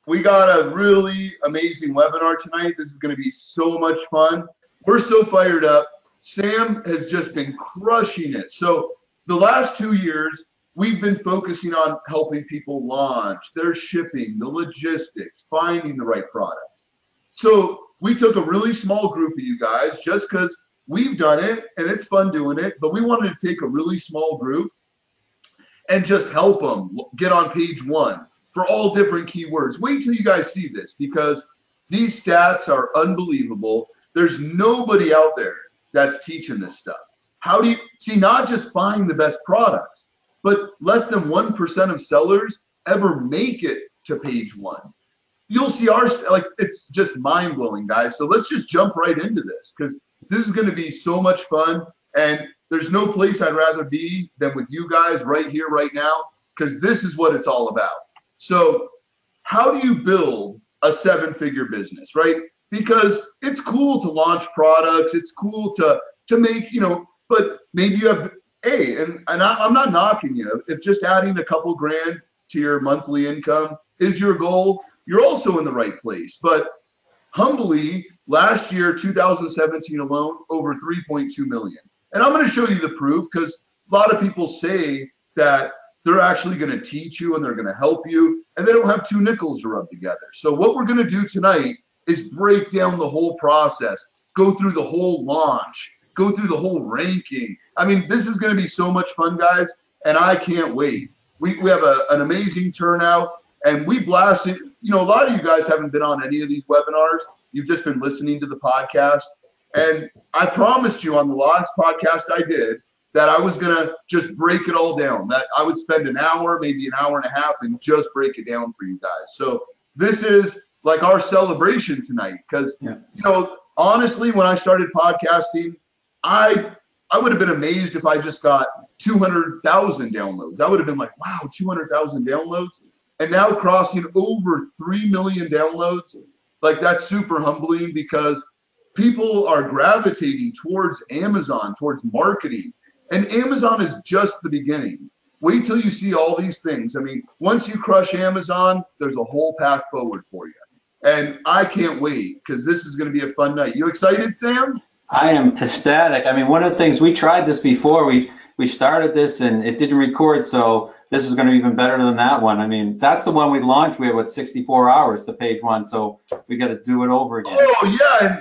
We got a really amazing webinar tonight. This is going to be so much fun. We're so fired up. Sam has just been crushing it. So the last 2 years, we've been focusing on helping people launch, their shipping, the logistics, finding the right product. So we took a really small group of you guys just because we've done it and it's fun doing it, but we wanted to take a really small group and just help them get on page one for all different keywords. Wait till you guys see this because these stats are unbelievable. There's nobody out there that's teaching this stuff. How do you see, not just find the best products, but less than 1% of sellers ever make it to page one. You'll see like, it's just mind blowing, guys. So let's just jump right into this because this is going to be so much fun. And there's no place I'd rather be than with you guys right here, right now, because this is what it's all about. So how do you build a 7-figure business, right? Because it's cool to launch products. It's cool to make, but maybe you have, and I'm not knocking you. If just adding a couple grand to your monthly income is your goal, you're also in the right place. But humbly, last year, 2017 alone, over 3.2 million. And I'm going to show you the proof because a lot of people say that they're actually going to teach you and they're going to help you and they don't have 2 nickels to rub together. So what we're going to do tonight is break down the whole process, go through the whole launch, go through the whole ranking. I mean, this is going to be so much fun, guys, and I can't wait. We have an amazing turnout and we blasted. A lot of you guys haven't been on any of these webinars. You've just been listening to the podcast. And I promised you on the last podcast I did that I was going to just break it all down, that I would spend an hour, maybe an hour and a half, and just break it down for you guys. So this is like our celebration tonight because, honestly, when I started podcasting, I would have been amazed if I just got 200,000 downloads. I would have been like, wow, 200,000 downloads. And now crossing over 3 million downloads, like that's super humbling because people are gravitating towards Amazon, towards marketing. And Amazon is just the beginning. Wait till you see all these things. I mean, once you crush Amazon, there's a whole path forward for you. And I can't wait because this is going to be a fun night. You excited, Sam? I am ecstatic. I mean, one of the things, we tried this before. We started this and it didn't record, so this is going to be even better than that one. I mean, that's the one we launched. We had 64 hours to page one, so we got to do it over again. Oh yeah,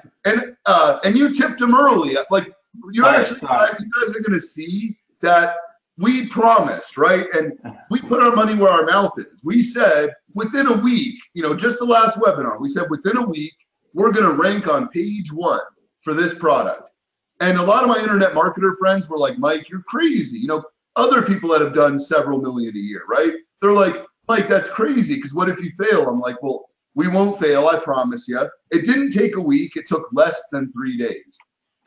and you tipped them early. Like you guys are going to see that we promised, right? And we put our money where our mouth is. We said within a week, just the last webinar, we said within a week we're going to rank on page one for this product. And a lot of my internet marketer friends were like, Mike, you're crazy. Other people that have done several million a year, right? They're like, Mike, that's crazy because what if you fail? I'm like, well, we won't fail, I promise you. It didn't take a week. It took less than 3 days.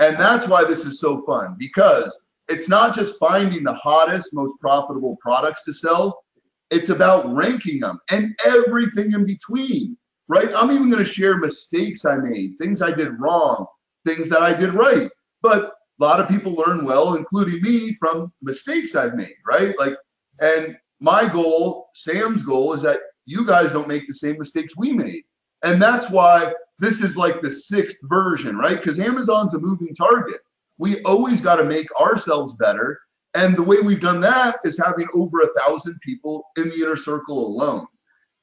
And that's why this is so fun because it's not just finding the hottest, most profitable products to sell. It's about ranking them and everything in between, right? I'm even going to share mistakes I made, things I did wrong, things that I did right. But a lot of people learn well, including me, from mistakes I've made, right? And my goal, Sam's goal, is that you guys don't make the same mistakes we made. And that's why this is like the 6th version, right? Because Amazon's a moving target. We always got to make ourselves better. And the way we've done that is having over 1,000 people in the inner circle alone,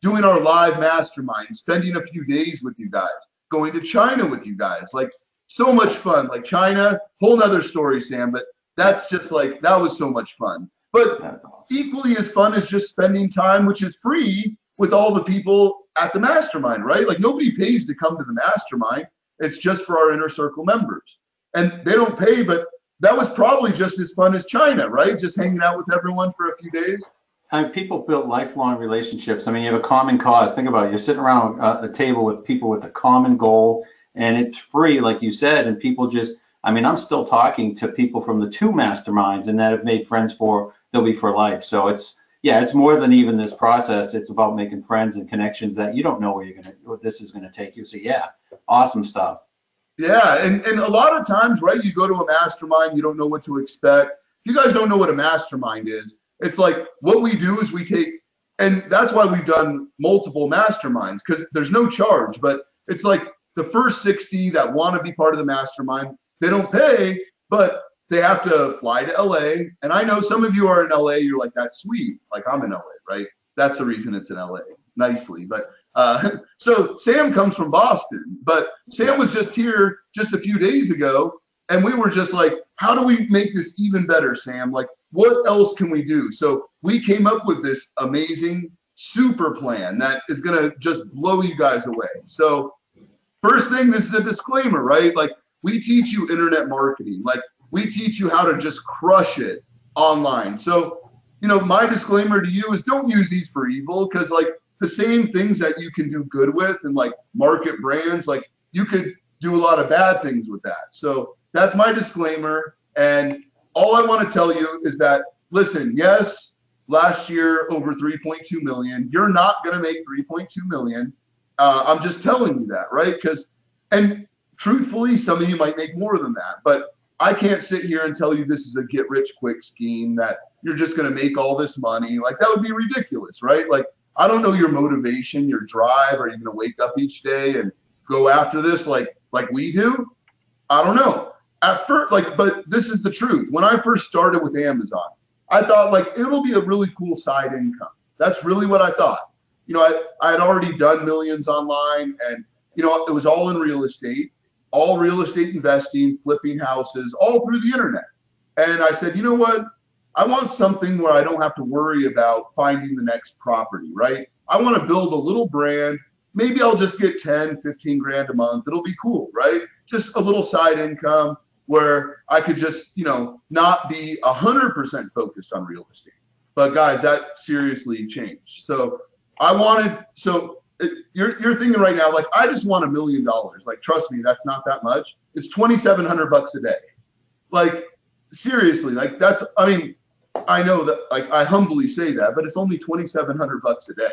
doing our live mastermind, spending a few days with you guys, going to China with you guys, like so much fun. Like China, whole nother story, Sam, but that's just like, that was so much fun. But equally as fun as just spending time, which is free, with all the people at the mastermind, right? Like nobody pays to come to the mastermind. It's just for our inner circle members. And they don't pay, but that was probably just as fun as China, right? Just hanging out with everyone for a few days. And people build lifelong relationships. I mean, you have a common cause. Think about it. You're sitting around a table with people with a common goal, and it's free, like you said, and people just, I mean, I'm still talking to people from the 2 masterminds and that have made friends they'll be for life. So it's more than even this process. It's about making friends and connections that you don't know where this is going to take you. So yeah, awesome stuff. Yeah, and a lot of times, right, you go to a mastermind, you don't know what to expect. If you guys don't know what a mastermind is, it's like what we do is we take, And that's why we've done multiple masterminds, because there's no charge, but it's like the first 60 that want to be part of the mastermind, they don't pay, but they have to fly to LA. And I know some of you are in LA, you're like, that's sweet. Like, I'm in LA, right? That's the reason it's in LA, nicely. But so Sam comes from Boston, but Sam was just here just a few days ago. And we were just like, how do we make this even better, Sam? Like, what else can we do? So we came up with this amazing super plan that is going to just blow you guys away. So first thing, this is a disclaimer, right? Like, we teach you internet marketing. Like, we teach you how to just crush it online. So, you know, my disclaimer to you is don't use these for evil, because like the same things that you can do good with and like market brands, like you could do a lot of bad things with that. So that's my disclaimer. And all I want to tell you is that, listen, yes, last year over 3.2 million, you're not going to make 3.2 million. I'm just telling you that, right? And truthfully, some of you might make more than that, but I can't sit here and tell you this is a get rich quick scheme that you're just going to make all this money. Like, that would be ridiculous, right? Like, I don't know your motivation, your drive. Are you going to wake up each day and go after this like we do? I don't know. At first, like, but this is the truth. When I first started with Amazon, I thought like it'll be a really cool side income. That's really what I thought. You know, I had already done millions online, and you know, it was all in real estate investing, flipping houses, all through the internet. And I said, you know what? I want something where I don't have to worry about finding the next property, right? I want to build a little brand. Maybe I'll just get 10, 15 grand a month. It'll be cool, right? Just a little side income where I could just, you know, not be 100% focused on real estate. But guys, that seriously changed. So you're thinking right now, like, I just want $1 million. Like, trust me, that's not that much. It's $2,700 a day. Like, seriously, like I mean, I know that, like, I humbly say that, but it's only $2,700 a day.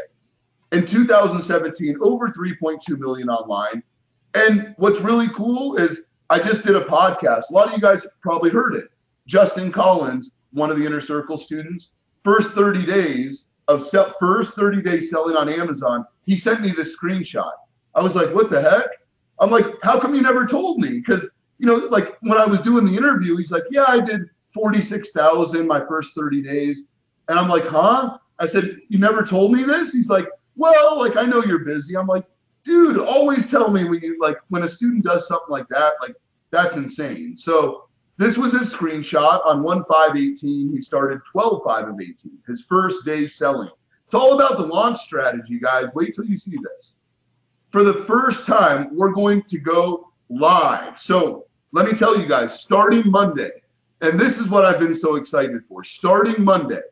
In 2017, over 3.2 million online. And what's really cool is I just did a podcast. A lot of you guys probably heard it. Justin Collins, one of the Inner Circle students, first 30 days selling on Amazon, he sent me this screenshot. I was like, what the heck? I'm like, how come you never told me? Because, you know, like when I was doing the interview, he's like, yeah, I did 46,000 my first 30 days. And I'm like, huh? I said, you never told me this? He's like, well, like, I know you're busy. I'm like, dude, always tell me when a student does something like that, like, that's insane. So this was his screenshot on 1/5/18. He started 12/5/18, his first day selling. It's all about the launch strategy, guys. Wait till you see this. For the first time, we're going to go live. So let me tell you guys, starting Monday, and this is what I've been so excited for, starting Monday,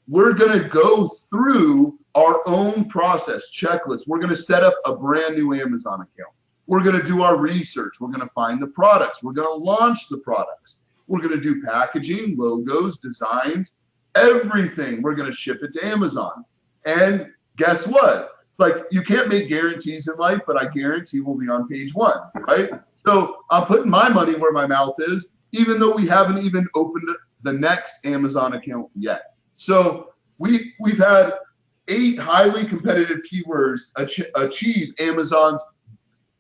we're going to go through our own process checklist. We're going to set up a brand new Amazon account. We're going to do our research. We're going to find the products. We're going to launch the products. We're going to do packaging, logos, designs, everything. We're going to ship it to Amazon. And guess what? Like, you can't make guarantees in life, but I guarantee we'll be on page 1, right? So I'm putting my money where my mouth is, even though we haven't even opened the next Amazon account yet. So we've had 8 highly competitive keywords achieve Amazon's.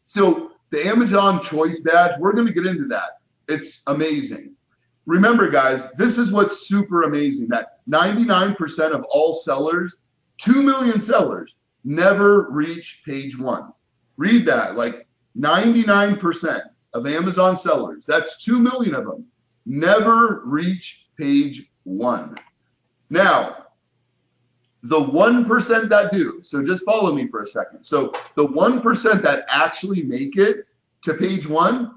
So the Amazon Choice Badge, we're going to get into that. It's amazing. Remember, guys, this is what's super amazing, that 99% of all sellers, 2 million sellers, never reach page 1. Read that, like 99% of Amazon sellers, that's 2 million of them, never reach page 1. Now, the 1% that do, so just follow me for a second. So the 1% that actually make it to page 1,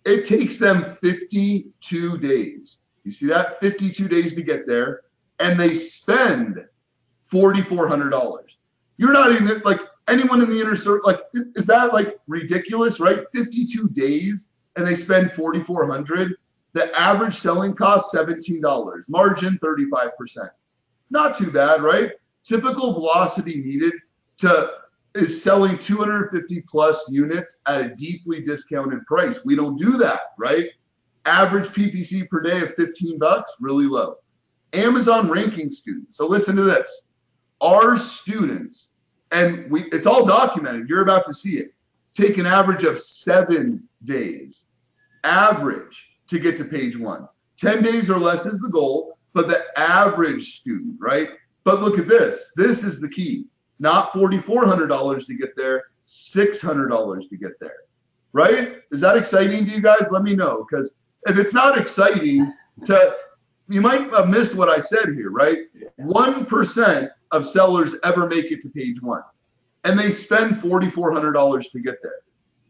it takes them 52 days. You see that? 52 days to get there, and they spend $4,400. You're not even, like, anyone in the inner circle, like, is that like ridiculous, right? 52 days and they spend $4,400. The average selling cost, $17. Margin, 35%. Not too bad, right? Typical velocity needed is selling 250 plus units at a deeply discounted price. We don't do that, right? Average PPC per day of $15, really low. Amazon ranking students. So listen to this. our students, and it's all documented, you're about to see it, take an average of 7 days, average, to get to page 1. 10 days or less is the goal, but the average student, right? But look at this. This is the key. Not $4,400 to get there, $600 to get there, right? Is that exciting to you guys? Let me know, because if it's not exciting, you might have missed what I said here, right? 1% of sellers ever make it to page 1, and they spend $4,400 to get there.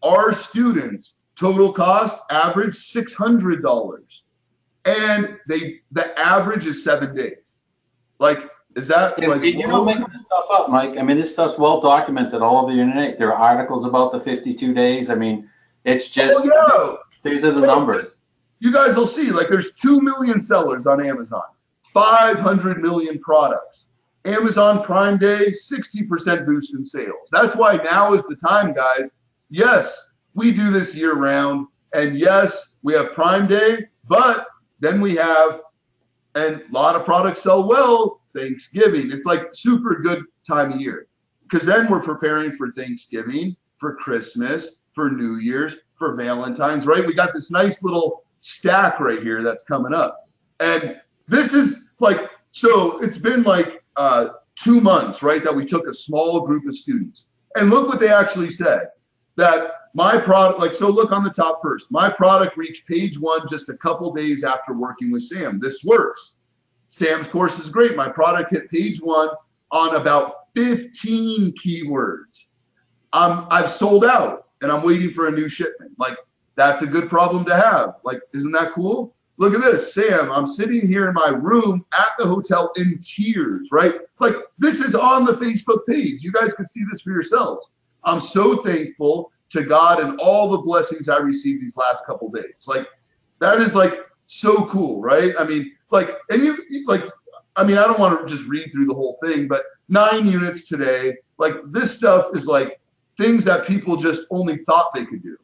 Our students, total cost, average $600, and the average is 7 days. Like, is that like? You're not making this stuff up, Mike. I mean, this stuff's well documented all over the internet. There are articles about the 52 days. I mean, it's just, these are the numbers. You guys will see, like, there's 2 million sellers on Amazon, 500 million products. Amazon Prime Day, 60% boost in sales. That's why now is the time, guys. Yes, we do this year round, and yes, we have Prime Day, but then we have, and a lot of products sell well, Thanksgiving. It's like super good time of year, because then we're preparing for Thanksgiving, for Christmas, for New Year's, for Valentine's, right? We got this nice little stack right here that's coming up. And this is like, so it's been like 2 months, right, that we took a small group of students. And look what they actually said, that my product, like, so look on the top first, my product reached page 1 just a couple days after working with Sam. This works. Sam's course is great. My product hit page 1 on about 15 keywords. I've sold out and I'm waiting for a new shipment. Like, that's a good problem to have. Like, isn't that cool? Look at this, Sam, I'm sitting here in my room at the hotel in tears, right? Like, this is on the Facebook page. You guys can see this for yourselves. I'm so thankful to God and all the blessings I received these last couple days. Like, that is like so cool, right? I mean, like, and you like, I mean, I don't want to just read through the whole thing, but 9 units today, like, this stuff is like things that people just only thought they could do.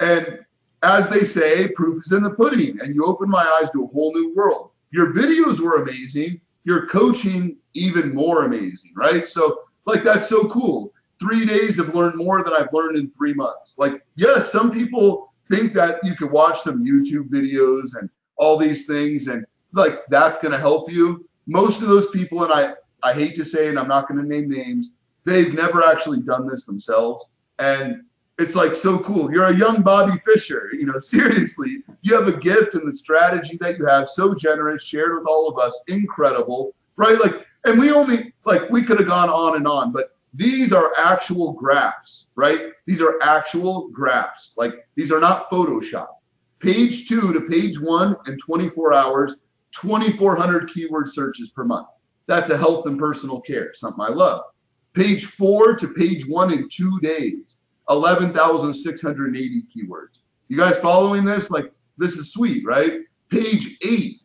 And as they say, proof is in the pudding, and you open my eyes to a whole new world. Your videos were amazing. Your coaching, even more amazing, right? So, like, that's so cool. 3 days have learned more than I've learned in 3 months. Like, yes, some people think that you could watch some YouTube videos and all these things, and like, that's going to help you. Most of those people, and I hate to say, and I'm not going to name names, they've never actually done this themselves. And it's like so cool. You're a young Bobby Fischer, you know, seriously, you have a gift, and the strategy that you have, so generous, shared with all of us, incredible, right? Like, and we only, like, we could have gone on, but these are actual graphs, right? These are actual graphs. Like, these are not Photoshop. Page 2 to page 1 in 24 hours, 2,400 keyword searches per month. That's a health and personal care, something I love. Page 4 to page 1 in 2 days, 11,680 keywords. You guys following this? Like, this is sweet, right? Page 8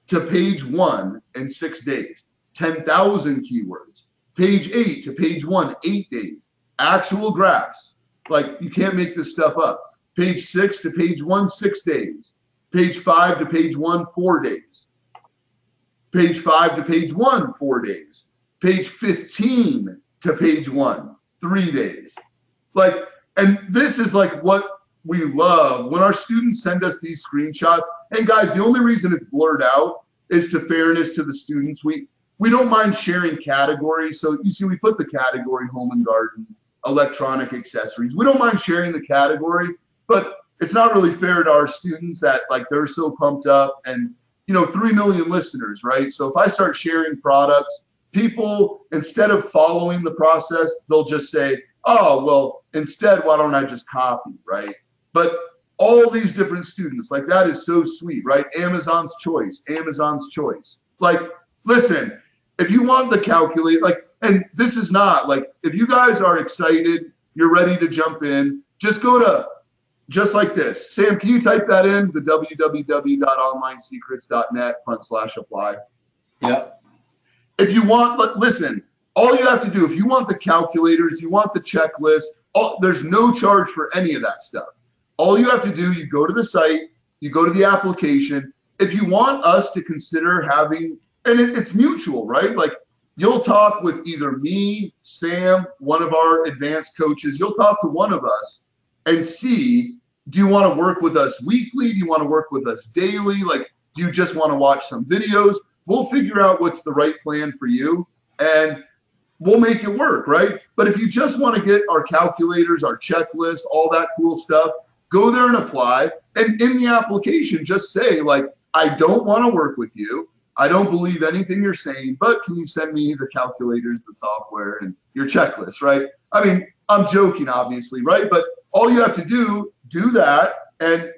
to page 1 in 6 days, 10,000 keywords. Page 8 to page 1, 8 days. Actual graphs. Like, you can't make this stuff up. Page 6 to page 1, 6 days. Page 5 to page 1, 4 days. Page 5 to page 1, 4 days. Page 15 to page 1, 3 days. Like, and this is like what we love when our students send us these screenshots. And guys, the only reason it's blurred out is to fairness to the students. We don't mind sharing categories. So you see, we put the category home and garden, electronic accessories. We don't mind sharing the category, but it's not really fair to our students that, like, they're so pumped up, and, you know, 3 million listeners, right? So if I start sharing products, people, instead of following the process, they'll just say, oh, well, instead, why don't I just copy, right? But all these different students, like, that is so sweet, right? Amazon's choice, Amazon's choice. Like, listen, if you want the calculate, like, and this is not, like, if you guys are excited, you're ready to jump in, just go to, just like this. Sam, can you type that in, the www.onlinesecrets.net/apply? Yep. If you want, listen, all you have to do, if you want the calculators, you want the checklist, there's no charge for any of that stuff. All you have to do, you go to the site, you go to the application. If you want us to consider having, and it's mutual, right? Like, You'll talk with either me, Sam, one of our advanced coaches. You'll talk to one of us and see, do you want to work with us weekly? Do you want to work with us daily? Like, do you just want to watch some videos? We'll figure out what's the right plan for you, and we'll make it work, right? But if you just want to get our calculators, our checklists, all that cool stuff, go there and apply. And in the application, just say, like, I don't want to work with you. I don't believe anything you're saying, but can you send me the calculators, the software, and your checklist, right? I mean, I'm joking, obviously, right? But all you have to do that, and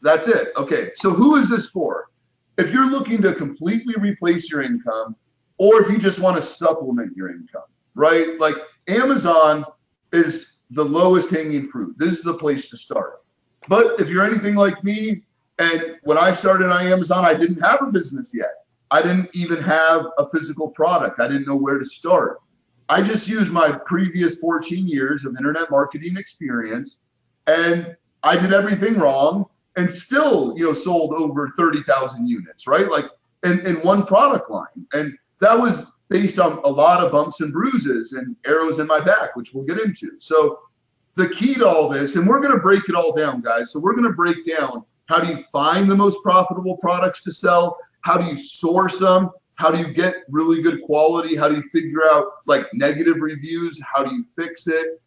that's it. Okay, so who is this for? If you're looking to completely replace your income, or if you just want to supplement your income, right? Like, Amazon is the lowest hanging fruit. This is the place to start. But if you're anything like me, and when I started on Amazon, I didn't have a business yet. I didn't even have a physical product. I didn't know where to start. I just used my previous 14 years of internet marketing experience, and I did everything wrong and still, sold over 30,000 units, right? Like, in one product line. And that was based on a lot of bumps and bruises and arrows in my back, which we'll get into. So the key to all this, and we're going to break it all down, guys. So we're going to break down, how do you find the most profitable products to sell? How do you source them? How do you get really good quality? How do you figure out, like, negative reviews? How do you fix it?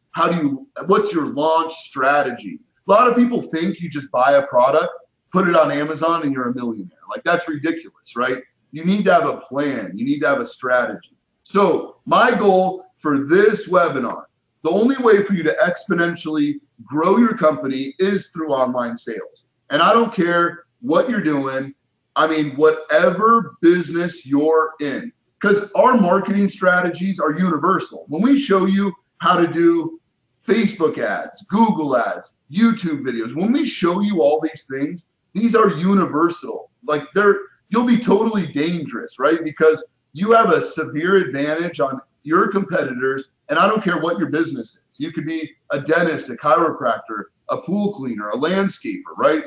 What's your launch strategy? A lot of people think you just buy a product, put it on Amazon, and you're a millionaire. Like, that's ridiculous, right? You need to have a plan. You need to have a strategy. So my goal for this webinar, the only way for you to exponentially grow your company is through online sales. And I don't care what you're doing. I mean, whatever business you're in, because our marketing strategies are universal. When we show you how to do Facebook ads, Google ads, YouTube videos, when we show you all these things, these are universal. Like, you'll be totally dangerous, right? Because you have a severe advantage on your competitors, and I don't care what your business is. You could be a dentist, a chiropractor, a pool cleaner, a landscaper, right?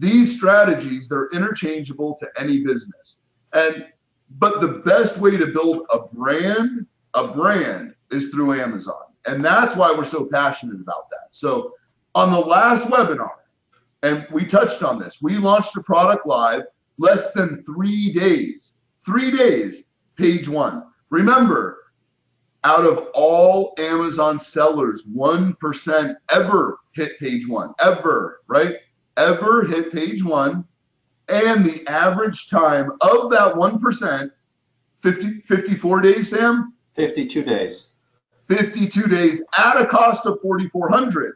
These strategies, they're interchangeable to any business. But the best way to build a brand is through Amazon. And that's why we're so passionate about that. So on the last webinar, and we touched on this, we launched a product live less than 3 days. 3 days, page 1. Remember, out of all Amazon sellers, 1% ever hit page 1, ever, right? Ever hit page 1, and the average time of that 1%, 54 days, Sam? 52 days. 52 days at a cost of $4,400.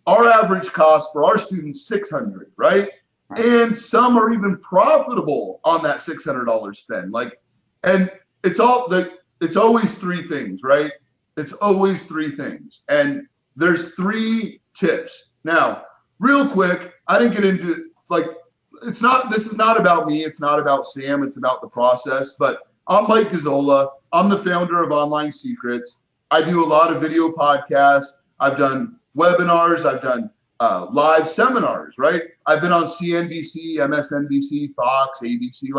Our average cost for our students, $600, right? And some are even profitable on that $600 spend. Like, and it's always 3 things, right? It's always 3 things. And there's 3 tips. Now, real quick, I didn't get into, like, this is not about me. It's not about Sam. It's about the process. But I'm Mike Gazzola. I'm the founder of Online Secrets. I do a lot of video podcasts. I've done webinars. I've done live seminars, right? I've been on CNBC, MSNBC, Fox, ABC,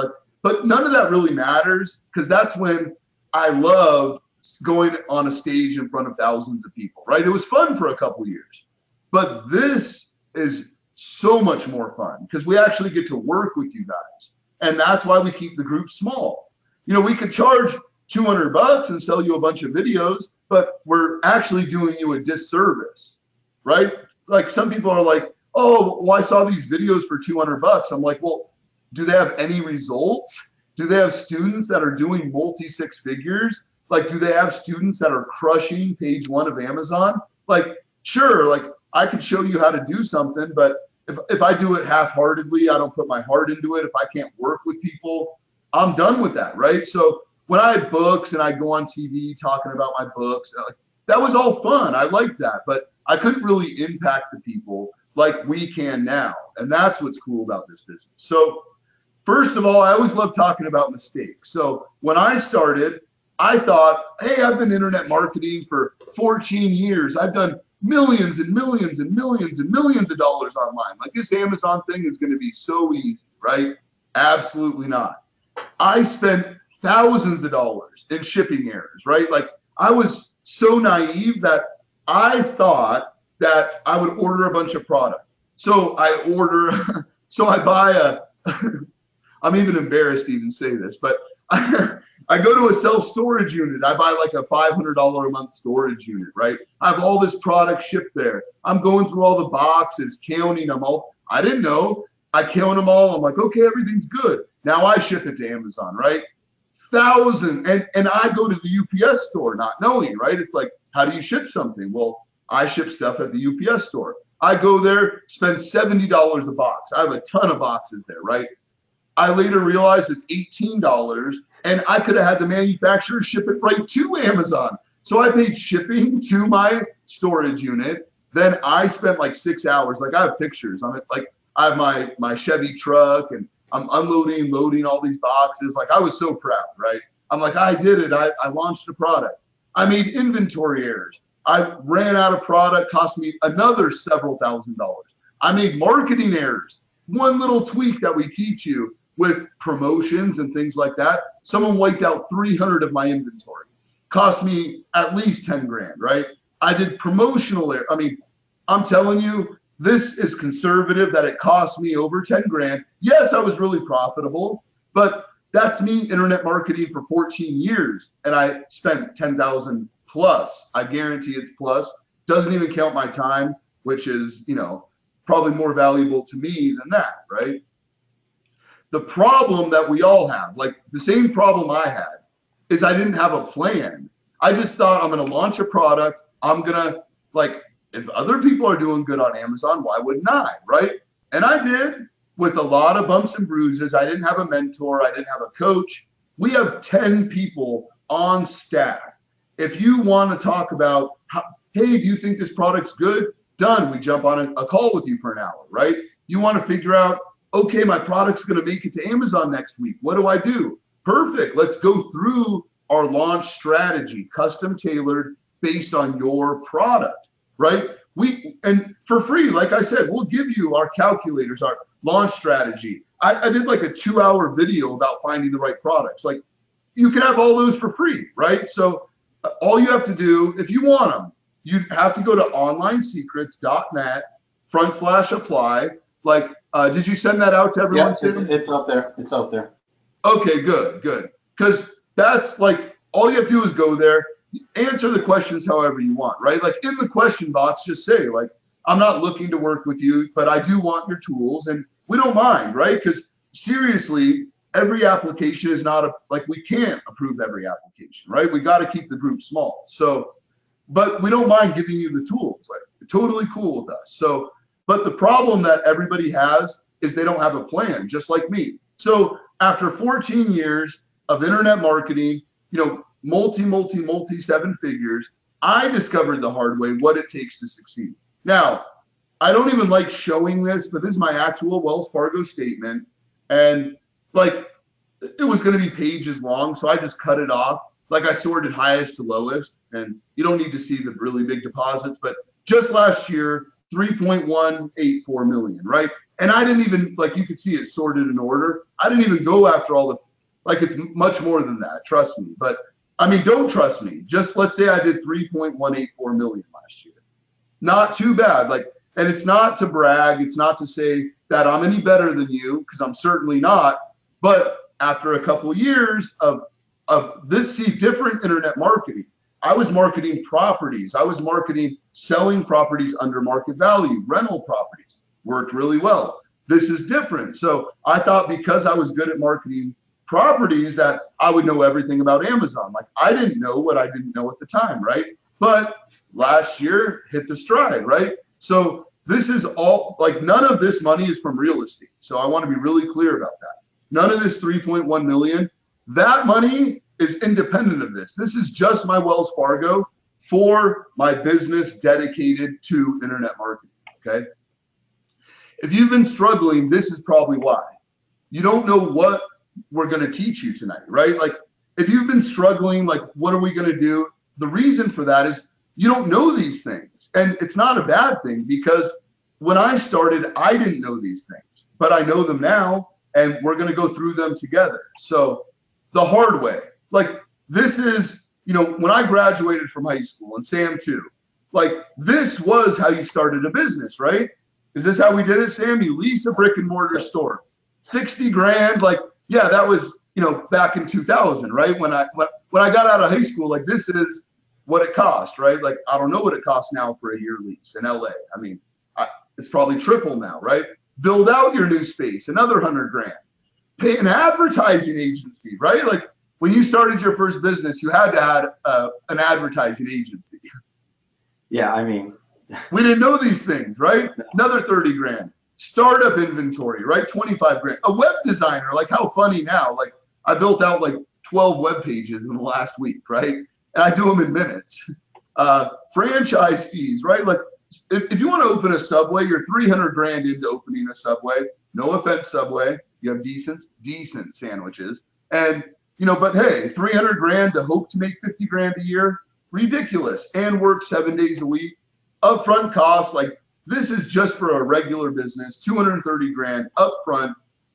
but none of that really matters, because that's when I loved going on a stage in front of thousands of people, right? It was fun for a couple years, but this is so much more fun because we actually get to work with you guys. And that's why we keep the group small. We could charge $200 and sell you a bunch of videos, but we're actually doing you a disservice, right? Like, some people are like, oh, well, I saw these videos for $200. I'm like, well, do they have any results? Do they have students that are doing multi-6 figures? Like, do they have students that are crushing page 1 of Amazon? Like, sure, like, I could show you how to do something, but if I do it half-heartedly, I don't put my heart into it, if I can't work with people, I'm done with that, right? So when I had books and I'd go on TV talking about my books, that was all fun. I liked that, but I couldn't really impact the people like we can now. And that's what's cool about this business. So first of all, I always love talking about mistakes. So when I started, I thought, hey, I've been internet marketing for 14 years. I've done millions and millions and millions and millions of dollars online. Like, this Amazon thing is going to be so easy, right? Absolutely not. I spent thousands of dollars in shipping errors, right? Like I was so naive that I thought that I would order a bunch of product. So I order, so I buy a, I'm even embarrassed to even say this, but I go to a self-storage unit. I buy like a $500 a month storage unit, right? I have all this product shipped there. I'm going through all the boxes, counting them all. I didn't know. I count them all. I'm like, okay, everything's good. Now I ship it to Amazon, right? And I go to the UPS store not knowing, right? It's like, how do you ship something? Well, I ship stuff at the UPS store. I go there, spend $70 a box. I have a ton of boxes there, right? I later realized it's $18, and I could have had the manufacturer ship it right to Amazon. So I paid shipping to my storage unit. Then I spent like 6 hours. Like I have pictures on it. Like I have my Chevy truck, and I'm unloading, loading all these boxes. Like I was so proud, right? I'm like, I did it. I launched a product. I made inventory errors. I ran out of product, cost me another several $1,000s. I made marketing errors. One little tweak that we teach you with promotions and things like that, someone wiped out 300 of my inventory. Cost me at least 10 grand, right? I did promotional error. I mean, I'm telling you, this is conservative that it cost me over 10 grand. Yes, I was really profitable, but that's me internet marketing for 14 years, and I spent 10,000 plus. I guarantee it's plus. Doesn't even count my time, which is, probably more valuable to me than that, right? The problem that we all have, like the same problem I had, is I didn't have a plan. I just thought I'm going to launch a product. I'm going to, like, if other people are doing good on Amazon, why wouldn't I, right? And I did, with a lot of bumps and bruises. I didn't have a mentor. I didn't have a coach. We have 10 people on staff. If you want to talk about, hey, do you think this product's good? Done. We jump on a call with you for an hour, right? You want to figure out, okay, my product's going to make it to Amazon next week. What do I do? Perfect. Let's go through our launch strategy, custom tailored based on your product, right? And for free, like I said, we'll give you our calculators, our launch strategy. I did like a 2-hour video about finding the right products. Like you can have all those for free, right? So all you have to do, if you want them, you have to go to onlinesecrets.net/apply. Like, did you send that out to everyone? Yeah, it's out there. It's out there. Okay, good. Because that's like, all you have to do is go there, answer the questions however you want, right? Like in the question box, just say like, I'm not looking to work with you, but I do want your tools, and we don't mind, right? Because seriously, every application is not like we can't approve every application, right? We got to keep the group small. So, but we don't mind giving you the tools, like totally cool with us. So, but the problem that everybody has is they don't have a plan, just like me. So after 14 years of internet marketing, multi 7 figures, I discovered the hard way what it takes to succeed. Now, I don't even like showing this, but this is my actual Wells Fargo statement. And like, it was going to be pages long, so I just cut it off. Like I sorted highest to lowest, and you don't need to see the really big deposits, but just last year, 3.184 million, right? And I didn't even, like, you could see it sorted in order. I didn't even go after all the, like, it's much more than that, trust me. But I mean, don't trust me. Just let's say I did 3.184 million last year. Not too bad. Like, and it's not to brag. It's not to say that I'm any better than you, because I'm certainly not. But after a couple of years of this, see, different internet marketing. I was marketing properties. I was marketing selling properties under market value, rental properties. Worked really well. This is different. So I thought because I was good at marketing properties that I would know everything about Amazon. Like I didn't know what I didn't know at the time, right? But last year hit the stride, right? So this is all, like, none of this money is from real estate. So I want to be really clear about that. None of this 3.1 million, that money is independent of this. This is just my Wells Fargo for my business dedicated to internet marketing, okay? If you've been struggling, this is probably why. You don't know what we're going to teach you tonight, right? Like if you've been struggling, like what are we going to do? The reason for that is you don't know these things. And it's not a bad thing, because when I started, I didn't know these things, but I know them now, and we're going to go through them together. So the hard way. Like this is, you know, when I graduated from high school, and Sam too, like this was how you started a business, right? Is this how we did it, Sam? You lease a brick and mortar store, 60 grand. Like, yeah, that was, you know, back in 2000, right? When I got out of high school, like this is what it cost, right? Like, I don't know what it costs now for a year lease in LA. I mean, it's probably triple now, right? Build out your new space, another 100 grand. Pay an advertising agency, right? Like when you started your first business, you had to have an advertising agency. Yeah, I mean, we didn't know these things, right? Another 30 grand. Startup inventory, right? 25 grand. A web designer, like how funny now. Like I built out like 12 web pages in the last week, right? And I do them in minutes. Franchise fees, right? Like if you want to open a Subway, you're 300 grand into opening a Subway. No offense, Subway. You have decent sandwiches. And, you know, but hey, 300 grand to hope to make 50 grand a year, ridiculous. And work 7 days a week. Upfront costs, like this is just for a regular business, 230 grand upfront,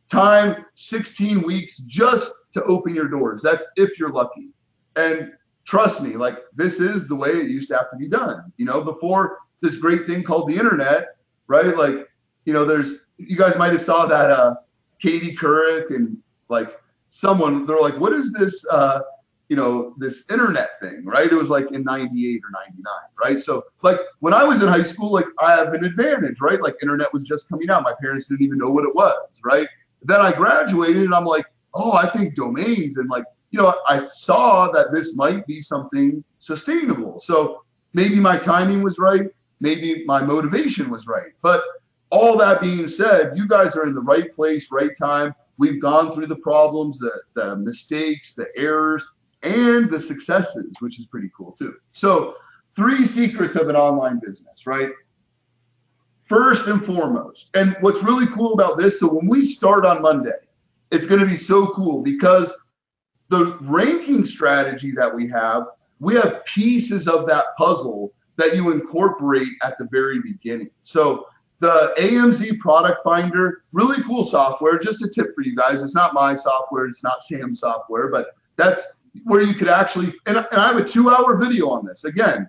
time 16 weeks just to open your doors. That's if you're lucky. And trust me, like this is the way it used to have to be done, you know, before this great thing called the internet, right? Like, you know, you guys might have saw that Katie Couric and like someone, they're like, what is this, you know, this internet thing, right? It was like in 98 or 99, right? So like when I was in high school, like I have an advantage, right? Like internet was just coming out. My parents didn't even know what it was, right? Then I graduated and I'm like, oh, I think domains, and like, you know, I saw that this might be something sustainable. So maybe my timing was right. Maybe my motivation was right. But all that being said, you guys are in the right place, right time. We've gone through the problems, the mistakes, the errors, and the successes, which is pretty cool too. So 3 secrets of an online business, right? First and foremost, and what's really cool about this, so when we start on Monday, it's going to be so cool because the ranking strategy that we have pieces of that puzzle that you incorporate at the very beginning. So the AMZ product finder, really cool software. Just a tip for you guys. It's not my software. It's not Sam's software, but that's where you could actually, and I have a 2-hour video on this. Again,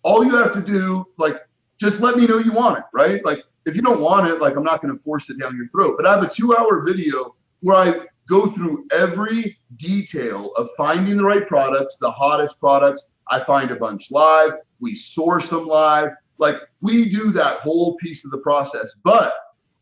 all you have to do, like, just let me know you want it, right? Like, if you don't want it, like, I'm not going to force it down your throat. But I have a 2-hour video where I go through every detail of finding the right products, the hottest products. I find a bunch live. We source them live. Like, we do that whole piece of the process. But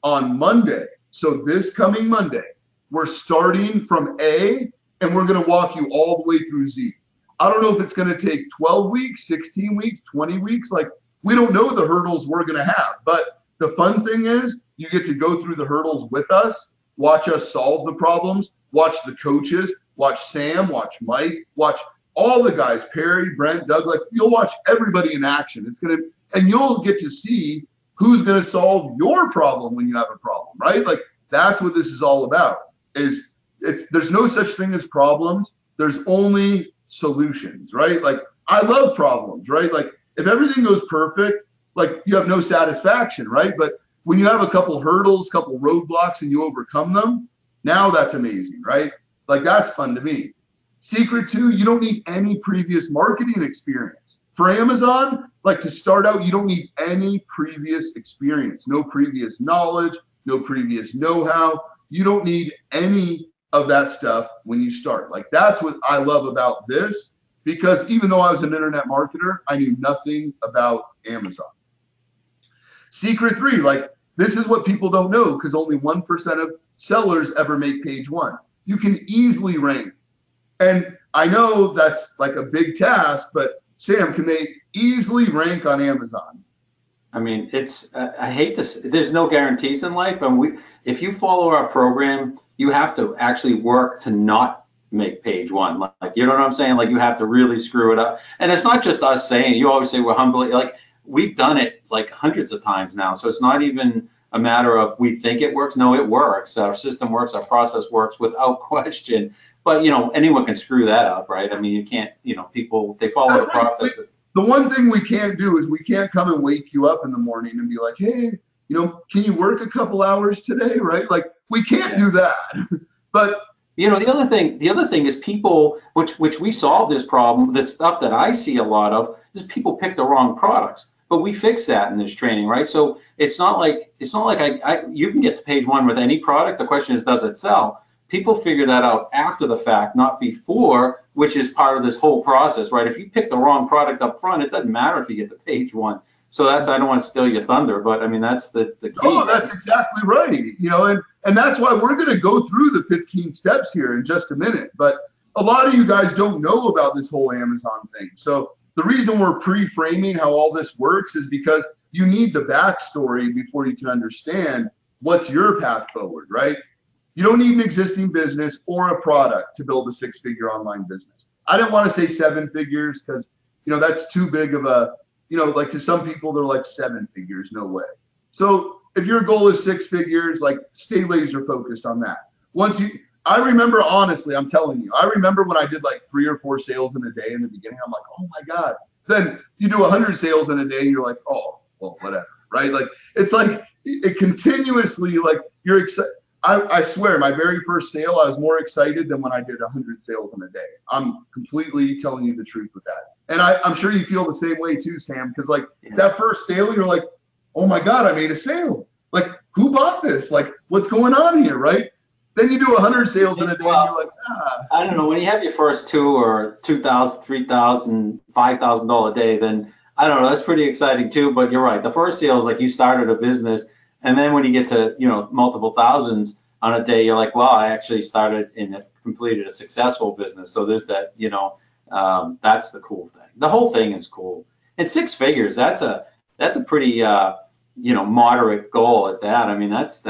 on Monday, so this coming Monday, we're starting from A, and we're going to walk you all the way through Z. I don't know if it's going to take 12 weeks, 16 weeks, 20 weeks. Like, we don't know the hurdles we're going to have. But the fun thing is you get to go through the hurdles with us, watch us solve the problems, watch the coaches, watch Sam, watch Mike, watch all the guys, Perry, Brent, Doug. Like, you'll watch everybody in action. It's going to, and you'll get to see who's going to solve your problem when you have a problem, right? Like, that's what this is all about. There's no such thing as problems. There's only solutions, right? Like, I love problems, right? Like, if everything goes perfect, like, you have no satisfaction, right? But when you have a couple hurdles, couple roadblocks, and you overcome them, now that's amazing, right? Like, that's fun to me. Secret 2, you don't need any previous marketing experience. For Amazon, like, to start out, you don't need any previous experience, no previous knowledge, no previous know-how. You don't need any of that stuff when you start. Like, that's what I love about this, because even though I was an internet marketer, I knew nothing about Amazon. Secret 3, like, this is what people don't know, because only 1% of sellers ever make page 1. You can easily rank. And I know that's like a big task, but Sam, can they easily rank on Amazon? I mean, I hate this. There's no guarantees in life. And if you follow our program, you have to actually work to not make page 1. Like, you know what I'm saying? Like, you have to really screw it up. And it's not just us saying, you always say we're humbly, like, we've done it like hundreds of times now. So it's not even a matter of we think it works. No, it works. Our system works. Our process works without question. But, you know, anyone can screw that up, right? I mean, you can't, you know, people, they follow the process. The one thing we can't do is we can't come and wake you up in the morning and be like, hey, you know, can you work a couple hours today, right? Like, we can't do that. But You know, the other thing is people, which we solve this problem, the stuff that I see a lot of is people pick the wrong products, but we fix that in this training, right? So it's not like you can get to page one with any product. The question is, does it sell? People figure that out after the fact, not before, which is part of this whole process, right? If you pick the wrong product up front, it doesn't matter if you get to page one. So that's, I don't want to steal your thunder, but I mean, that's the key. Oh, that's exactly right. You know, and that's why we're going to go through the 15 steps here in just a minute. But a lot of you guys don't know about this whole Amazon thing. So the reason we're pre-framing how all this works is because you need the backstory before you can understand what's your path forward, right? You don't need an existing business or a product to build a six-figure online business. I didn't want to say seven figures because, you know, that's too big of a, you know, like to some people, they're like seven figures, no way. So if your goal is six figures, like stay laser focused on that. I remember, honestly, I'm telling you, I remember when I did like 3 or 4 sales in a day in the beginning, I'm like, oh my God. Then you do 100 sales in a day and you're like, oh, well, whatever, right? Like, it's like it continuously, like you're excited. I swear, my very first sale, I was more excited than when I did 100 sales in a day. I'm completely telling you the truth with that. And I'm sure you feel the same way too, Sam, because like that first sale, you're like, oh my God, I made a sale. Like, who bought this? Like, what's going on here, right? Then you do 100 sales in a day, and you're like, I don't know. When you have your first 2 or 2,000, 3,000, $5,000 day, then I don't know. That's pretty exciting too. But you're right. The first sale is like you started a business, and then when you get to, you know, multiple thousands on a day, you're like, well, I actually started and completed a successful business. So there's that, you know, that's the cool thing. The whole thing is cool. And 6 figures, that's a pretty, you know, moderate goal at that. I mean, that's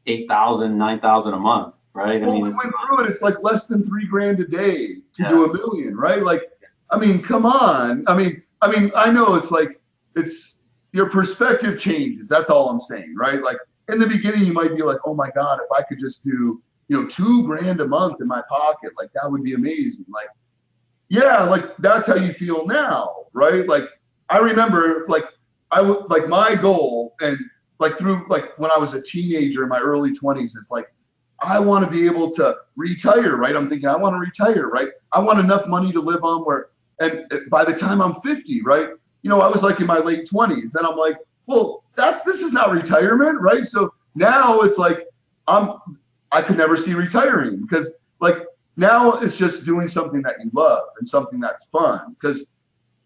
8,000, 9,000 a month, right? well, I mean, we went through it. It's like less than $3,000 a day to do $1 million, right? Like, I mean, come on. I mean, I know it's like, it's your perspective changes. That's all I'm saying, right? Like in the beginning, you might be like, oh my God, if I could just do, you know, $2,000 a month in my pocket, like that would be amazing. Like, yeah, like that's how you feel now, right? Like I remember, like like my goal, and like through like when I was a teenager in my early 20s, it's like I want to be able to retire, right? I'm thinking I want to retire, right? I want enough money to live on where, and by the time I'm 50, right? You know, I was like in my late 20s, then I'm like, well, this is not retirement, right? So now it's like I could never see retiring because like now it's just doing something that you love and something that's fun. Because,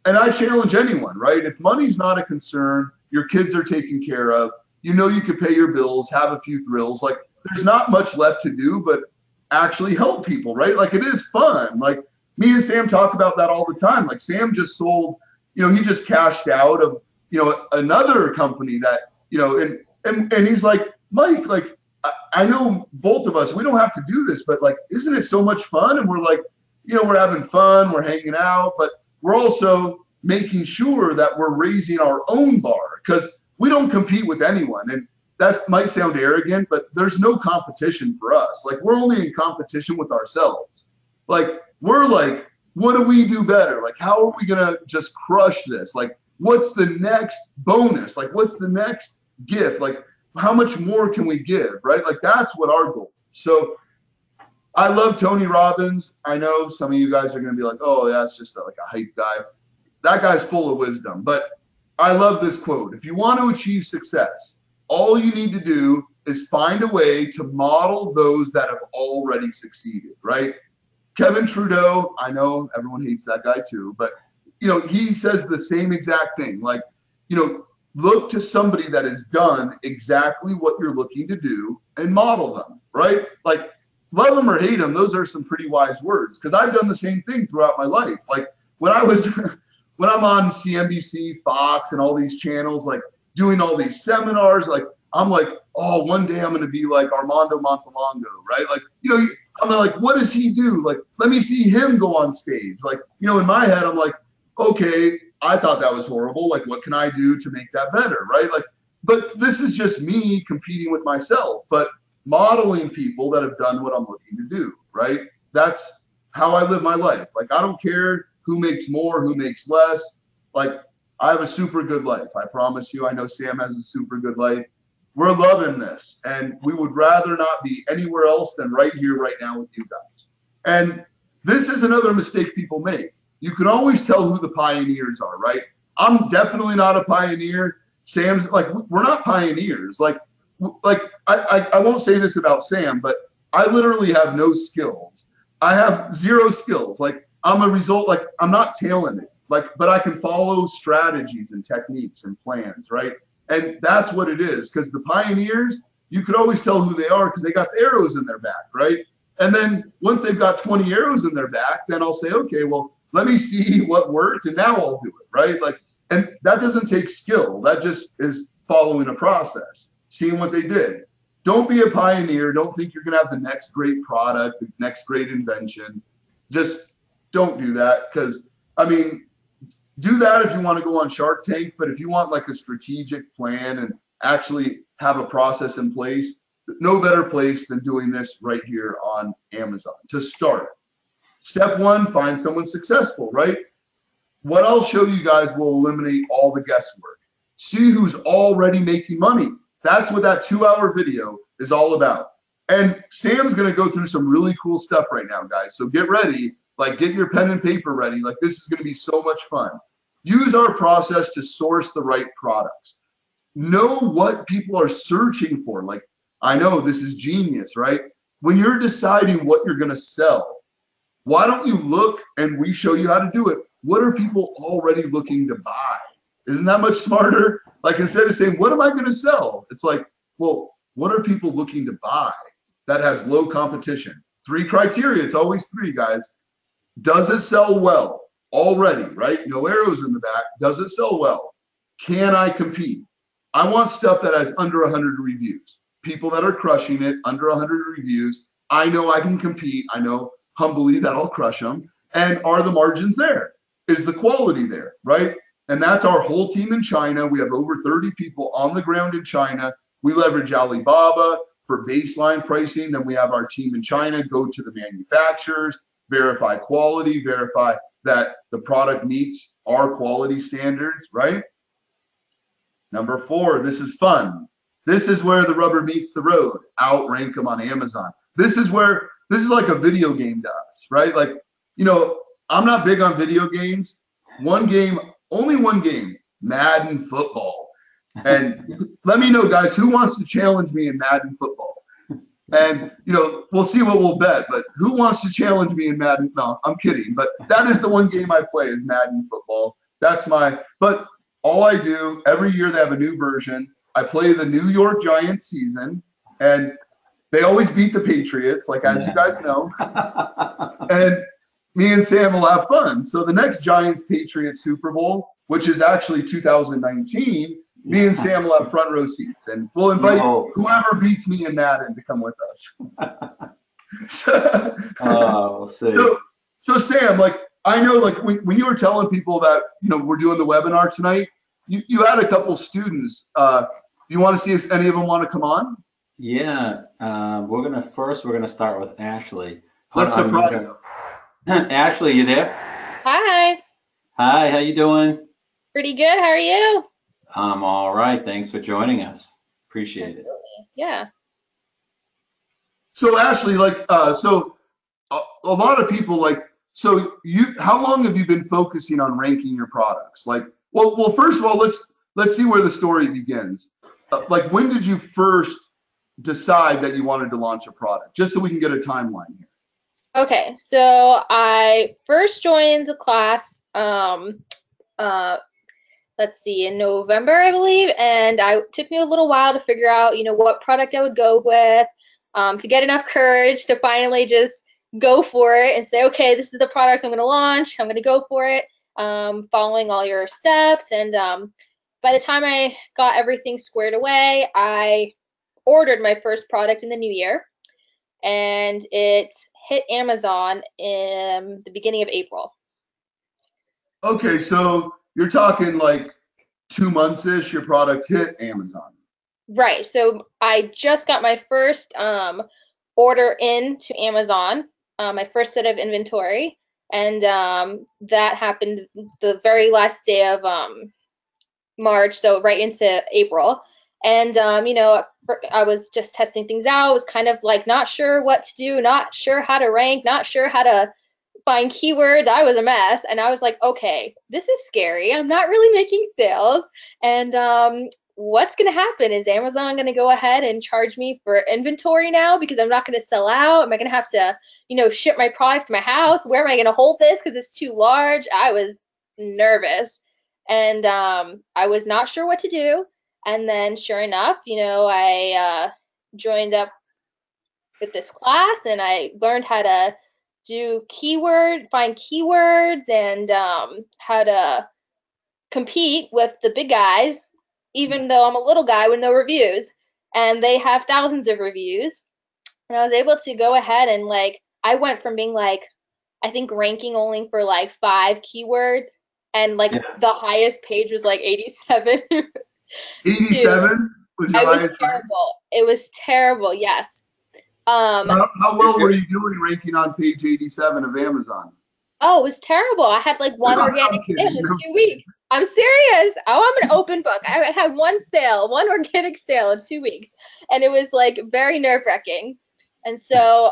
and I challenge anyone, right? If money's not a concern, your kids are taken care of, you know, you could pay your bills, have a few thrills. Like there's not much left to do, but actually help people, right? Like it is fun. Like me and Sam talk about that all the time. Like Sam just sold, you know, he just cashed out of, you know, another company that, you know, and he's like, Mike, like, I know both of us, we don't have to do this, but like, isn't it so much fun? And we're like, you know, we're having fun, we're hanging out, but we're also making sure that we're raising our own bar because we don't compete with anyone. And that might sound arrogant, but there's no competition for us. Like we're only in competition with ourselves. Like we're like, what do we do better? Like, how are we going to just crush this? Like, what's the next bonus? Like, what's the next gift? Like, how much more can we give, right? Like that's what our goal is. So I love Tony Robbins. I know some of you guys are going to be like, oh, yeah, it's just like a hype guy. That guy's full of wisdom. But I love this quote. If you want to achieve success, all you need to do is find a way to model those that have already succeeded, right? Kevin Trudeau, I know everyone hates that guy too, but you know, he says the same exact thing. Like, you know, look to somebody that has done exactly what you're looking to do and model them, right? Like, love them or hate them, those are some pretty wise words because I've done the same thing throughout my life. Like, when I was, when I'm on CNBC, Fox, and all these channels, like doing all these seminars, like, I'm like, oh, one day I'm going to be like Armando Montalongo, right? Like, you know, I'm like, what does he do? Like, let me see him go on stage. Like, you know, in my head, I'm like, okay, I thought that was horrible. Like, what can I do to make that better, right? Like, but this is just me competing with myself, but modeling people that have done what I'm looking to do, right? That's how I live my life. Like, I don't care who makes more, who makes less. Like, I have a super good life. I promise you. I know Sam has a super good life. We're loving this, and we would rather not be anywhere else than right here, right now with you guys. And this is another mistake people make. You can always tell who the pioneers are, right? I'm definitely not a pioneer. Sam's like, we're not pioneers. I won't say this about Sam, but I literally have no skills. I have zero skills. Like I'm a result, like I'm not talented, like, but I can follow strategies and techniques and plans, right? And that's what it is. Because the pioneers, you could always tell who they are because they got the arrows in their back, right? And then once they've got 20 arrows in their back, then I'll say, okay, well, let me see what worked and now I'll do it, right? Like, and that doesn't take skill. That just is following a process, seeing what they did. Don't be a pioneer. Don't think you're going to have the next great product, the next great invention. Just don't do that because, I mean, do that if you want to go on Shark Tank, but if you want like a strategic plan and actually have a process in place, no better place than doing this right here on Amazon to start. Step one, find someone successful, right? What I'll show you guys will eliminate all the guesswork. See who's already making money. That's what that 2-hour video is all about. And Sam's going to go through some really cool stuff right now, guys. So get ready, like get your pen and paper ready. Like this is going to be so much fun. Use our process to source the right products. Know what people are searching for. Like, I know this is genius, right? When you're deciding what you're going to sell, why don't you look and we show you how to do it? What are people already looking to buy? Isn't that much smarter? Like instead of saying, what am I going to sell? It's like, well, what are people looking to buy that has low competition? 3 criteria. It's always 3, guys. Does it sell well already, right? No arrows in the back. Does it sell well? Can I compete? I want stuff that has under 100 reviews. People that are crushing it, under 100 reviews. I know I can compete. I know humbly that I'll crush them. And are the margins there? Is the quality there, right? And that's our whole team in China. We have over 30 people on the ground in China. We leverage Alibaba for baseline pricing. Then we have our team in China go to the manufacturers, verify quality, verify that the product meets our quality standards, right? Number 4, this is fun. This is where the rubber meets the road. Outrank them on Amazon. This is like a video game to us, right? Like, you know, I'm not big on video games. Only one game, Madden football. And let me know, guys, who wants to challenge me in Madden football? And, you know, we'll see what we'll bet, but who wants to challenge me in Madden? No, I'm kidding. But that is the one game I play is Madden football. But all I do, every year they have a new version. I play the New York Giants season, and they always beat the Patriots, like as you guys know. And me and Sam will have fun. So the next Giants-Patriots Super Bowl, which is actually 2019, me and Sam will have front row seats, and we'll invite whoever beats me in Madden to come with us. We'll see. So Sam, like I know, like when you were telling people that we're doing the webinar tonight, you had a couple students. You want to see if any of them want to come on? Yeah, we're gonna start with Ashley. Let's surprise them. Ashley, you there? Hi. Hi, how you doing? Pretty good. How are you? I'm all right. Thanks for joining us. Appreciate it. Yeah. So Ashley, like, so a lot of people how long have you been focusing on ranking your products? Like, well, first of all, let's see where the story begins. Like, when did you first decide that you wanted to launch a product? Just so we can get a timeline here. Okay, so I first joined the class, let's see, in November, I believe, and it took me a little while to figure out, what product I would go with, to get enough courage to finally just go for it and say, okay, this is the product I'm going to launch. I'm going to go for it, following all your steps. And by the time I got everything squared away, I ordered my first product in the new year, and it hit Amazon in the beginning of April. Okay, so you're talking like 2 months-ish, your product hit Amazon. Right, so I just got my first order into Amazon, my first set of inventory, and that happened the very last day of March, so right into April. And, I was just testing things out, was kind of like not sure what to do, not sure how to rank, not sure how to find keywords. I was a mess. And I was like, okay, this is scary. I'm not really making sales. And what's going to happen? Is Amazon going to go ahead and charge me for inventory now because I'm not going to sell out? Am I going to have to, ship my product to my house? Where am I going to hold this because it's too large? I was nervous. And I was not sure what to do. And then sure enough, I joined up with this class and I learned how to find keywords and how to compete with the big guys, even though I'm a little guy with no reviews. And they have thousands of reviews. And I was able to go ahead and I went from being I think ranking only for 5 keywords and Yeah. the highest page was 87. 87 was your It was highest rank? terrible. It was terrible, yes. How well were you doing ranking on page 87 of Amazon? Oh, it was terrible. I had one organic sale in 2 weeks. I'm serious. Oh, I'm an open book. I had one organic sale in 2 weeks. And it was very nerve-wracking. And so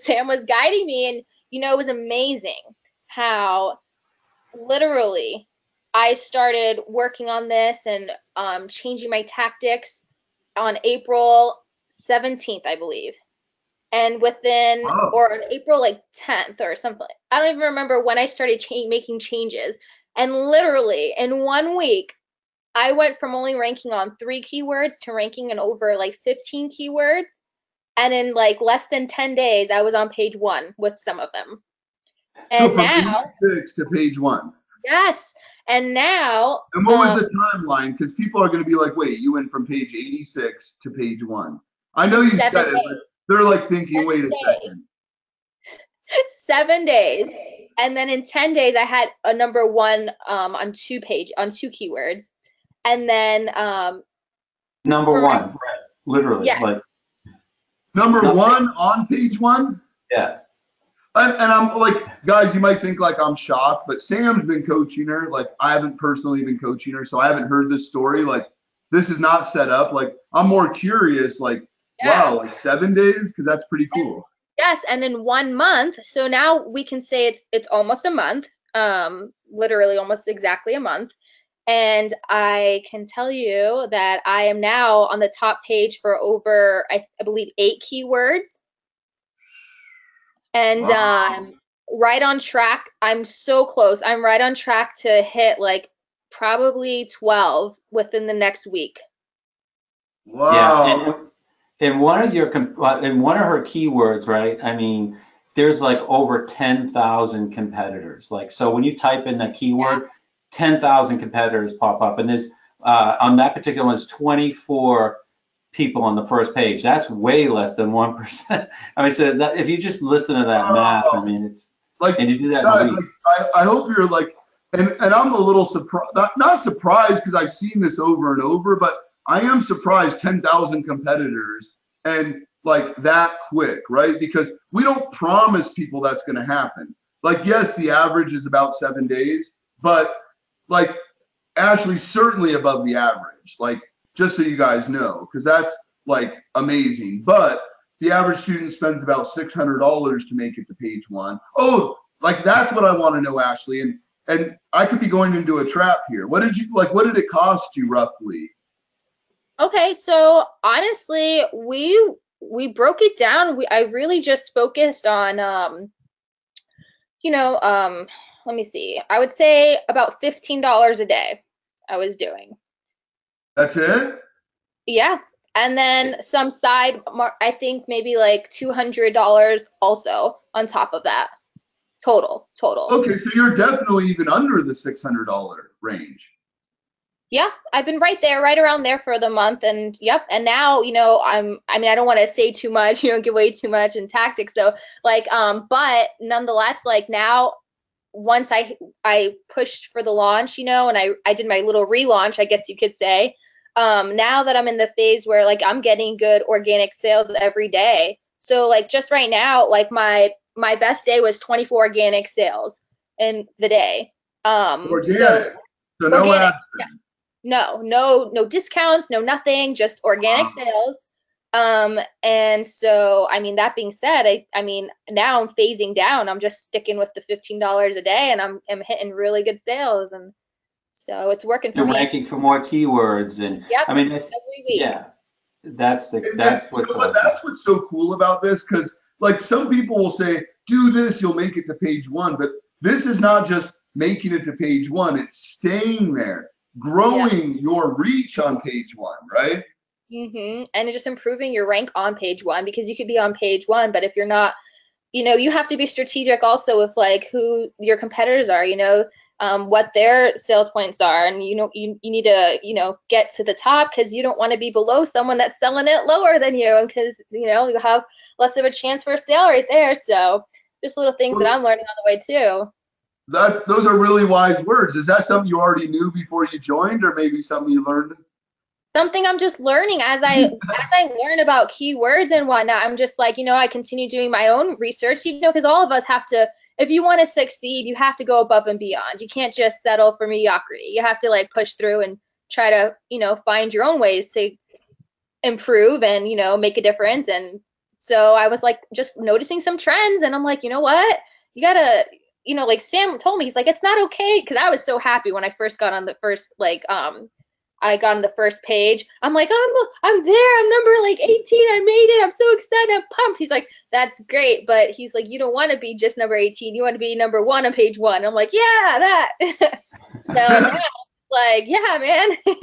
Sam was guiding me and it was amazing how literally I started working on this and changing my tactics on April 17th, I believe. And within, Oh. or on April 10th or something, I don't even remember when I started making changes. And literally in 1 week, I went from only ranking on 3 keywords to ranking in over 15 keywords. And in less than 10 days, I was on page 1 with some of them. So And from now, 86 to page 1. yes. And now, And what was the timeline? Because people are going to be like, wait, you went from page 86 to page 1. I know you 7 said it, days. but they're thinking, 7 wait a days. second. 7 days. And then in 10 days, I had a number 1 on 2 keywords. And then Number one, right? Literally, yeah. Number 1 on page 1? Yeah. And I'm guys, you might think I'm shocked, but Sam's been coaching her. I haven't personally been coaching her, so I haven't heard this story. This is not set up. I'm more curious, Yeah. wow, 7 days? Because that's pretty cool. Yes, and in 1 month, so now we can say it's almost a month, literally almost exactly a month. And I can tell you that I am now on the top page for over, I believe, 8 keywords. And Wow. right on track. I'm so close. I'm right on track to hit probably 12 within the next week. Wow. Yeah, and in one of her keywords, right? I mean, there's over 10,000 competitors. So when you type in that keyword, 10,000 competitors pop up, and there's on that particular one is 24 people on the first page. That's way less than 1%. I mean, so if you just listen to that math, I mean, it's and you do that guys, in a week. I hope you're and I'm a little surprised, not surprised because I've seen this over and over, but I am surprised 10,000 competitors and that quick, right? Because we don't promise people that's going to happen. Yes, the average is about 7 days, but Ashley's certainly above the average. Just so you guys know, because that's amazing. But the average student spends about $600 to make it to page 1. Oh, that's what I want to know, Ashley. And I could be going into a trap here. What did it cost you roughly? Okay, so honestly, we broke it down. I really just focused on let me see. I would say about $15 a day I was doing. That's it? Yeah. And then some I think maybe $200 also on top of that. Total. Okay, so you're definitely even under the $600 range. Yeah, I've been right there, right around there for the month, and yep. And now, I mean, I don't want to say too much, give away too much in tactics. So, but nonetheless, now, once I pushed for the launch, and I did my little relaunch, I guess you could say. Now that I'm in the phase where I'm getting good organic sales every day. So just right now, my best day was 24 organic sales in the day. Organic. So no organic. ads. Yeah. No discounts, no nothing, just organic sales. And so, I mean, that being said, I mean, now I'm phasing down. I'm just sticking with the $15 a day, and I'm hitting really good sales, and so it's working for You're me. ranking for more keywords, and Yep, I mean, every week. yeah, that's the And that's you what's know what? awesome. That's what's so cool about this, because like some people will say, do this, you'll make it to page one. But this is not just making it to page one, it's staying there, Yeah. growing your reach on page one, right? And it's just improving your rank on page one because you could be on page one, but if you're not, you have to be strategic also with like who your competitors are, what their sales points are, and you need to, get to the top because you don't want to be below someone that's selling it lower than you, because you'll have less of a chance for a sale right there. So just little things that Well, I'm learning on the way too. those are really wise words. Is that something you already knew before you joined, or maybe something you learned? Something I'm just learning as I learn about keywords and whatnot. I'm just like, I continue doing my own research, because all of us have to, if you want to succeed, you have to go above and beyond. You can't just settle for mediocrity. You have to like push through and try to, find your own ways to improve and, make a difference. And so I was like just noticing some trends, and I'm like, you know what? You gotta, like Sam told me, he's like, it's not okay. Cause I was so happy when I first got on the first, like, I got on the first page. I'm like, I'm there. I'm number like 18. I made it. I'm so excited. I'm pumped. He's like, that's great. But he's like, you don't want to be just number 18. You want to be number one on page one. I'm like, yeah, that. So now, like, yeah, man.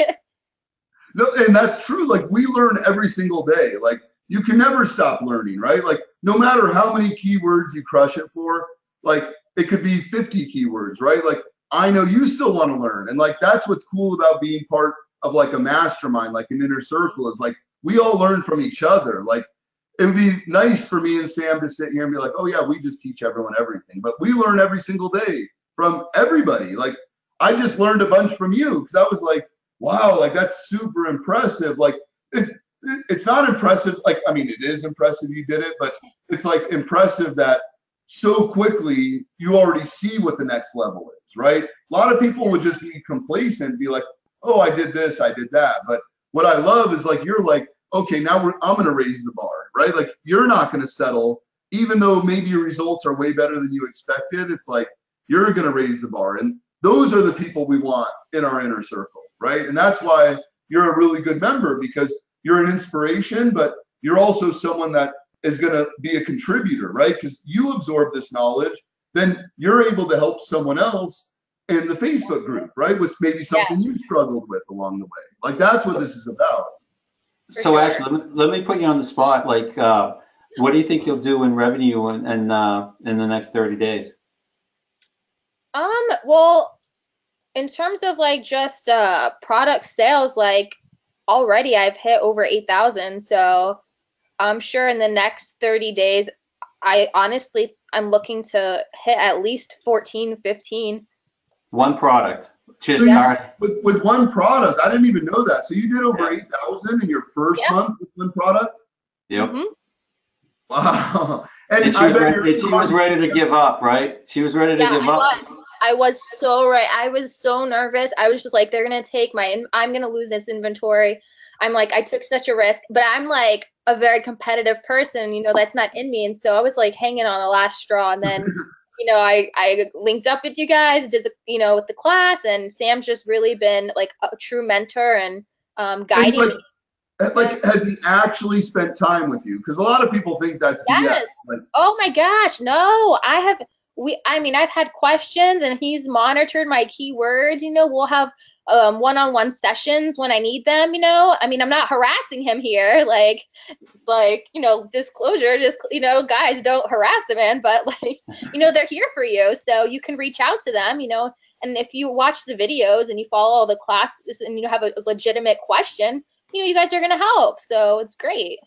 No, and that's true. Like we learn every single day. Like you can never stop learning, right? Like no matter how many keywords you crush it for, like it could be 50 keywords, right? Like I know you still want to learn. And like that's what's cool about being part of like a mastermind, like an inner circle, is like we all learn from each other. Like it would be nice for me and Sam to sit here and be like, oh yeah, we just teach everyone everything. But we learn every single day from everybody. Like I just learned a bunch from you because I was like, wow, like that's super impressive. Like it, it's not impressive. Like, I mean, it is impressive you did it, but it's like impressive that so quickly you already see what the next level is, right? A lot of people would just be complacent and be like, oh, I did this, I did that. But what I love is like, you're like, okay, now I'm going to raise the bar, right? Like you're not going to settle, even though maybe your results are way better than you expected. It's like, you're going to raise the bar. And those are the people we want in our inner circle, right? And that's why you're a really good member, because you're an inspiration, but you're also someone that is going to be a contributor, right? Because you absorb this knowledge, then you're able to help someone else in the Facebook group, right? With maybe something Yes, you struggled with along the way. Like that's what this is about. for So sure. actually, let me put you on the spot. Like, what do you think you'll do in revenue in the next 30 days? Well, in terms of like just product sales, like already I've hit over 8,000. So I'm sure in the next 30 days, I'm looking to hit at least 14, 15. One product. So Just Yep. you start. with one product, I didn't even know that. So you did over Yeah. 8,000 in your first Yep. month with one product? Yep. hmm Wow. And And she I was bet ready. And you're she was already, ready to give up, right? She was ready to Yeah, give I up. was. I was so right. I was so nervous. I was just like, they're gonna take I'm gonna lose this inventory. I'm like, I took such a risk, but I'm like a very competitive person, that's not in me. And so I was like hanging on the last straw. And then, I linked up with you guys, did with the class, and Sam's just really been like a true mentor and and guiding me. Yeah. like, has he actually spent time with you? Because a lot of people think that's BS. Yes. Like, Oh my gosh. No, I mean, I've had questions and he's monitored my keywords. We'll have one-on-one sessions when I need them. I mean, I'm not harassing him here. Like, disclosure, just, guys, don't harass the man, but like, they're here for you. So you can reach out to them, and if you watch the videos and you follow all the classes and have a legitimate question, you guys are going to help. So it's great.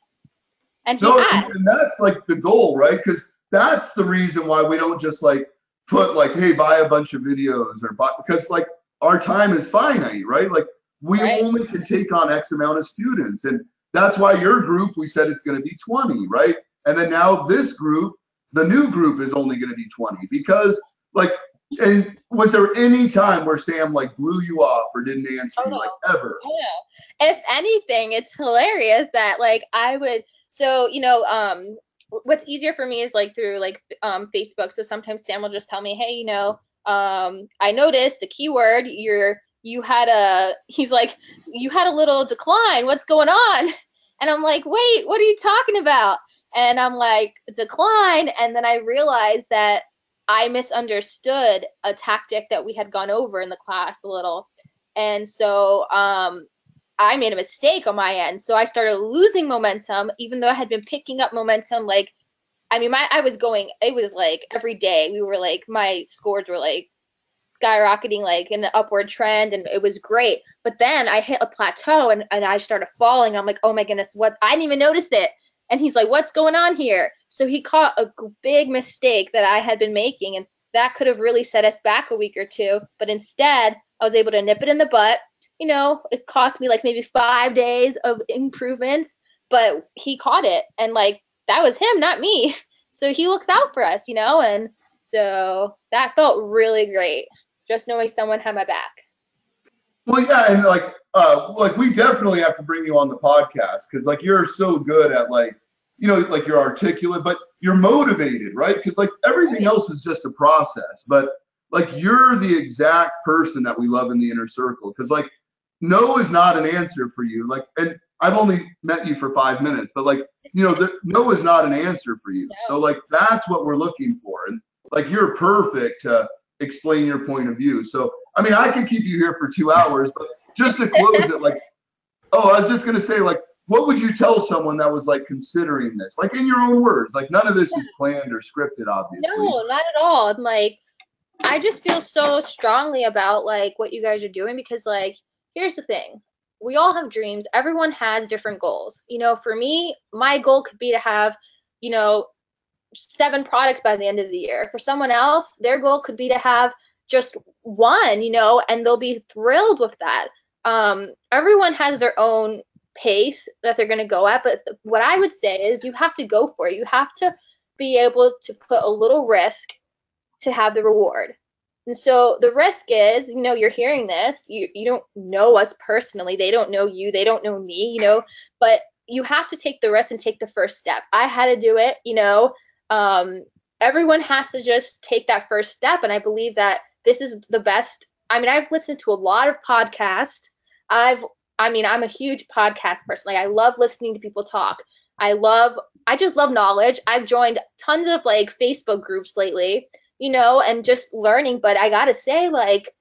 And he no, has. and that's like the goal, right? Because that's the reason why we don't just like put like, hey, buy a bunch of videos or buy, because like our time is finite, right? Like we Right. only can take on X amount of students. And that's why your group, we said it's going to be 20, right? And then now this group, the new group is only going to be 20 because like And was there any time where Sam like blew you off or didn't answer Oh you, no. like ever? Oh no. If anything, it's hilarious that like I would so what's easier for me is like through like Facebook. So sometimes Sam will just tell me, hey, I noticed the keyword you had a he's like, you had a little decline. What's going on? And I'm like, wait, what are you talking about? And I'm like, decline. And then I realized that I misunderstood a tactic that we had gone over in the class a little. And so I made a mistake on my end. So I started losing momentum, even though I had been picking up momentum. Like, I mean, I was going, it was like every day we were like, my scores were like skyrocketing, like in the upward trend, and it was great. But then I hit a plateau and I started falling. I'm like, oh my goodness, what? I didn't even notice it. And he's like, what's going on here? So he caught a big mistake that I had been making, and that could have really set us back a week or two. But instead, I was able to nip it in the butt. It cost me like maybe 5 days of improvements, but he caught it. And like, that was him, not me. So he looks out for us, and so that felt really great, just knowing someone had my back. Well, yeah, and like we definitely have to bring you on the podcast because like you're so good at like, like you're articulate, but you're motivated, right? Because like everything else is just a process, but like you're the exact person that we love in the inner circle. Because like no is not an answer for you. Like, and I've only met you for 5 minutes, but like no is not an answer for you. So No. like that's what we're looking for, and like you're perfect to explain your point of view. So I mean, I could keep you here for 2 hours, but just to close it, like, oh, I was just gonna say, like, what would you tell someone that was like considering this, like in your own words? Like, none of this is planned or scripted, obviously. No, not at all. I'm like, I just feel so strongly about like what you guys are doing because like here's the thing. We all have dreams. Everyone has different goals. For me, my goal could be to have, you know, 7 products by the end of the year. For someone else, their goal could be to have just one, and they'll be thrilled with that. Everyone has their own pace that they're going to go at, but what I would say is you have to go for it. You have to be able to put a little risk to have the reward. And so the risk is, you're hearing this, you don't know us personally, they don't know you, they don't know me, but you have to take the risk and take the first step. I had to do it, um, everyone has to just take that first step. And I believe that this is the best. I mean, I've listened to a lot of podcasts. I'm a huge podcast person. Like, I love listening to people talk. I just love knowledge. I've joined tons of like Facebook groups lately, and just learning. But I gotta say, like,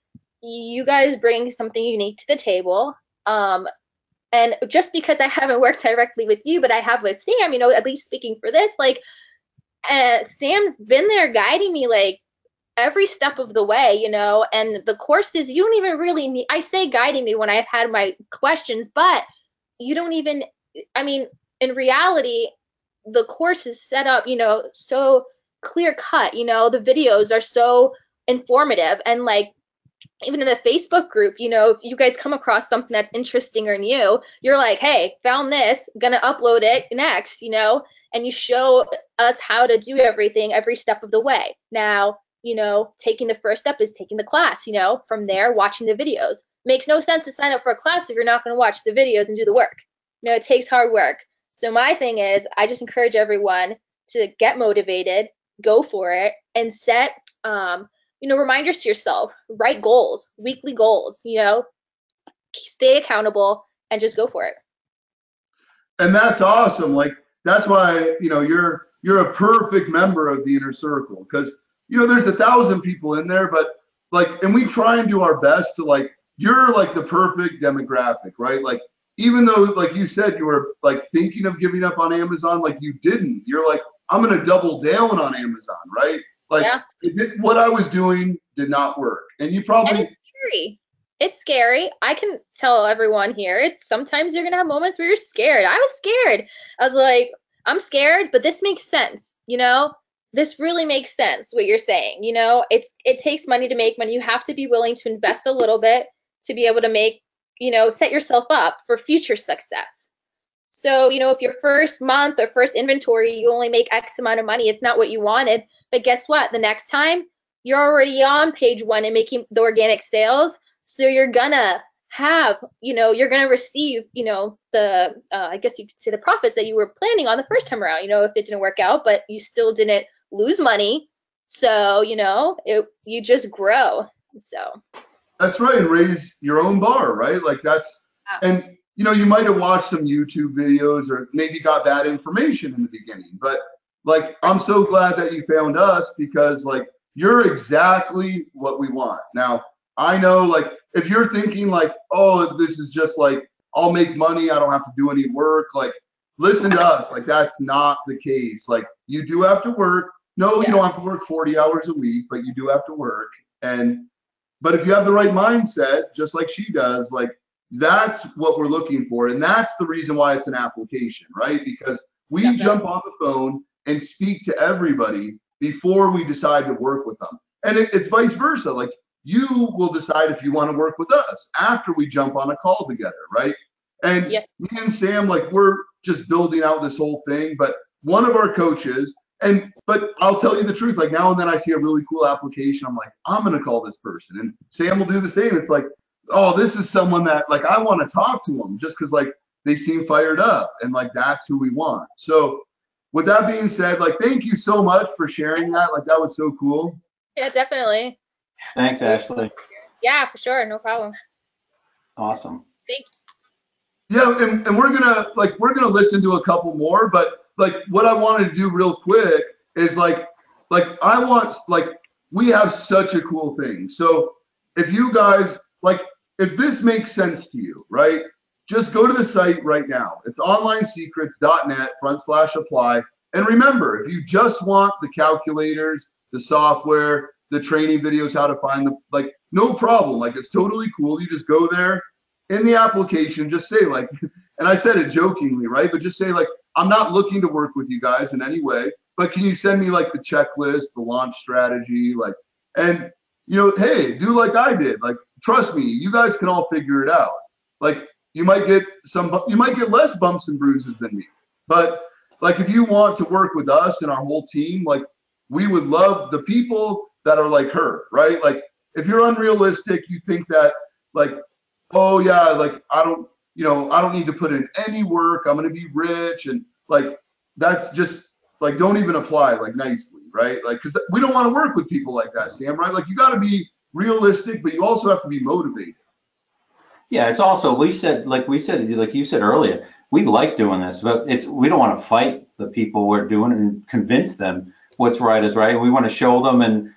you guys bring something unique to the table. And just because I haven't worked directly with you, but I have with Sam, at least speaking for this, like, Sam's been there guiding me like every step of the way, and the courses, you don't even really need, I say guiding me when I've had my questions, but you don't even, I mean, in reality, the course is set up, so clear cut, the videos are so informative, and like even in the Facebook group, if you guys come across something that's interesting or new, you're like, hey, found this, gonna upload it next, and you show us how to do everything every step of the way. Now, taking the first step is taking the class, from there, watching the videos. Makes no sense to sign up for a class if you're not going to watch the videos and do the work. It takes hard work. So my thing is, I just encourage everyone to get motivated, go for it, and set reminders to yourself, write goals, weekly goals, stay accountable and just go for it. And that's awesome. Like that's why you're a perfect member of the inner circle because there's 1,000 people in there, but like, and we try and do our best to like you're like the perfect demographic, right? Like even though like you said you were like thinking of giving up on Amazon, like you didn't. You're like, I'm gonna double down on Amazon, right? Like Yeah. what I was doing did not work, and you And probably it's scary. It's scary. I can tell everyone here, it's sometimes you're gonna have moments where you're scared. I was scared. I was like, I'm scared, but this makes sense, This really makes sense what you're saying, it takes money to make money. You have to be willing to invest a little bit to be able to make, set yourself up for future success. So, if your first month or first inventory, you only make X amount of money, it's not what you wanted. But guess what? The next time you're already on page 1 and making the organic sales. So you're gonna have, you're gonna receive, the I guess you could say the profits that you were planning on the first time around. If it didn't work out, but you still didn't lose money. So, you just grow. So That's right, and raise your own bar, right? Like that's, and you might have watched some YouTube videos or maybe got bad information in the beginning, but like I'm so glad that you found us because like you're exactly what we want. Now, I know like if you're thinking like, oh, this is just like I'll make money, I don't have to do any work, like listen to us. Like that's not the case. Like you do have to work. No, you don't have to work 40 hours a week, but you do have to work. But if you have the right mindset, just like she does, like that's what we're looking for. And that's the reason why it's an application, right? Because we jump on the phone and speak to everybody before we decide to work with them. And it's vice versa. Like you will decide if you want to work with us after we jump on a call together, right? And me and Sam, like we're just building out this whole thing, but one of our coaches, but I'll tell you the truth, like now and then I see a really cool application, I'm like, I'm gonna call this person. And Sam will do the same. It's like, oh, this is someone that like I want to talk to them just because like they seem fired up and like that's who we want. So with that being said, like thank you so much for sharing that. Like that was so cool. Yeah, definitely. Thanks, Ashley. Yeah, for sure, no problem. Awesome. Thank you. Yeah, and we're gonna listen to a couple more, but like what I wanted to do real quick is like I want like we have such a cool thing. So if you guys like if this makes sense to you, right? Just go to the site right now. It's onlinesecrets.net/apply. And remember, if you just want the calculators, the software, the training videos, how to find them, like no problem. Like it's totally cool. You just go there in the application, just say like, and I said it jokingly, right? But just say like, I'm not looking to work with you guys in any way, but can you send me like the checklist, the launch strategy, like, and hey, do like I did. Like, trust me, you guys can all figure it out. Like, you might get less bumps and bruises than me, but like if you want to work with us and our whole team, like we would love the people that are like her, right? Like if you're unrealistic, you think that like, oh yeah, like I don't need to put in any work, I'm gonna be rich, and like that's just like don't even apply like nicely, right? Like because we don't want to work with people like that, Sam, right? Like you got to be realistic, but you also have to be motivated. Yeah, it's also like you said earlier, we like doing this, but we don't want to fight the people we're doing and convince them what's right is right. We want to show them and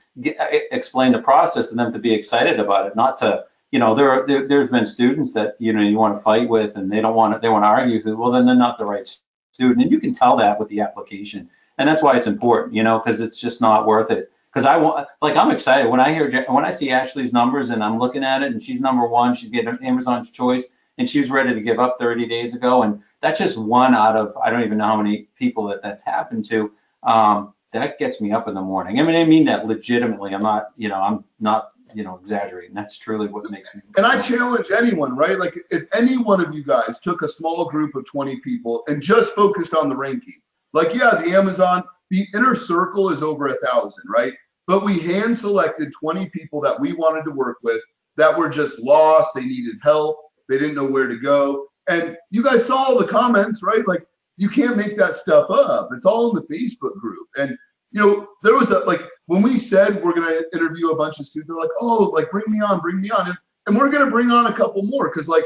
explain the process to them to be excited about it, not to there's been students that you want to fight with and they want to argue with. Well, then they're not the right student, and you can tell that with the application, and that's why it's important, because it's just not worth it. Because I'm excited when I see Ashley's numbers and I'm looking at it and she's number one, she's getting Amazon's choice, and she was ready to give up 30 days ago, and that's just one out of I don't even know how many people that's happened to. That gets me up in the morning. I mean that legitimately. I'm not exaggerating. That's truly what makes me. And I challenge anyone, right? Like if any one of you guys took a small group of 20 people and just focused on the ranking, like the Amazon, the inner circle is over 1,000, right? But we hand selected 20 people that we wanted to work with that were just lost. They needed help. They didn't know where to go. And you guys saw all the comments, right? Like you can't make that stuff up. It's all in the Facebook group. And there was when we said we're going to interview a bunch of students, they're like, oh, like bring me on. And we're going to bring on a couple more because like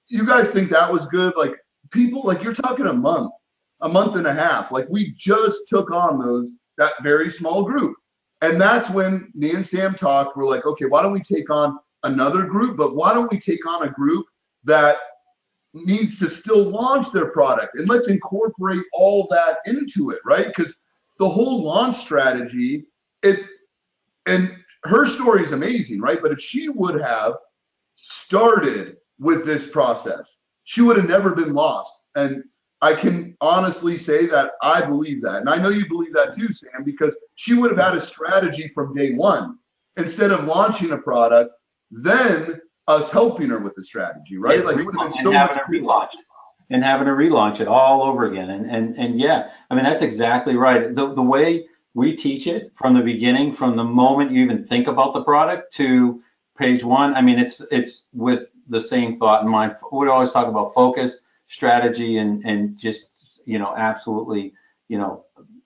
you guys think that was good. Like people, like you're talking a month and a half. Like we just took on that very small group. And that's when me and Sam talked. We're like, okay, why don't we take on another group? But why don't we take on a group that needs to still launch their product? And let's incorporate all that into it, right? Because the whole launch strategy, and her story is amazing, right? But if she would have started with this process, she would have never been lost. And I can honestly say that I believe that. And I know you believe that too, Sam, because she would have had a strategy from day one instead of launching a product, then us helping her with the strategy, right? Yeah, like it would have been so much relaunched and having to relaunch it all over again. And yeah, I mean, that's exactly right. The way We teach it from the beginning, from the moment you even think about the product to page one. I mean, it's with the same thought in mind. We always talk about focus, strategy, and just, absolutely,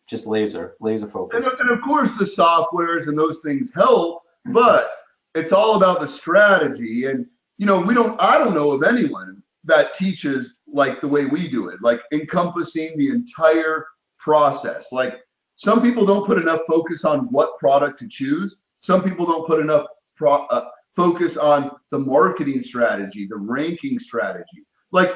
just laser focus. And of course, the softwares and those things help, but it's all about the strategy. And I don't know of anyone that teaches like the way we do it, like encompassing the entire process. Like some people don't put enough focus on what product to choose. Some people don't put enough focus on the marketing strategy, the ranking strategy. Like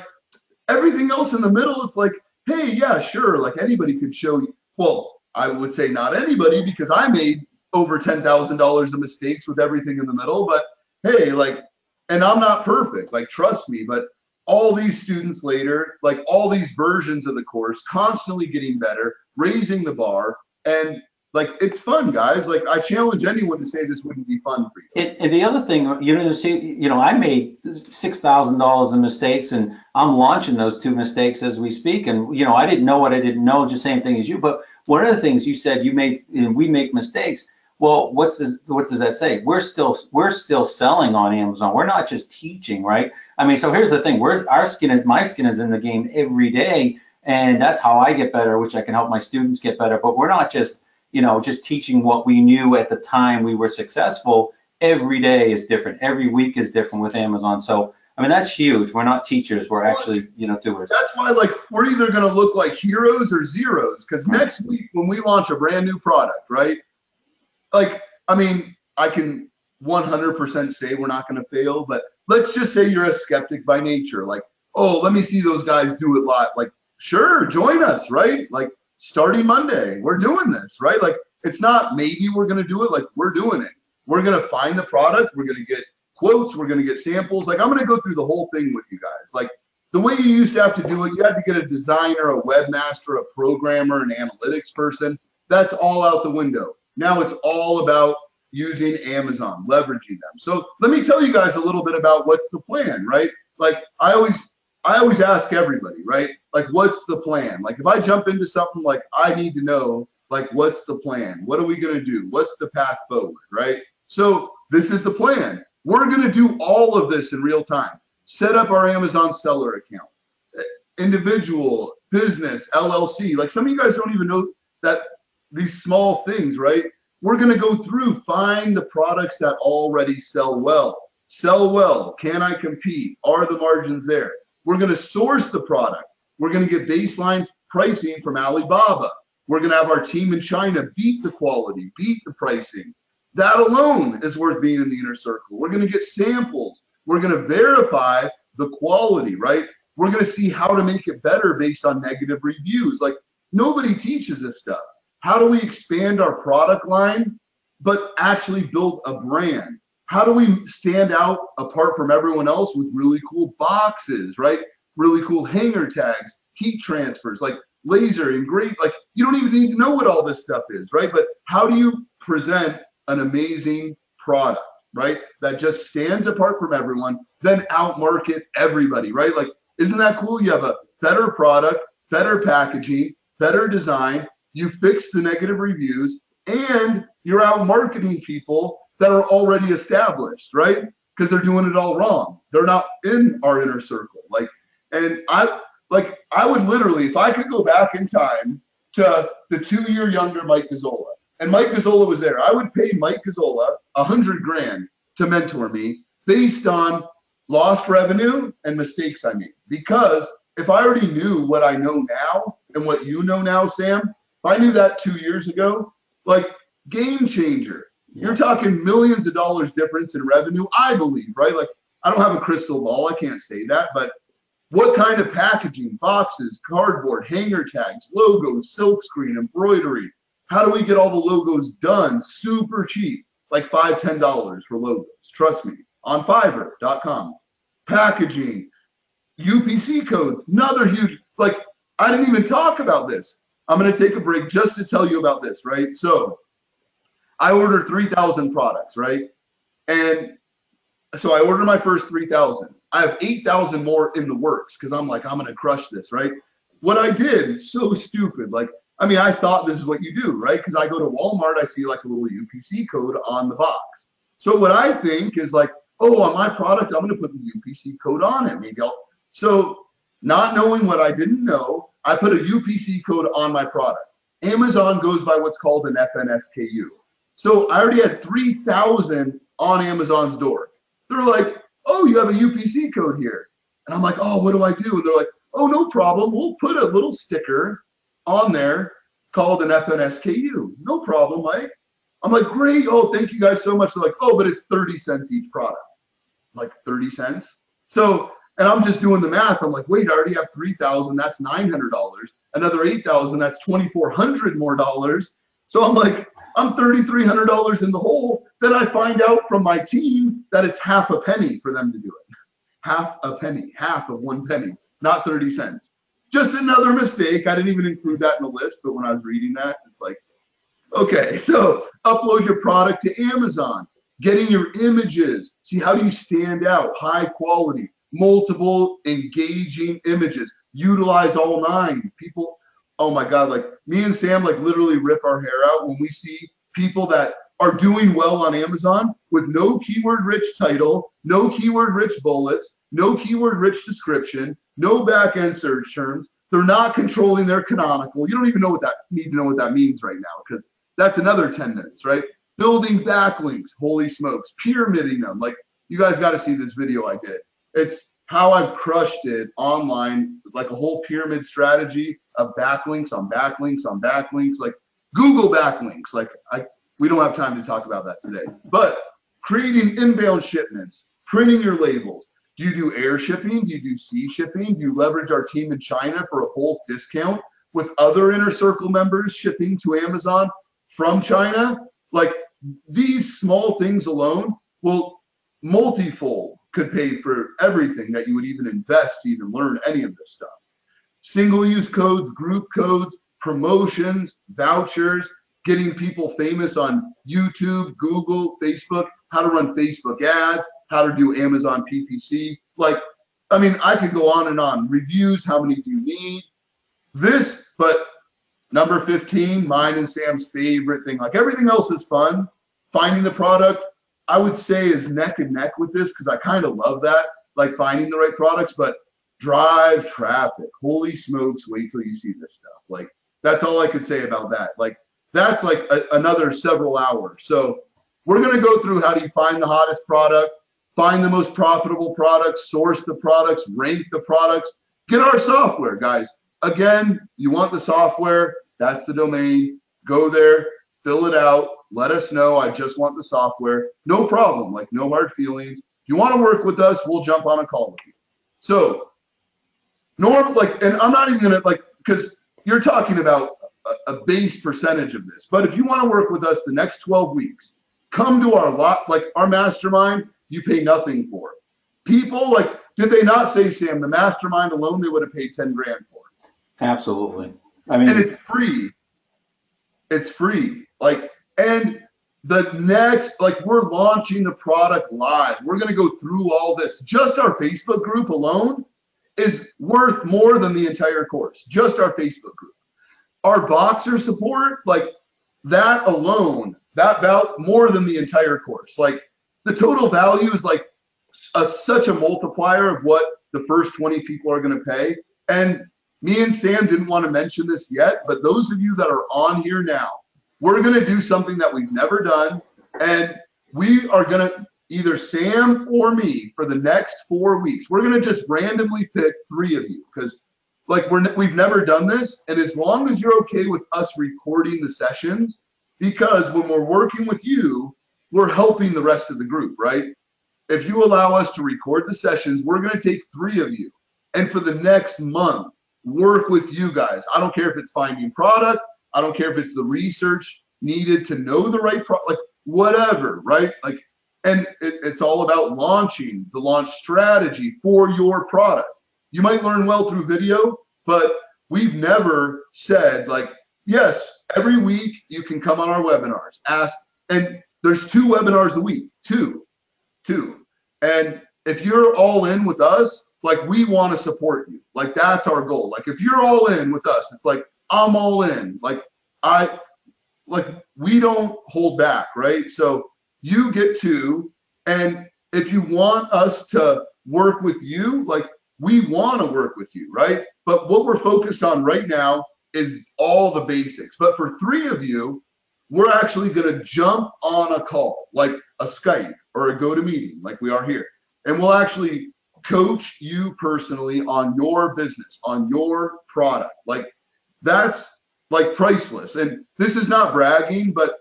everything else in the middle, it's like, hey, yeah, sure, like anybody could show you. Well, I would say not anybody, because I made over $10,000 of mistakes with everything in the middle. But hey, like, and I'm not perfect, like, trust me. But all these students later, like all these versions of the course, constantly getting better, raising the bar, and like it's fun, guys. Like I challenge anyone to say this wouldn't be fun for you. And the other thing, I made $6,000 in mistakes, and I'm launching those two mistakes as we speak. And I didn't know what I didn't know, just same thing as you. But one of the things you said, we make mistakes. Well, what does that say? We're still selling on Amazon. We're not just teaching, right? I mean, so here's the thing: my skin is in the game every day, and that's how I get better, which I can help my students get better. But we're not just just teaching what we knew at the time we were successful. Every day is different. Every week is different with Amazon. So, I mean, that's huge. We're not teachers. We're actually, doers. That's why, like, we're either going to look like heroes or zeros. Because next week, when we launch a brand new product, right? Like, I mean, I can 100% say we're not going to fail, but let's just say you're a skeptic by nature. Like, oh, let me see those guys do it live. Like, sure, join us, right? Like, starting Monday, we're doing this, right? Like, it's not maybe we're going to do it, like, we're doing it. We're going to find the product. We're going to get quotes. We're going to get samples. Like, I'm going to go through the whole thing with you guys. Like, the way you used to have to do it, you had to get a designer, a webmaster, a programmer, an analytics person. That's all out the window. Now it's all about using Amazon, leveraging them. So let me tell you guys a little bit about what's the plan, right? Like I always ask everybody, right? Like, what's the plan? Like if I jump into something, like I need to know, like, what's the plan? What are we going to do? What's the path forward, right? So this is the plan. We're going to do all of this in real time. Set up our Amazon seller account, individual, business, LLC. Like some of you guys don't even know that these small things, right? We're going to go through, find the products that already sell well. Sell well. Can I compete? Are the margins there? We're going to source the product. We're going to get baseline pricing from Alibaba. We're going to have our team in China beat the quality, beat the pricing. That alone is worth being in the inner circle. We're going to get samples. We're going to verify the quality, right? We're going to see how to make it better based on negative reviews. Like nobody teaches this stuff. How do we expand our product line, but actually build a brand? How do we stand out apart from everyone else with really cool boxes, right? Really cool hanger tags, heat transfers, like laser engraved, like you don't even need to know what all this stuff is, right? But how do you present an amazing product, right? That just stands apart from everyone, then outmarket everybody, right? Like, isn't that cool? You have a better product, better packaging, better design, you fix the negative reviews, and you're out marketing people that are already established, right? Because they're doing it all wrong. They're not in our inner circle. I would literally, if I could go back in time to the 2-year younger Mike Gazzola, and Mike Gazzola was there, I would pay Mike Gazzola $100,000 to mentor me based on lost revenue and mistakes I made. Because if I already knew what I know now and what you know now, Sam, if I knew that 2 years ago, like game changer. You're talking millions of dollars difference in revenue, I believe, right? Like I don't have a crystal ball, I can't say that, but what kind of packaging, boxes, cardboard, hanger tags, logos, silkscreen, embroidery? How do we get all the logos done super cheap, like $5, $10 for logos? Trust me, on Fiverr.com. Packaging, UPC codes, another huge, like I didn't even talk about this. I'm going to take a break just to tell you about this, right? So I ordered 3,000 products, right? And so I ordered my first 3,000. I have 8,000 more in the works because I'm like, I'm going to crush this, right? What I did, so stupid, like I mean, I thought this is what you do, right? Because I go to Walmart, I see like a little UPC code on the box. So what I think is like, oh, on my product, I'm going to put the UPC code on it. Maybe I'll. So not knowing what I didn't know, I put a UPC code on my product. Amazon goes by what's called an FNSKU. So I already had 3,000 on Amazon's door. They're like, oh, you have a UPC code here. And I'm like, oh, what do I do? And they're like, oh, no problem. We'll put a little sticker on there called an FNSKU. No problem, Mike. I'm like, great. Oh, thank you guys so much. They're like, oh, but it's 30 cents each product. I'm like 30 cents. So, and I'm just doing the math. I'm like, wait, I already have 3,000. That's $900. Another 8,000. That's 2,400 more dollars. So I'm like, I'm $3,300 in the hole. Then I find out from my team that it's half a penny for them to do it. Half a penny, half of 1 penny, not 30 cents. Just another mistake. I didn't even include that in the list, but when I was reading that, it's like, okay, so upload your product to Amazon, getting your images. See, how do you stand out? High quality, multiple engaging images. Utilize all 9. People, oh my God, like me and Sam like literally rip our hair out when we see people that are doing well on Amazon with no keyword rich title, no keyword rich bullets, no keyword rich description, no back end search terms. They're not controlling their canonical. You don't even know what that need to know what that means right now, because that's another 10 minutes, right? Building backlinks, holy smokes, pyramiding them. Like, you guys got to see this video I did. It's how I've crushed it online, like a whole pyramid strategy of backlinks on backlinks on backlinks, like Google backlinks. Like, we don't have time to talk about that today, but creating inbound shipments, printing your labels. Do you do air shipping? Do you do sea shipping? Do you leverage our team in China for a bulk discount with other Inner Circle members shipping to Amazon from China? Like, these small things alone will multifold could pay for everything that you would even invest to even learn any of this stuff. Single use codes, group codes, promotions, vouchers, getting people famous on YouTube, Google, Facebook, how to run Facebook ads, how to do Amazon PPC. Like, I mean, I could go on and on. Reviews, how many do you need? This, but number 15, mine and Sam's favorite thing. Like, everything else is fun. Finding the product, I would say, is neck and neck with this, because I kind of love that, like finding the right products, but drive traffic. Holy smokes, wait till you see this stuff. Like, that's all I could say about that. Like, that's like another several hours. So we're going to go through how do you find the hottest product, find the most profitable products, source the products, rank the products, get our software, guys. Again, you want the software, that's the domain. Go there, fill it out, let us know. I just want the software. No problem, like no hard feelings. If you want to work with us, we'll jump on a call with you. So, like, and I'm not even going to, like, because you're talking about a base percentage of this. But if you want to work with us the next 12 weeks, come to our mastermind, you pay nothing for. People, like, did they not say, Sam, the mastermind alone, they would have paid 10 grand for? Absolutely. I mean, and it's free. It's free. Like, and the next, like, we're launching the product live. We're going to go through all this. Just our Facebook group alone is worth more than the entire course. Just our Facebook group. Our Boxer support, like, that alone, that value more than the entire course. Like, the total value is like such a multiplier of what the first 20 people are going to pay. And me and Sam didn't want to mention this yet, but those of you that are on here now, we're going to do something that we've never done. And we are going to, either Sam or me, for the next 4 weeks, we're going to just randomly pick 3 of you, because, like, we've never done this. And as long as you're okay with us recording the sessions, because when we're working with you, we're helping the rest of the group, right? If you allow us to record the sessions, we're going to take 3 of you, and for the next month, work with you guys. I don't care if it's finding product. I don't care if it's the research needed to know the right product, like, whatever, right? Like, and it's all about launching, the launch strategy for your product. You might learn well through video, but we've never said, like, yes, every week you can come on our webinars, ask, and there's 2 webinars a week, two. And if you're all in with us, like, we want to support you. Like, that's our goal. Like, if you're all in with us, it's like, I'm all in. We don't hold back, right? So you get to, and if you want us to work with you, like we want to work with you, right? But what we're focused on right now is all the basics. But for 3 of you, we're actually going to jump on a call, like a Skype or a GoToMeeting, like we are here. And we'll actually coach you personally on your business, on your product. Like that's like priceless. And this is not bragging, but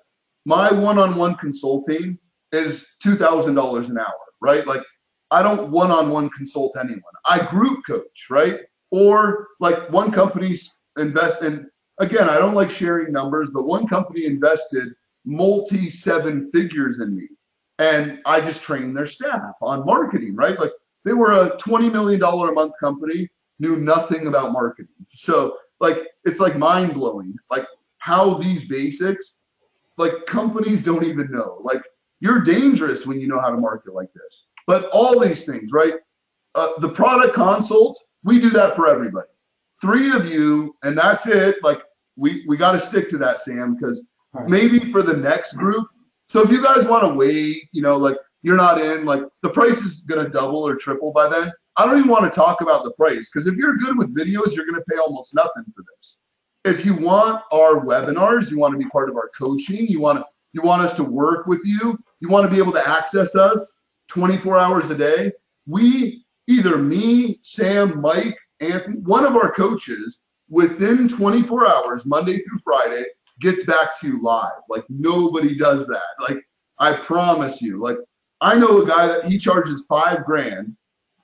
my one-on-one consulting is $2,000 an hour, right? Like I don't one-on-one consult anyone. I group coach, right? Or like one company's invest in, again, I don't like sharing numbers, but one company invested multi 7 figures in me. And I just trained their staff on marketing, right? Like they were a $20 million a month company, knew nothing about marketing. So like, it's like mind blowing, like how these basics, like companies don't even know. Like you're dangerous when you know how to market like this. But all these things, right? The product consults, we do that for everybody. 3 of you, and that's it. Like we got to stick to that, Sam, because maybe for the next group. So if you guys want to wait, you know, like you're not in, like the price is going to double or triple by then. I don't even want to talk about the price because if you're good with videos, you're going to pay almost nothing for this. If you want our webinars, you want to be part of our coaching, you want us to work with you, you want to be able to access us 24 hours a day. We, either me, Sam, Mike, Anthony, one of our coaches within 24 hours, Monday through Friday, gets back to you live. Like nobody does that. Like I promise you, like I know a guy that he charges $5,000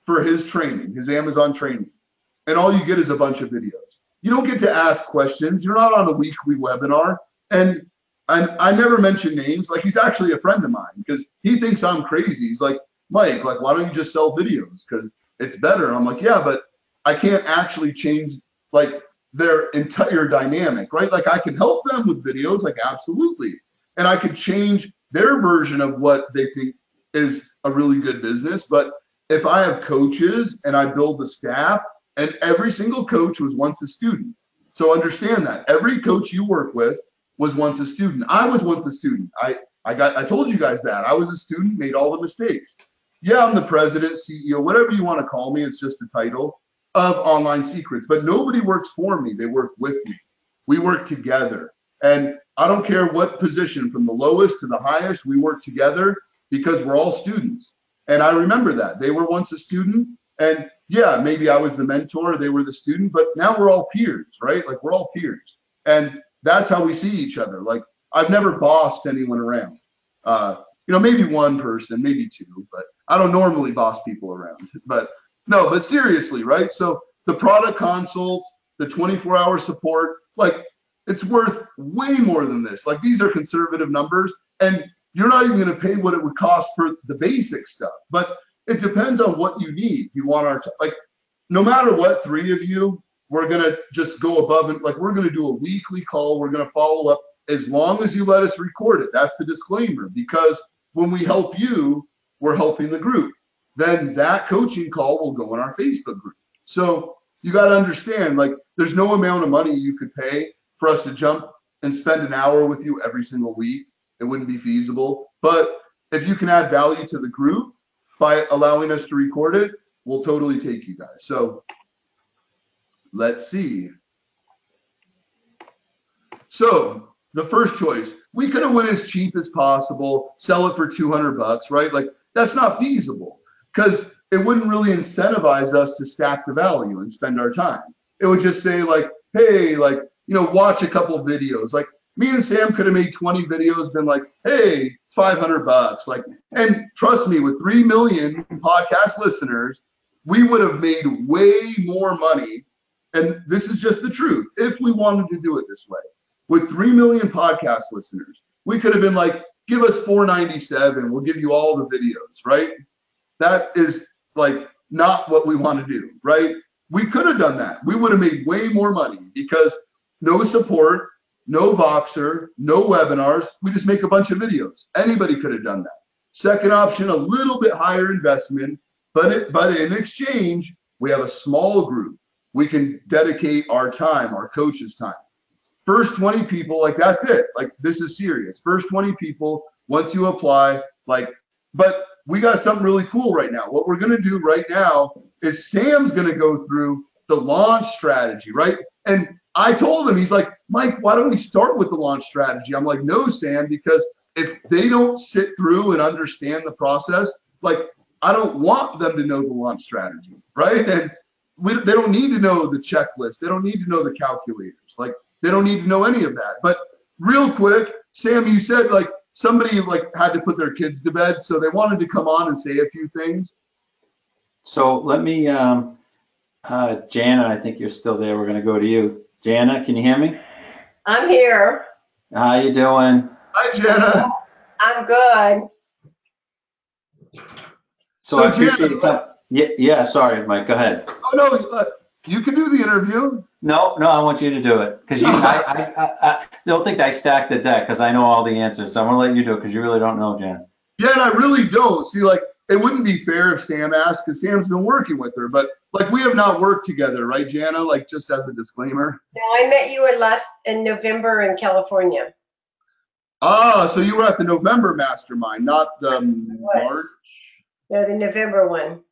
for his training, his Amazon training. And all you get is a bunch of videos. You don't get to ask questions. You're not on a weekly webinar. And I never mention names. Like he's actually a friend of mine because he thinks I'm crazy. He's like, Mike, like, why don't you just sell videos? Because it's better. And I'm like, yeah, but I can't actually change like their entire dynamic, right? Like I can help them with videos, like absolutely. And I could change their version of what they think is a really good business. But if I have coaches and I build the staff, and every single coach was once a student. So understand that every coach you work with was once a student. I was once a student. I told you guys that. I was a student, made all the mistakes. Yeah, I'm the president, CEO, whatever you want to call me. It's just a title of Online Secrets. But nobody works for me. They work with me. We work together. And I don't care what position, from the lowest to the highest, we work together because we're all students. And I remember that. They were once a student. And yeah, maybe I was the mentor, they were the student, but now we're all peers, right? Like we're all peers. And that's how we see each other. Like I've never bossed anyone around. You know, maybe one person, maybe 2, but I don't normally boss people around. But no, but seriously, right? So the product consults, the 24-hour support, like it's worth way more than this. Like these are conservative numbers and you're not even going to pay what it would cost for the basic stuff. But it depends on what you need. You want our, like, no matter what, 3 of you, we're going to just go above and like, we're going to do a weekly call. We're going to follow up as long as you let us record it. That's the disclaimer, because when we help you, we're helping the group. Then that coaching call will go in our Facebook group. So you got to understand, like, there's no amount of money you could pay for us to jump and spend an hour with you every single week. It wouldn't be feasible. But if you can add value to the group by allowing us to record it, we'll totally take you guys. So let's see. So the first choice, we could have went as cheap as possible, sell it for $200, right? Like that's not feasible because it wouldn't really incentivize us to stack the value and spend our time. It would just say like, hey, like, you know, watch a couple videos. Like me and Sam could have made 20 videos, been like, hey, it's $500. Like, and trust me, with 3 million podcast listeners, we would have made way more money. And this is just the truth. If we wanted to do it this way, with 3 million podcast listeners, we could have been like, give us $497. We'll give you all the videos, right? That is like not what we want to do, right? We could have done that. We would have made way more money because no support, no Voxer, no webinars. We just make a bunch of videos. Anybody could have done that. Second option, a little bit higher investment, but in exchange, we have a small group. We can dedicate our time, our coach's time. first 20 people, like that's it. Like this is serious. First 20 people, once you apply, like, but we got something really cool right now. What we're gonna do right now is Sam's gonna go through the launch strategy, right? And I told him, he's like, Mike, why don't we start with the launch strategy? I'm like, no, Sam, because if they don't sit through and understand the process, like I don't want them to know the launch strategy, right? And they don't need to know the checklist. They don't need to know the calculators. Like they don't need to know any of that. But real quick, Sam, you said like somebody like had to put their kids to bed, so they wanted to come on and say a few things. So let me, Jana, I think you're still there. We're going to go to you. Jana, can you hear me? I'm here. How you doing? Hi, Jana. I'm good. So I Jana, appreciate you coming. Yeah, sorry, Mike, go ahead. Oh no, you can do the interview. No, I want you to do it because I don't think I stacked the deck because I know all the answers. So I'm gonna let you do it because you really don't know, Jan. Yeah, and I really don't. See, like, it wouldn't be fair if Sam asked because Sam's been working with her, but like we have not worked together, right, Jana? Like just as a disclaimer. No, I met you in November in California. Ah, so you were at the November mastermind, not the March. No, the November one.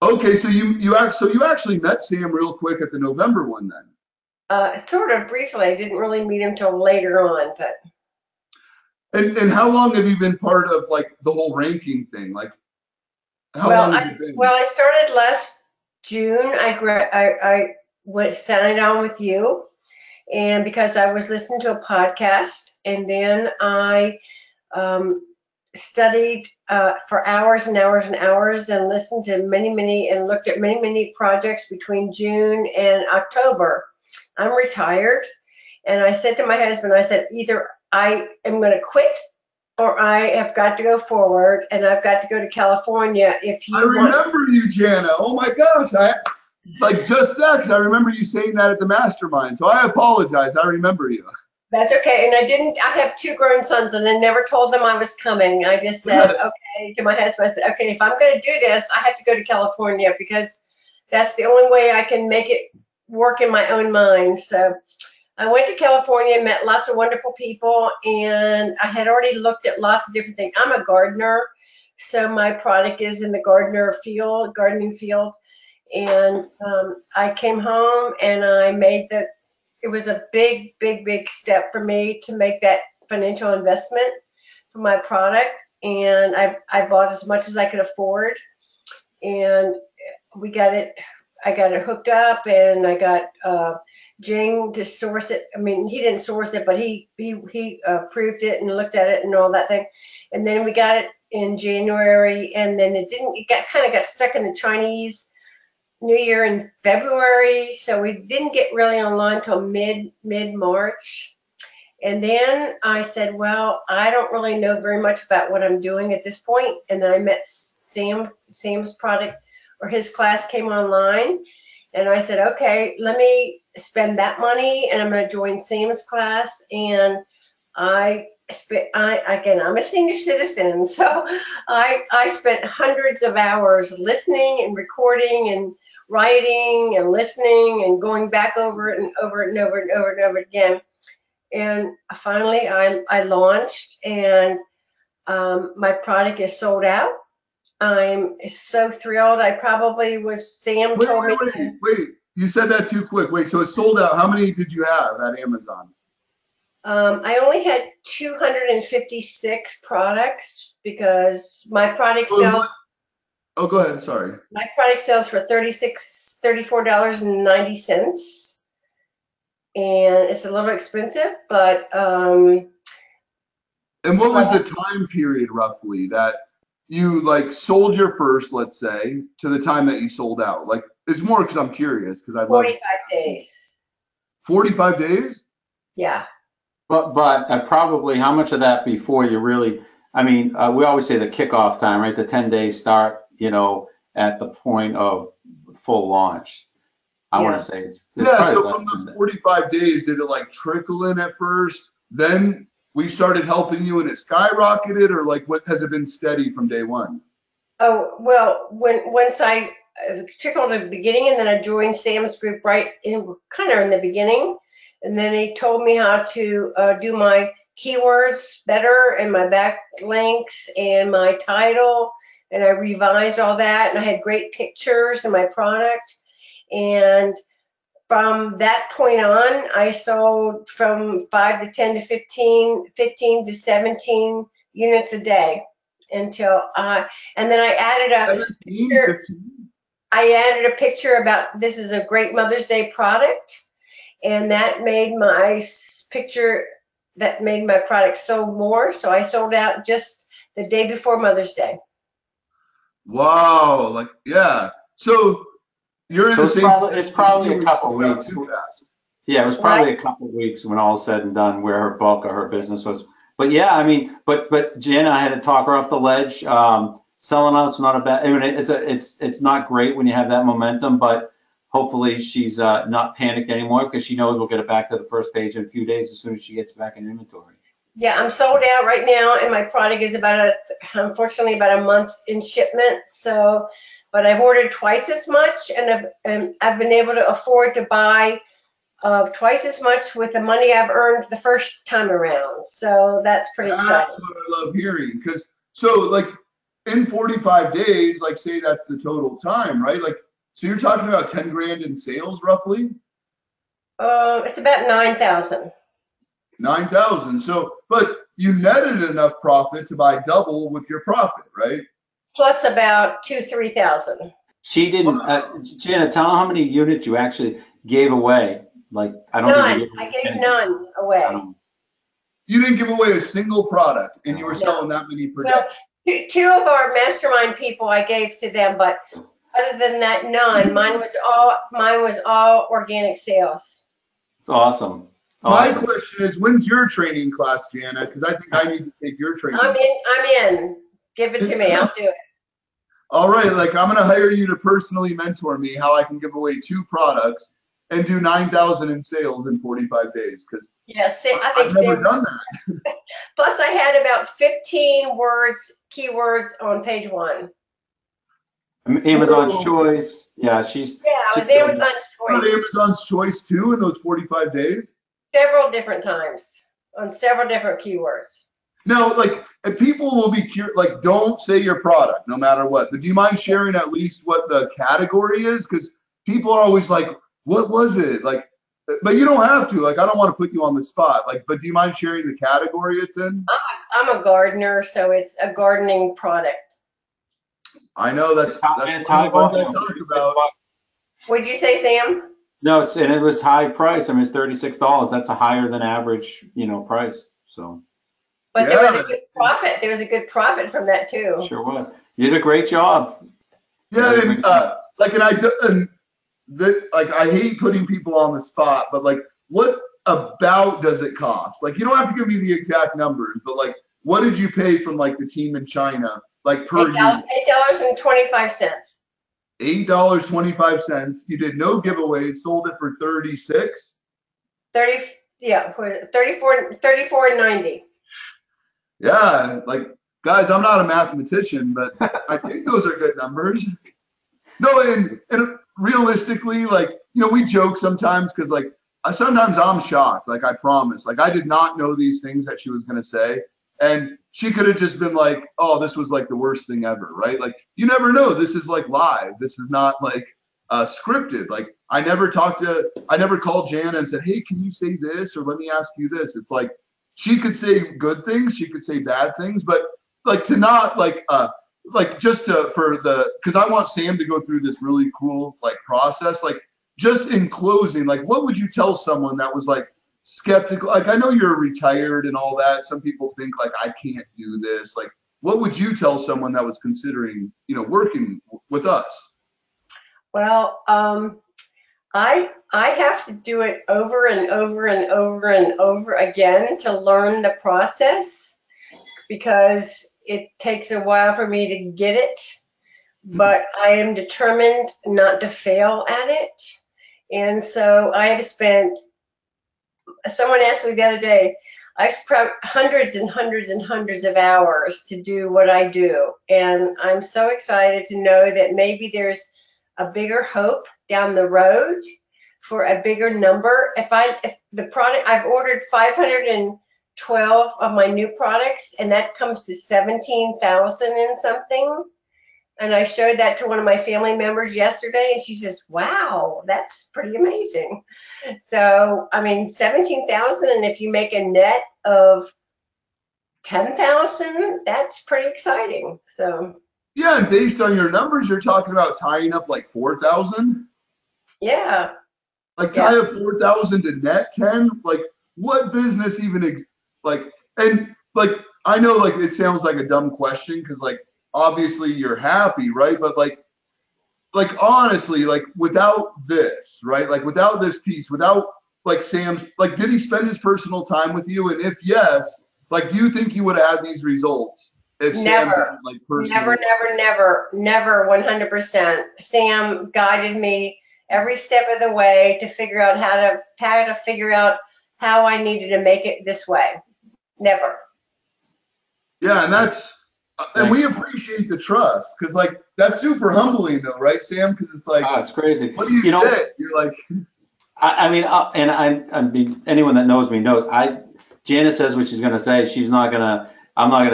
Okay, so you actually met Sam real quick at the November one then. Sort of briefly. I didn't really meet him till later on, but. And how long have you been part of like the whole ranking thing? Like how long have you been? Well, I started last June. I signed on with you, and because I was listening to a podcast, and then I studied for hours and hours and hours and listened to many and looked at many projects between June and October. I'm retired, and I said to my husband, I said, either I am going to quit or I have got to go forward, and I've got to go to California if you want. I remember you, Jana. Oh my gosh. I like just that because I remember you saying that at the mastermind. So I apologize. I remember you. That's okay. And I have 2 grown sons, and I never told them I was coming. I just said, okay, to my husband, I said, okay, if I'm going to do this, I have to go to California because that's the only way I can make it work in my own mind. So I went to California, met lots of wonderful people, and I had already looked at lots of different things. I'm a gardener, so my product is in the gardening field. And I came home and I made it was a big step for me to make that financial investment for my product. And I bought as much as I could afford, and I got it hooked up, and I got Jing to source it. I mean, he didn't source it, but he approved it and looked at it and all that thing. And then we got it in January, and then it kind of got stuck in the Chinese New Year in February, so we didn't get really online until mid-March. And then I said, well, I don't really know very much about what I'm doing at this point. And then I met Sam's product, or his class came online, and I said, okay, let me spend that money, and I'm going to join Sam's class. And I'm a senior citizen, so I spent hundreds of hours listening and recording and writing and listening and going back over it and over and over and over and over again. And finally I launched, and my product is sold out. I'm so thrilled. I probably was, Sam told me. Wait, you said that too quick. Wait, so it's sold out. How many did you have at Amazon? I only had 256 products because my product sells. Oh, go ahead. Sorry. My product sells for $34.90, and it's a little expensive, but. And what was the time period roughly that you like sold your first, let's say, to the time that you sold out? Like, it's more because I'm curious because I love 45 days. 45 days? Yeah. But probably how much of that before you really, I mean, we always say the kickoff time, right? The 10-day start, at the point of full launch. I want to say it's so from those 45 days, did it like trickle in at first? Then we started helping you and it skyrocketed, or like what has it been steady from day one? Oh, well, once I trickled at the beginning, and then I joined Sam's group kind of in the beginning. And then he told me how to do my keywords better and my backlinks and my title. And I revised all that, and I had great pictures of my product. And from that point on, I sold from 5 to 10 to 15, 15 to 17 units a day until, and then I added a 17, picture, 15. I added a picture about this is a great Mother's Day product, and that made my picture, that made my product sold more. So I sold out just the day before Mother's Day. Wow, like, yeah. So you're in So the it's same probably, it's position probably you a were couple sold out weeks. too fast. Yeah, it was probably a couple of weeks when all is said and done where her bulk of her business was. But yeah, I mean, but Jana, I had to talk her off the ledge. Selling out's not a bad. I mean, it's not great when you have that momentum, but hopefully she's not panicked anymore because she knows we'll get it back to the first page in a few days as soon as she gets back in inventory. Yeah, I'm sold out right now, and my product is unfortunately about a month in shipment. So, but I've ordered twice as much, and I've been able to afford to buy twice as much with the money I've earned the first time around. So that's pretty That's exciting. what I love hearing. Because so like in 45 days, like say that's the total time, right? Like, so you're talking about 10 grand in sales roughly? It's about 9,000. 9,000. So, but you netted enough profit to buy double with your profit, right? Plus about 3,000. She didn't. Jana, tell her how many units you actually gave away. Like, I don't think you None. gave I away gave anything. none away. You didn't give away a single product, and you were No. selling that many per Well, day. two of our mastermind people I gave to them, but other than that, none. Mine was all organic sales. It's awesome. My question is, when's your training class, Jana? Because I think I need to take your training. I'm in. Give it to me. I'll do it. All right, like I'm gonna hire you to personally mentor me how I can give away 2 products and do 9,000 in sales in 45 days. Because Yes, I think I've never done that. Plus, I had about 15 keywords on page 1. Amazon's Whoa. choice. Yeah, Yeah, I was Amazon's On choice Amazon's choice too in those 45 days. several different times on several different keywords. Now, like, and people will be curious, like, don't say your product no matter what. But do you mind sharing at least what the category is? Because people are always like, what was it? Like, but you don't have to. Like, I don't want to put you on the spot. Like, but do you mind sharing the category it's in? I'm a gardener, so it's a gardening product. I know that's high one of the ones I volume. talk about. What'd you say, Sam? No, and it was high price. I mean, it's $36. That's a higher than average, price. So But there was a good profit. There was a good profit from that too. sure was. You did a great job. Yeah, and I hate putting people on the spot, but like, what about does it cost? Like, you don't have to give me the exact numbers, but like, what did you pay from like the team in China, like per unit? $8.25. $8.25. You did no giveaways, sold it for 36. 30, yeah, 34.90. Yeah, like guys, I'm not a mathematician, but I think those are good numbers. No, and realistically, like, we joke sometimes because like sometimes I'm shocked. Like, I promise, like I did not know these things that she was gonna say, and she could have just been like, "Oh, this was like the worst thing ever," right? Like, you never know. This is like live. This is not like scripted. Like, I never called Jana and said, "Hey, can you say this?" or "Let me ask you this." It's like she could say good things, she could say bad things, but like to not like just because I want Sam to go through this really cool like process. Like, just in closing, like, what would you tell someone that was like skeptical? Like, I know you're retired and all that. Some people think like, I can't do this. Like, what would you tell someone that was considering, working with us? Well, I have to do it over and over and over and over again to learn the process because it takes a while for me to get it. But I am determined not to fail at it. And so I have spent, someone asked me the other day, I've spent hundreds and hundreds and hundreds of hours to do what I do. And I'm so excited to know that maybe there's a bigger hope down the road for a bigger number. If the product, I've ordered 512 of my new products, and that comes to 17,000 and something. And I showed that to one of my family members yesterday, and she says, wow, that's pretty amazing. So, I mean, 17,000, and if you make a net of 10,000, that's pretty exciting. So. Yeah, and based on your numbers, you're talking about tying up like 4,000. Yeah. Like tie up 4,000 to net 10. Like what business even and like I know like it sounds like a dumb question because like obviously you're happy, right? But like honestly, like without this, right? Like without this piece, without like Sam's, like did he spend his personal time with you? And if yes, like do you think you would have had these results if Sam didn't like personally? Never 100%. Sam guided me every step of the way to figure out how to figure out how I needed to make it this way. Never. Yeah, and we appreciate the trust because like that's super humbling though, right, Sam? Because it's like, oh, it's crazy. What do you say? You're like, I mean, I mean, anyone that knows me knows. Janice says what she's gonna say. I'm not gonna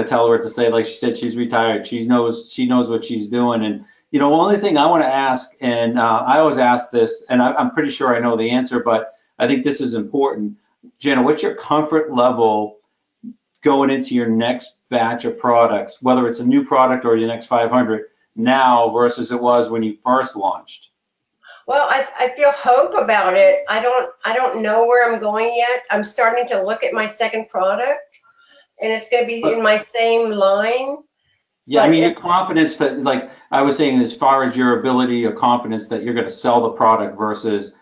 tell her what to say. Like she said, she's retired. She knows what she's doing. And the only thing I want to ask, and I always ask this, and I'm pretty sure I know the answer, but I think this is important. Jana, what's your comfort level going into your next batch of products, whether it's a new product or your next 500 now versus it was when you first launched? Well, I feel hope about it. I don't know where I'm going yet. I'm starting to look at my second product, and it's going to be in my same line. Yeah, I mean, your confidence that, like I was saying, as far as your ability or confidence that you're going to sell the product versus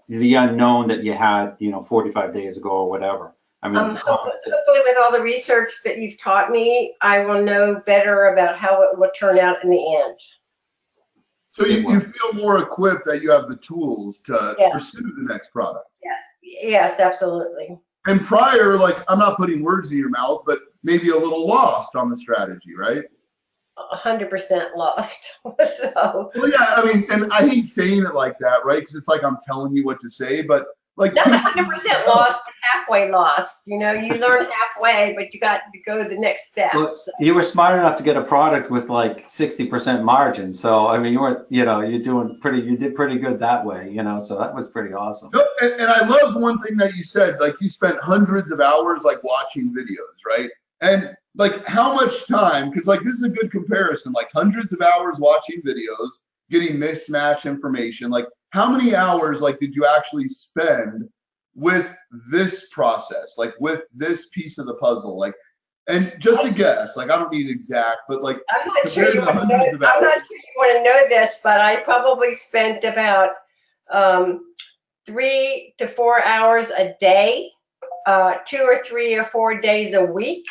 the unknown that you had, 45 days ago or whatever. I mean, hopefully with all the research that you've taught me, I will know better about how it will turn out in the end. So you feel more equipped that you have the tools to pursue the next product. Yes, absolutely. And prior, like I'm not putting words in your mouth, but maybe a little lost on the strategy, right? 100% lost. So. Well, yeah, I mean, and I hate saying it like that, right? Because it's like I'm telling you what to say, but like not 100% lost, but halfway lost. You learn halfway, but you got to go the next step. Well, you were smart enough to get a product with like 60% margin. So I mean, you did pretty good that way, So that was pretty awesome. And I love one thing that you said, like you spent hundreds of hours like watching videos, right? And like how much time? Because like this is a good comparison. Like hundreds of hours watching videos, getting mismatched information, like. How many hours like did you actually spend with this process, like with this piece of the puzzle, like, and just to guess, like I don't need exact, but like I'm not sure you want to know this, but I probably spent about 3 to 4 hours a day, 2 or 3 or 4 days a week,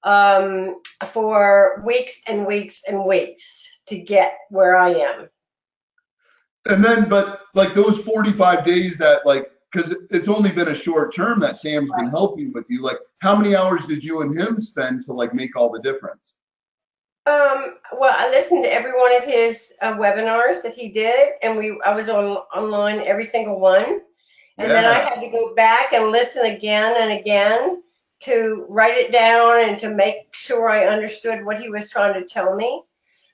for weeks and weeks and weeks to get where I am. And then, but like those 45 days that like, because it's only been a short term that Sam's been helping with you, like how many hours did you and him spend to like make all the difference? Well, I listened to every one of his webinars that he did, and I was online every single one. And then I had to go back and listen again and again to write it down and to make sure I understood what he was trying to tell me,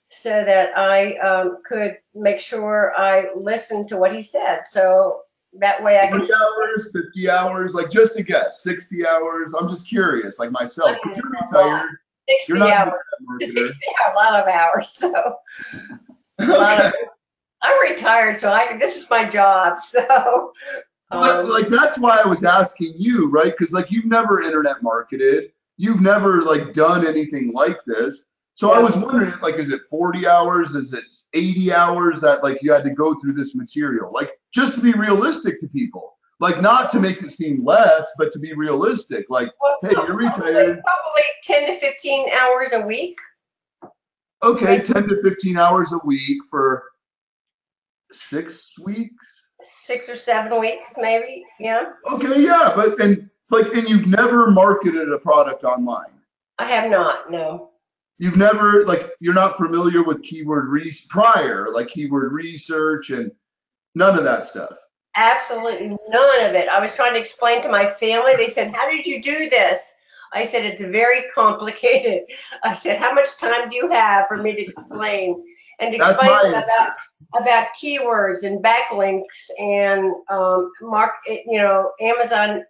so that I could make sure I listened to what he said. So that way I could. 40 hours, 50 hours, like just to guess, 60 hours. I'm just curious, like myself, because you're retired. 60 you're not hours. 60, a lot of hours. So I'm retired, so this is my job. So. Like that's why I was asking you, right? Because like you've never internet marketed, you've never like done anything like this. So I was wondering, like, is it 40 hours? Is it 80 hours that like you had to go through this material? Like just to be realistic to people, like not to make it seem less, but to be realistic. Like, hey, you're retired. Probably 10 to 15 hours a week. Okay, 10 to 15 hours a week for 6 weeks. 6 or 7 weeks, maybe. Yeah. Okay, yeah, but and you've never marketed a product online. I have not. No. You've never you're not familiar with keyword research and none of that stuff. Absolutely none of it. I was trying to explain to my family. They said, "How did you do this?" I said, "It's very complicated." I said, "How much time do you have for me to explain?" And That's explain my about keywords and backlinks and Amazon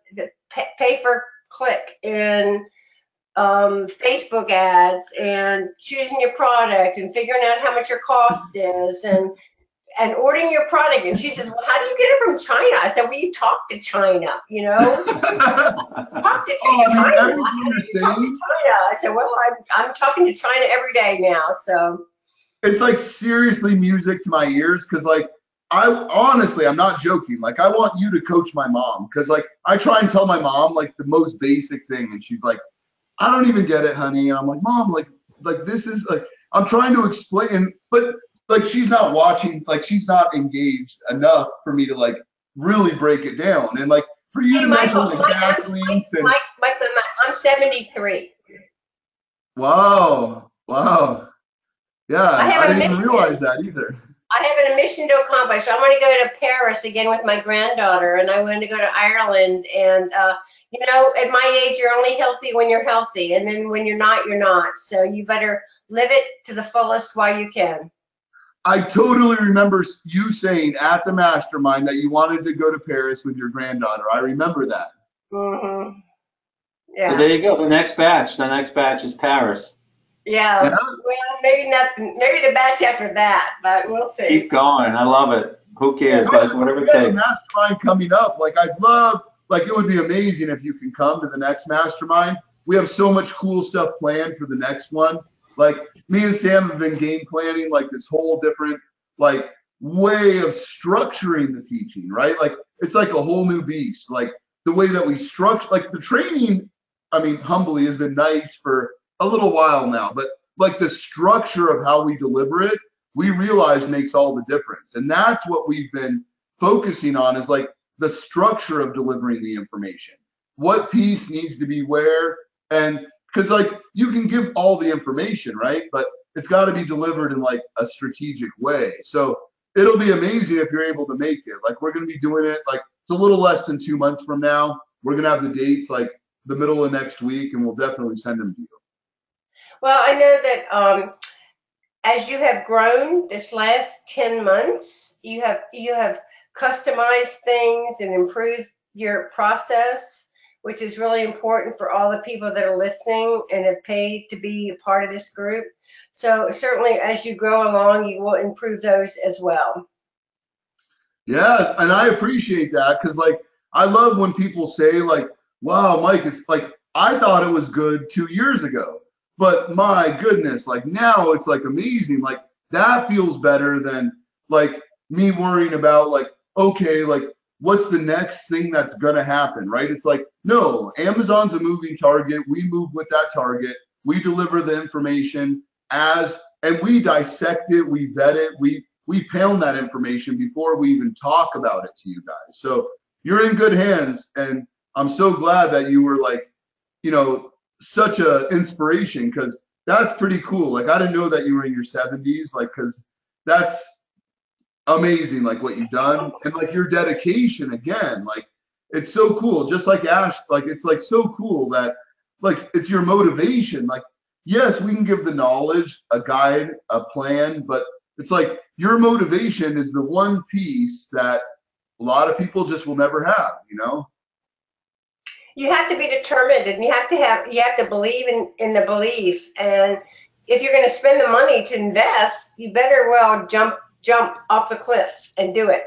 pay per click and Facebook ads and choosing your product and figuring out how much your cost is and ordering your product. And she says, "Well, how do you get it from China?" I said, "Well, you talk to China, talk to Oh, I mean, China. How everything do you're you talk to saying, China?" I said, "Well, I'm talking to China every day now." So it's like seriously music to my ears because like I honestly, I'm not joking. Like I want you to coach my mom because like I try and tell my mom like the most basic thing and she's like, I don't even get it, honey. And I'm like, Mom, like this is like I'm trying to explain, but like she's not watching, like she's not engaged enough for me to like really break it down. And like for you hey, to mention Michael, like Mike, backlinks and I'm 73. wow, wow. I Yeah, I have a didn't even mission. realize that either. I have a mission to accomplish. I want to go to Paris again with my granddaughter, and I want to go to Ireland. And at my age, you're only healthy when you're healthy, and then when you're not, you're not. So you better live it to the fullest while you can. I totally remember you saying at the mastermind that you wanted to go to Paris with your granddaughter. I remember that. Hmm. So Yeah, there you go. The next batch. The next batch is Paris. yeah. Yeah. Well, maybe not. Maybe the batch after that, but we'll see. Keep going. I love it. Who Yeah. cares? No, Like whatever we it have a takes. mastermind coming up. Like I'd love, like it would be amazing if you can come to the next mastermind. We have so much cool stuff planned for the next one. Like me and Sam have been game planning like this whole different like way of structuring the teaching, right? Like it's like a whole new beast. Like the way that we structure, like the training, I mean, humbly has been nice for a little while now, but like the structure of how we deliver it we realize makes all the difference. And that's what we've been focusing on is like the structure of delivering the information. What piece needs to be where? And because like you can give all the information, right? But it's got to be delivered in like a strategic way. So it'll be amazing if you're able to make it. Like we're going to be doing it like it's a little less than 2 months from now. We're going to have the dates like the middle of next week and we'll definitely send them to you. Well, I know that as you have grown this last 10 months, you have customized things and improved your process, which is really important for all the people that are listening and have paid to be a part of this group. So certainly as you grow along, you will improve those as well. Yeah, and I appreciate that because like I love when people say like, "Wow, Mike, it's like I thought it was good 2 years ago, but my goodness, like now it's like amazing. Like that feels better than like me worrying about like, okay, like what's the next thing that's gonna happen, right? It's like, no, Amazon's a moving target. We move with that target. We deliver the information as, and we dissect it, we vet it, we pound that information before we even talk about it to you guys. So you're in good hands, and I'm so glad that you were like, such a inspiration because that's pretty cool. Like I didn't know that you were in your 70s, like because that's amazing, like what you've done and like your dedication again. Like it's so cool. Just like Ash, like it's like so cool that like it's your motivation. Like yes, we can give the knowledge, a guide, a plan, but it's like your motivation is the one piece that a lot of people just will never have. You have to be determined and you have to believe in the belief. And if you're going to spend the money to invest, you better well jump off the cliff and do it.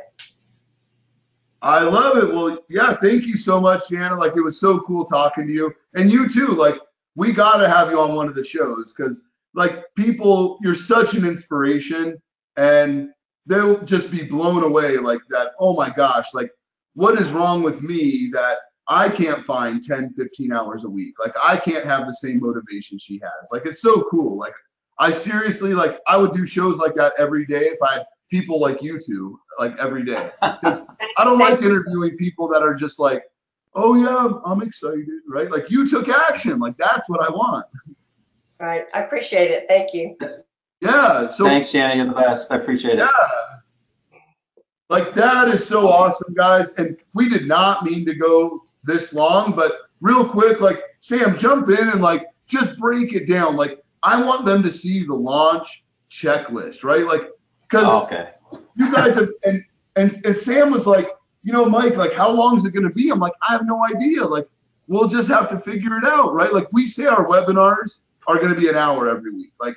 I love it. Well, yeah, thank you so much, Jana. Like it was so cool talking to you. And you too. Like we gotta have you on one of the shows because like people, you're such an inspiration and they'll just be blown away like that. Oh my gosh, like what is wrong with me that I can't find 10, 15 hours a week? Like I can't have the same motivation she has. Like it's so cool. Like I seriously like I would do shows like that every day if I had people like you two like every day. Because I don't like Thank you. interviewing people that are just like, oh yeah, I'm excited, right? Like you took action. Like that's what I want. Right. I appreciate it. Thank you. Yeah. So Thanks, Shannon. You're the best. I appreciate yeah. it. Like that is so awesome, guys. And we did not mean to go this long, but real quick, like Sam, jump in and like just break it down. Like I want them to see the launch checklist, right? Like because Okay. you guys have and Sam was like, you know, Mike, like how long is it going to be? I'm like, I have no idea. Like we'll just have to figure it out, right? Like we say our webinars are going to be an hour every week. Like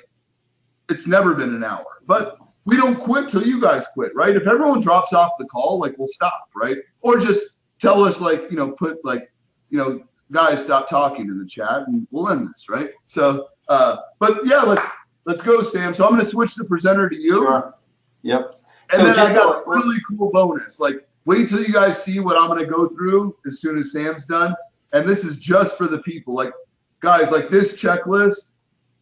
it's never been an hour, but we don't quit till you guys quit, right? If everyone drops off the call, like we'll stop, right? Or just tell us like, you know, put like, you know, guys stop talking in the chat and we'll end this, right? So, but yeah, let's go, Sam. So I'm going to switch the presenter to you. Sure. Yep. And So then just I got a really cool bonus. Like wait till you guys see what I'm going to go through as soon as Sam's done. And this is just for the people. Like guys, like this checklist,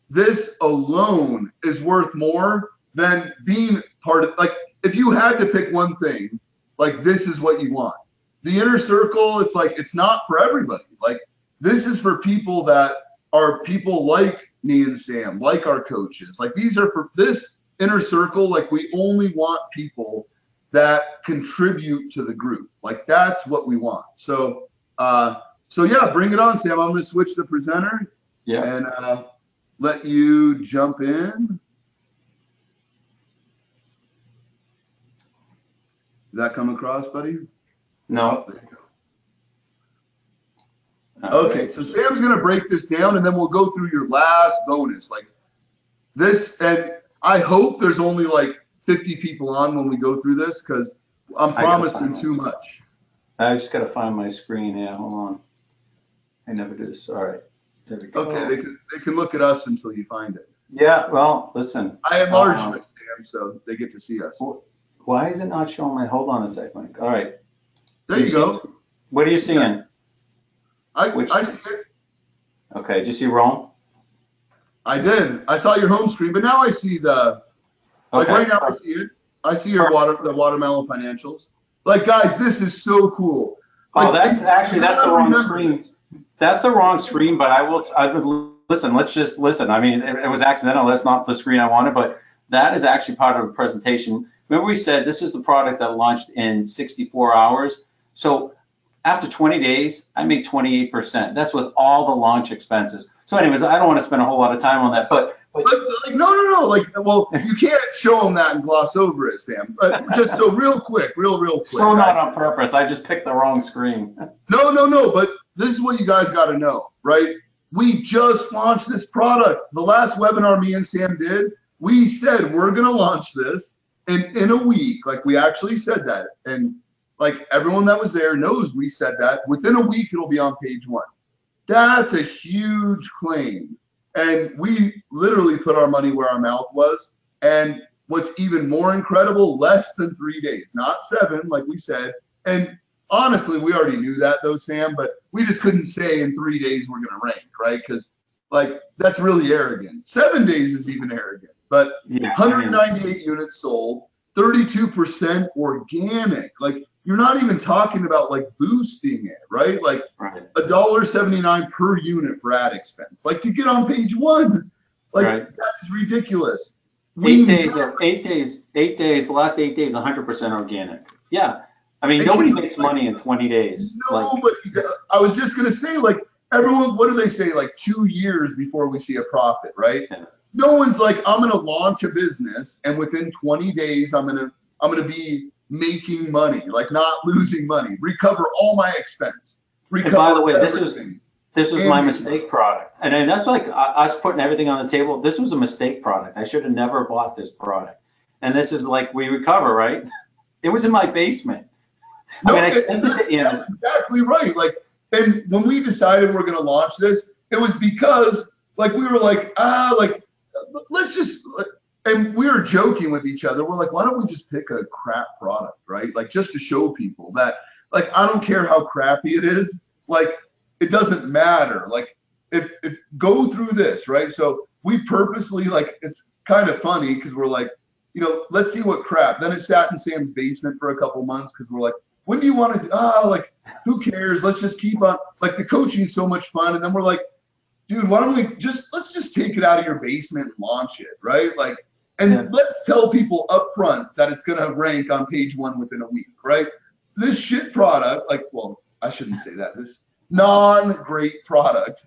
this alone is worth more than being part of, like, if you had to pick one thing, like, this is what you want. The inner circle, it's like, it's not for everybody. Like, this is for people that are people like me and Sam, like our coaches. Like, these are for this inner circle. Like, we only want people that contribute to the group. Like, that's what we want. So, so yeah, bring it on, Sam. I'm going to switch the presenter. Yeah. And, let you jump in. Did that come across, buddy? No. Oh, there you go. Okay, Right. so Sam's going to break this down, and then we'll go through your last bonus. Like this, and I hope there's only like 50 people on when we go through this, because I'm promising too much. I just got to find my screen here. Hold on. I never do this. All right. There we go. Okay, they can look at us until you find it. Yeah, well, listen. I enlarged it, Sam, so they get to see us. Why is it not showing my, hold on a second. All right. There you go. What are you seeing? I see it. Okay, did you see Rome? I did. I saw your home screen, but now I see the, like right now I see it. I see your the watermelon financials. Like guys, this is so cool. Like, that's the wrong screen. That's the wrong screen, but I would listen, let's just listen. I mean, it was accidental. That's not the screen I wanted, but that is actually part of the presentation. Remember we said this is the product that launched in 64 hours. So after 20 days, I make 28%. That's with all the launch expenses. So anyways, I don't want to spend a whole lot of time on that, but like, no. Like, well, you can't show them that and gloss over it, Sam. But just so real quick. So not on purpose. I just picked the wrong screen. No. But this is what you guys got to know, right? We just launched this product. The last webinar me and Sam did, we said we're going to launch this in a week. Like we actually said that. And like everyone that was there knows we said that. Within a week, it'll be on page 1. That's a huge claim. And we literally put our money where our mouth was. And what's even more incredible, less than 3 days, not 7, like we said. And honestly, we already knew that though, Sam, but we just couldn't say in 3 days we're going to rank, right? Because like that's really arrogant. 7 days is even arrogant. But yeah, 198 units sold, 32% organic. Like you're not even talking about like boosting it, right? Like $1.79 per unit for ad expense. Like to get on page 1, like that is ridiculous. 8 days, the last 8 days, 100% organic. Yeah. I mean, nobody makes money in 20 days. No, but I was just going to say, like, everyone, what do they say? Like 2 years before we see a profit, right? Yeah. No one's like, I'm going to launch a business and within 20 days, I'm going to be making money, like not losing money, recover all my expense. And by the way, this was my mistake product. And that's like us putting everything on the table. This was a mistake product. I should have never bought this product. And this is like, we recover, right? It was in my basement. No, I mean, that's exactly right. Like, and when we decided we're going to launch this, it was because like, we were like, let's just, and we were joking with each other. We're like, why don't we just pick a crap product, right? Like just to show people that, like, I don't care how crappy it is. Like, it doesn't matter. Like, if go through this, right? So we purposely, like, it's kind of funny because we're like, you know, let's see what crap. Then it sat in Sam's basement for a couple months because we're like, when do you want to do, like, who cares? Let's just keep on, like, the coaching is so much fun. And then we're like, dude, why don't we let's just take it out of your basement and launch it, right? Like, And let's tell people up front that it's going to rank on page 1 within a week, right? This shit product, like, well, I shouldn't say that. This non-great product,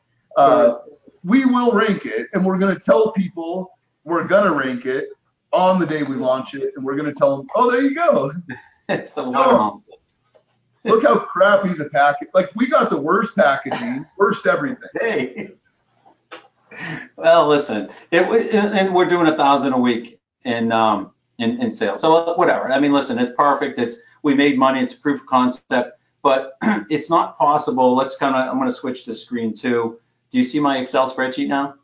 we will rank it, and we're going to tell people we're going to rank it on the day we launch it, and we're going to tell them, oh, there you go. It's the watermelon. Look how crappy the package. Like, we got the worst packaging, worst everything. Hey. Well, listen, and we're doing 1,000 a week in sales. So whatever. I mean, listen, it's perfect. We made money. It's proof of concept, but it's not possible. I'm going to switch the screen too. Do you see my Excel spreadsheet now?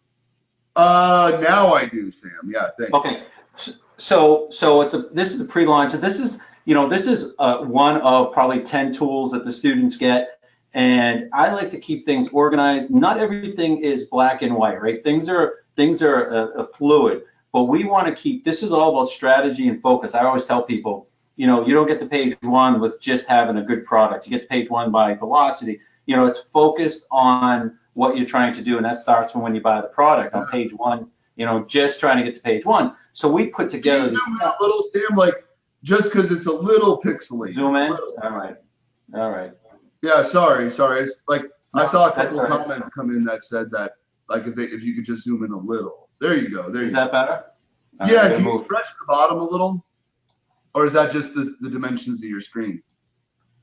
Now I do, Sam. Yeah, thanks. Okay. So this is the pre-launch. This is one of probably 10 tools that the students get. And I like to keep things organized. Not everything is black and white, right? Things are fluid, but we want to keep. This is all about strategy and focus. I always tell people, you don't get to page 1 with just having a good product. You get to page 1 by velocity. It's focused on what you're trying to do, and that starts from when you buy the product on page 1. Just trying to get to page 1. So we put together these a little, Sam, like just because it's a little pixely. Zoom in. All right. Yeah, sorry. It's like I saw a couple of comments come in that said that, like, if you could just zoom in a little. There you go. Is that better? Yeah, can you stretch the bottom a little, or is that just the dimensions of your screen?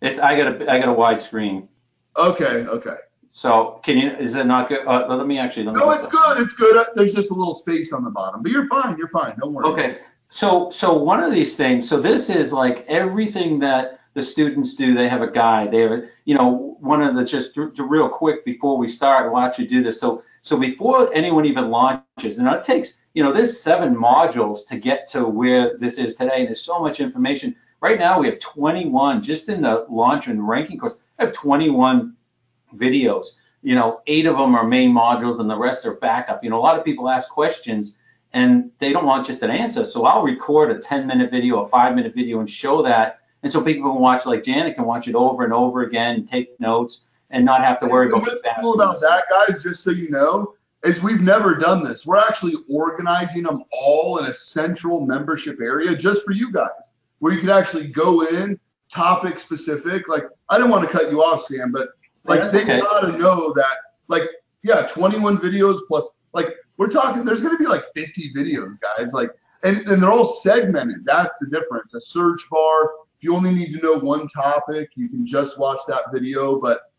I got a wide screen. Okay. So is it not good? Let me. No, it's good. It's good. There's just a little space on the bottom, but you're fine. Don't worry. Okay. So one of these things. So this is like everything that the students do. They have a guide. They have, one of the just to real quick before we start, we'll actually do this. So before anyone even launches, it takes, there's 7 modules to get to where this is today. There's so much information. Right now we have 21 just in the launch and ranking course. I have 21 videos. 8 of them are main modules and the rest are backup. A lot of people ask questions and they don't want just an answer. So I'll record a 10-minute video, a 5-minute video and show that. And so people can watch, like Janet can watch it over and over again, and take notes and not have to worry about what's cool about that, guys, just so you know, is we've never done this. We're actually organizing them all in a central membership area just for you guys, where you can actually go in topic specific. Like, I didn't want to cut you off, Sam, but like they gotta know that, like, yeah, 21 videos plus, like, we're talking, there's gonna be like 50 videos, guys, like, and they're all segmented. That's the difference. A search bar. If you only need to know one topic, you can just watch that video, but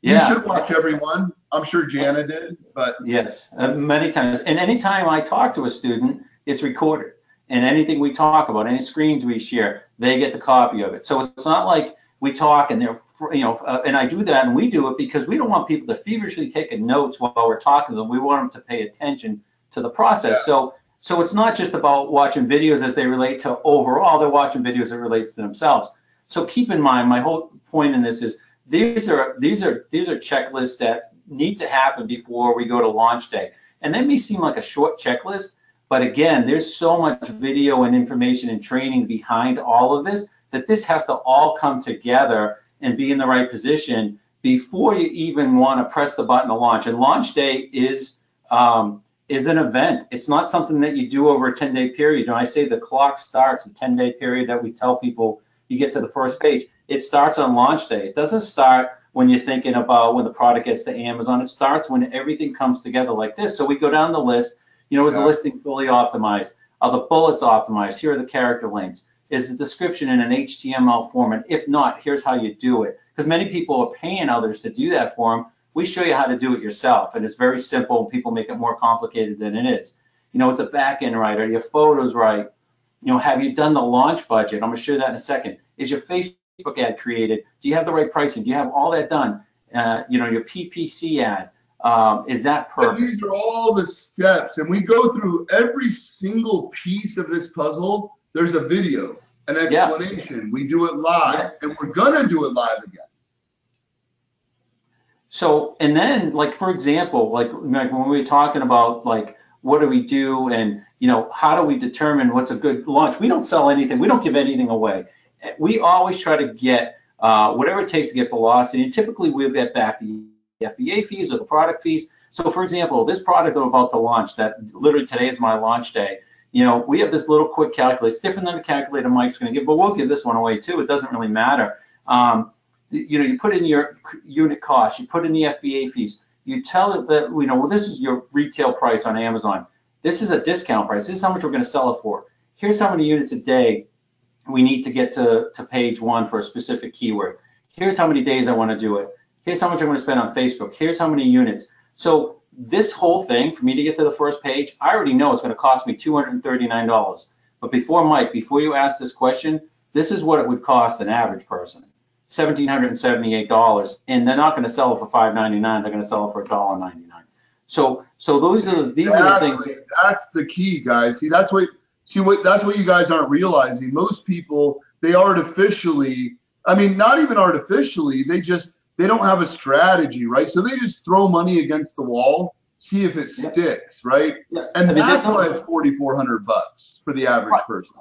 you should watch every one. I'm sure Jana did, but yes, many times. And anytime I talk to a student, it's recorded. And anything we talk about, any screens we share, they get the copy of it. So it's not like we talk and they're, and I do that and we do it because we don't want people to feverishly take notes while we're talking to them. We want them to pay attention to the process. Yeah. So it's not just about watching videos as they relate to overall, they're watching videos that relates to themselves. So keep in mind, my whole point in this is these are checklists that need to happen before we go to launch day. And they may seem like a short checklist, but again, there's so much video and information and training behind all of this that this has to all come together and be in the right position before you even want to press the button to launch. And launch day is an event. It's not something that you do over a 10-day period. I say the clock starts a 10-day period that we tell people you get to the first page. It starts on launch day. It doesn't start when you're thinking about when the product gets to Amazon. It starts when everything comes together like this. So we go down the list. Is the listing fully optimized? Are the bullets optimized? Here are the character links. Is the description in an HTML format? If not, here's how you do it. Because many people are paying others to do that for them. We show you how to do it yourself, and it's very simple. People make it more complicated than it is. Is the back end right? Are your photos right? Have you done the launch budget? I'm going to show you that in a second. Is your Facebook ad created? Do you have the right pricing? Do you have all that done? Your PPC ad, is that perfect? But these are all the steps, and we go through every single piece of this puzzle. There's a video, an explanation. Yeah. We do it live, and we're going to do it live again. So, and then, like, for example, like when we were talking about, like, what do we do and, how do we determine what's a good launch? We don't sell anything. We don't give anything away. We always try to get whatever it takes to get velocity. And typically we'll get back the FBA fees or the product fees. So, for example, this product I'm about to launch, that literally today is my launch day, You know, we have this little quick calculator. It's different than the calculator Mike's going to give, but we'll give this one away too. It doesn't really matter. You know, you put in your unit cost, you put in the FBA fees, you tell it that, you know, well, this is your retail price on Amazon. This is a discount price. This is how much we're going to sell it for. Here's how many units a day we need to get to page 1 for a specific keyword. Here's how many days I want to do it. Here's how much I'm going to spend on Facebook. Here's how many units. So this whole thing, for me to get to the first page, I already know it's going to cost me $239. But before you ask this question, this is what it would cost an average person, $1,778. And they're not going to sell it for $5.99. They're going to sell it for $1.99. So these are the things. That's the key, guys. That's what you guys aren't realizing. Most people, they artificially, I mean, not even artificially, they don't have a strategy, right? So they just throw money against the wall, see if it sticks, right? Yeah. And that's why it's $4,400 for the average person.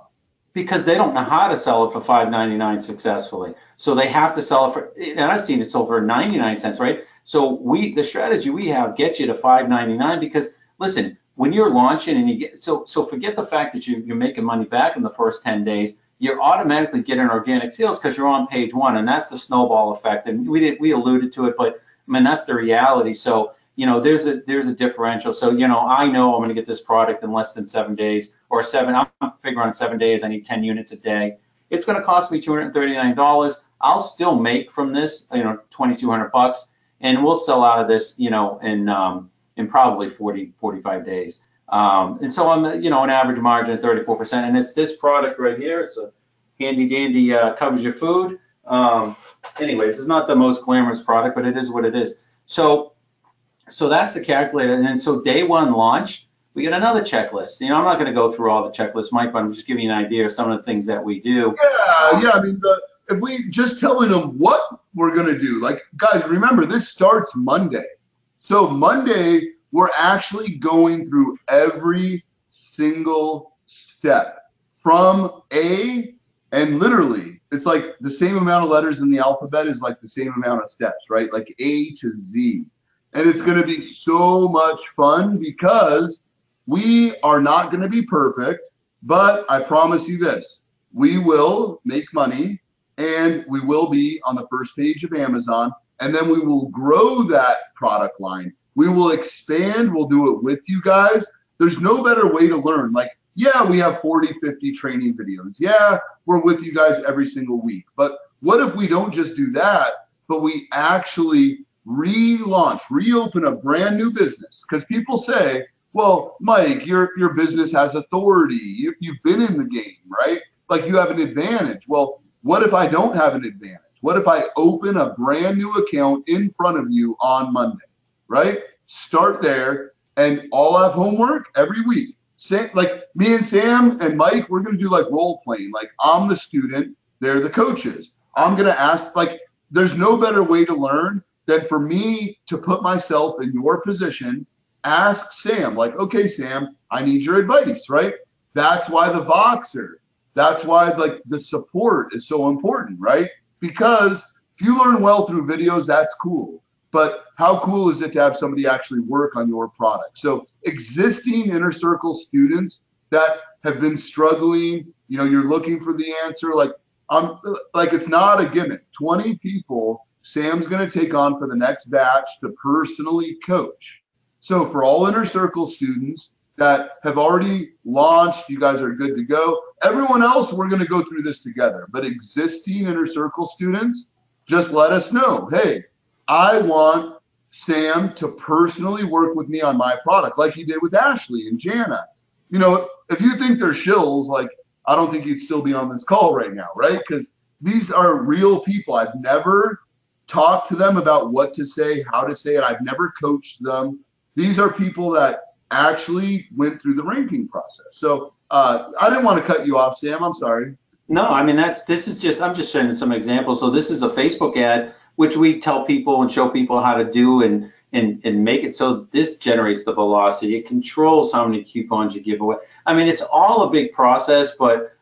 Because they don't know how to sell it for $5.99 successfully. So they have to sell it for, and I've seen it sold for 99 cents, right? So the strategy we have gets you to $5.99 because, listen, when you're launching and you get, so forget the fact that you're making money back in the first 10 days, you're automatically getting organic sales because you're on page 1, and that's the snowball effect. And we alluded to it, but I mean, that's the reality. So, you know, there's a differential. So, you know I'm going to get this product in less than 7 days or 7. I'm figuring on 7 days, I need 10 units a day. It's going to cost me $239. I'll still make from this, you know, $2,200, and we'll sell out of this, you know, in probably 45 days. And so I'm, you know, an average margin of 34%, and it's this product right here. It's a handy dandy, covers your food. Anyways, it's not the most glamorous product, but it is what it is. So that's the calculator. And then so day 1 launch, we get another checklist. You know, I'm not going to go through all the checklists, Mike, but I'm just giving you an idea of some of the things that we do. Yeah. I mean, if we just telling them what we're going to do, like, guys, remember this starts Monday. So Monday, we're actually going through every single step from A, and literally it's like the same amount of letters in the alphabet is like the same amount of steps, right? Like A to Z. And it's going to be so much fun because we are not going to be perfect, but I promise you this, we will make money and we will be on the first page of Amazon, and then we will grow that product line. We will expand. We'll do it with you guys. There's no better way to learn. Like, yeah, we have 40, 50 training videos. Yeah, we're with you guys every single week. But what if we don't just do that, but we actually relaunch, reopen a brand new business? Because people say, well, Mike, your business has authority. You've been in the game, right? Like you have an advantage. Well, what if I don't have an advantage? What if I open a brand new account in front of you on Monday? Right? Start there, and I'll have homework every week. Like me and Sam and Mike, we're going to do like role playing. Like I'm the student, they're the coaches. I'm going to ask, like, there's no better way to learn than for me to put myself in your position, ask Sam, like, okay, Sam, I need your advice, right? That's why the Voxer, that's why like the support is so important, right? Because if you learn well through videos, that's cool. But how cool is it to have somebody actually work on your product? So existing Inner Circle students that have been struggling, you know, you're looking for the answer, like it's not a gimmick. 20 people Sam's going to take on for the next batch to personally coach. So for all Inner Circle students that have already launched, you guys are good to go. Everyone else, we're going to go through this together. But existing Inner Circle students, just let us know, hey, I want Sam to personally work with me on my product like he did with Ashley and Jana. You know, if you think they're shills, like, I don't think you'd still be on this call right now, right? Because these are real people. I've never talked to them about what to say, how to say it. I've never coached them. These are people that actually went through the ranking process. So I didn't want to cut you off, Sam. I'm sorry. No, I mean, I'm just showing some examples. So this is a Facebook ad, which we tell people and show people how to do and make it so this generates the velocity. It controls how many coupons you give away. I mean, it's all a big process, but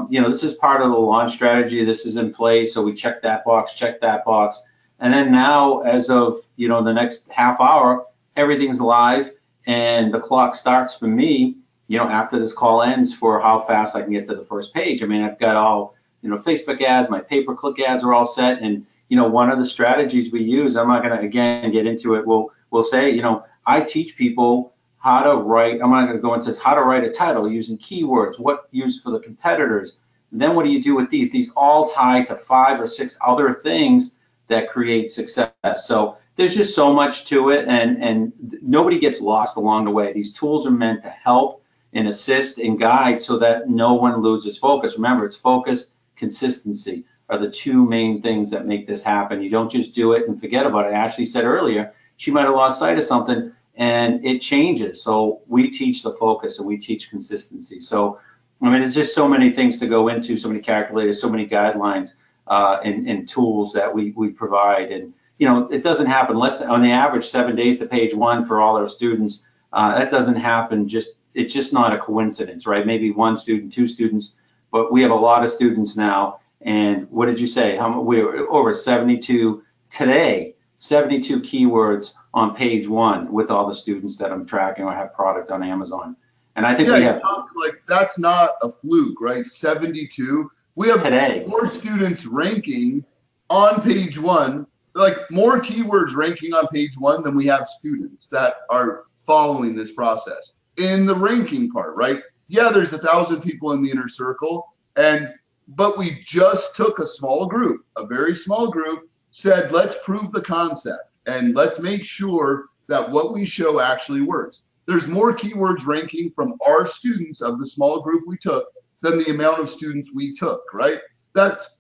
you know, this is part of the launch strategy. This is in place. So we check that box. And then now, as of, you know, the next half hour, everything's live and the clock starts for me. after this call ends for how fast I can get to the first page. I mean, I've got all, Facebook ads, my pay-per-click ads are all set. And, one of the strategies we use, I'm not going to, again, get into it. We'll say, I teach people how to write, I'm not going to go into this, how to write a title using keywords, what use for the competitors. And then what do you do with these? These all tie to 5 or 6 other things that create success. So there's just so much to it, and nobody gets lost along the way. These tools are meant to help and assist and guide so that no one loses focus. Remember, it's focus, consistency are the 2 main things that make this happen. You don't just do it and forget about it. Ashley said earlier, she might have lost sight of something and it changes. So we teach the focus and we teach consistency. So, I mean, there's just so many things to go into, so many calculators, so many guidelines and tools that we provide. And, it doesn't happen less than, on the average, 7 days to page 1 for all our students. That doesn't happen it's just not a coincidence, right? Maybe 1 student, 2 students, but we have a lot of students now. And what did you say? We're over 72 today, 72 keywords on page 1 with all the students that I'm tracking or have product on Amazon. And I think we have, like, that's not a fluke, right? 72. We have today more students ranking on page 1, like more keywords ranking on page 1 than we have students that are following this process in the ranking part, right? Yeah, there's 1,000 people in the inner circle, but we just took a small group, a very small group, said, let's prove the concept and let's make sure that what we show actually works. There's more keywords ranking from our students of the small group we took than the amount of students we took, right? That's,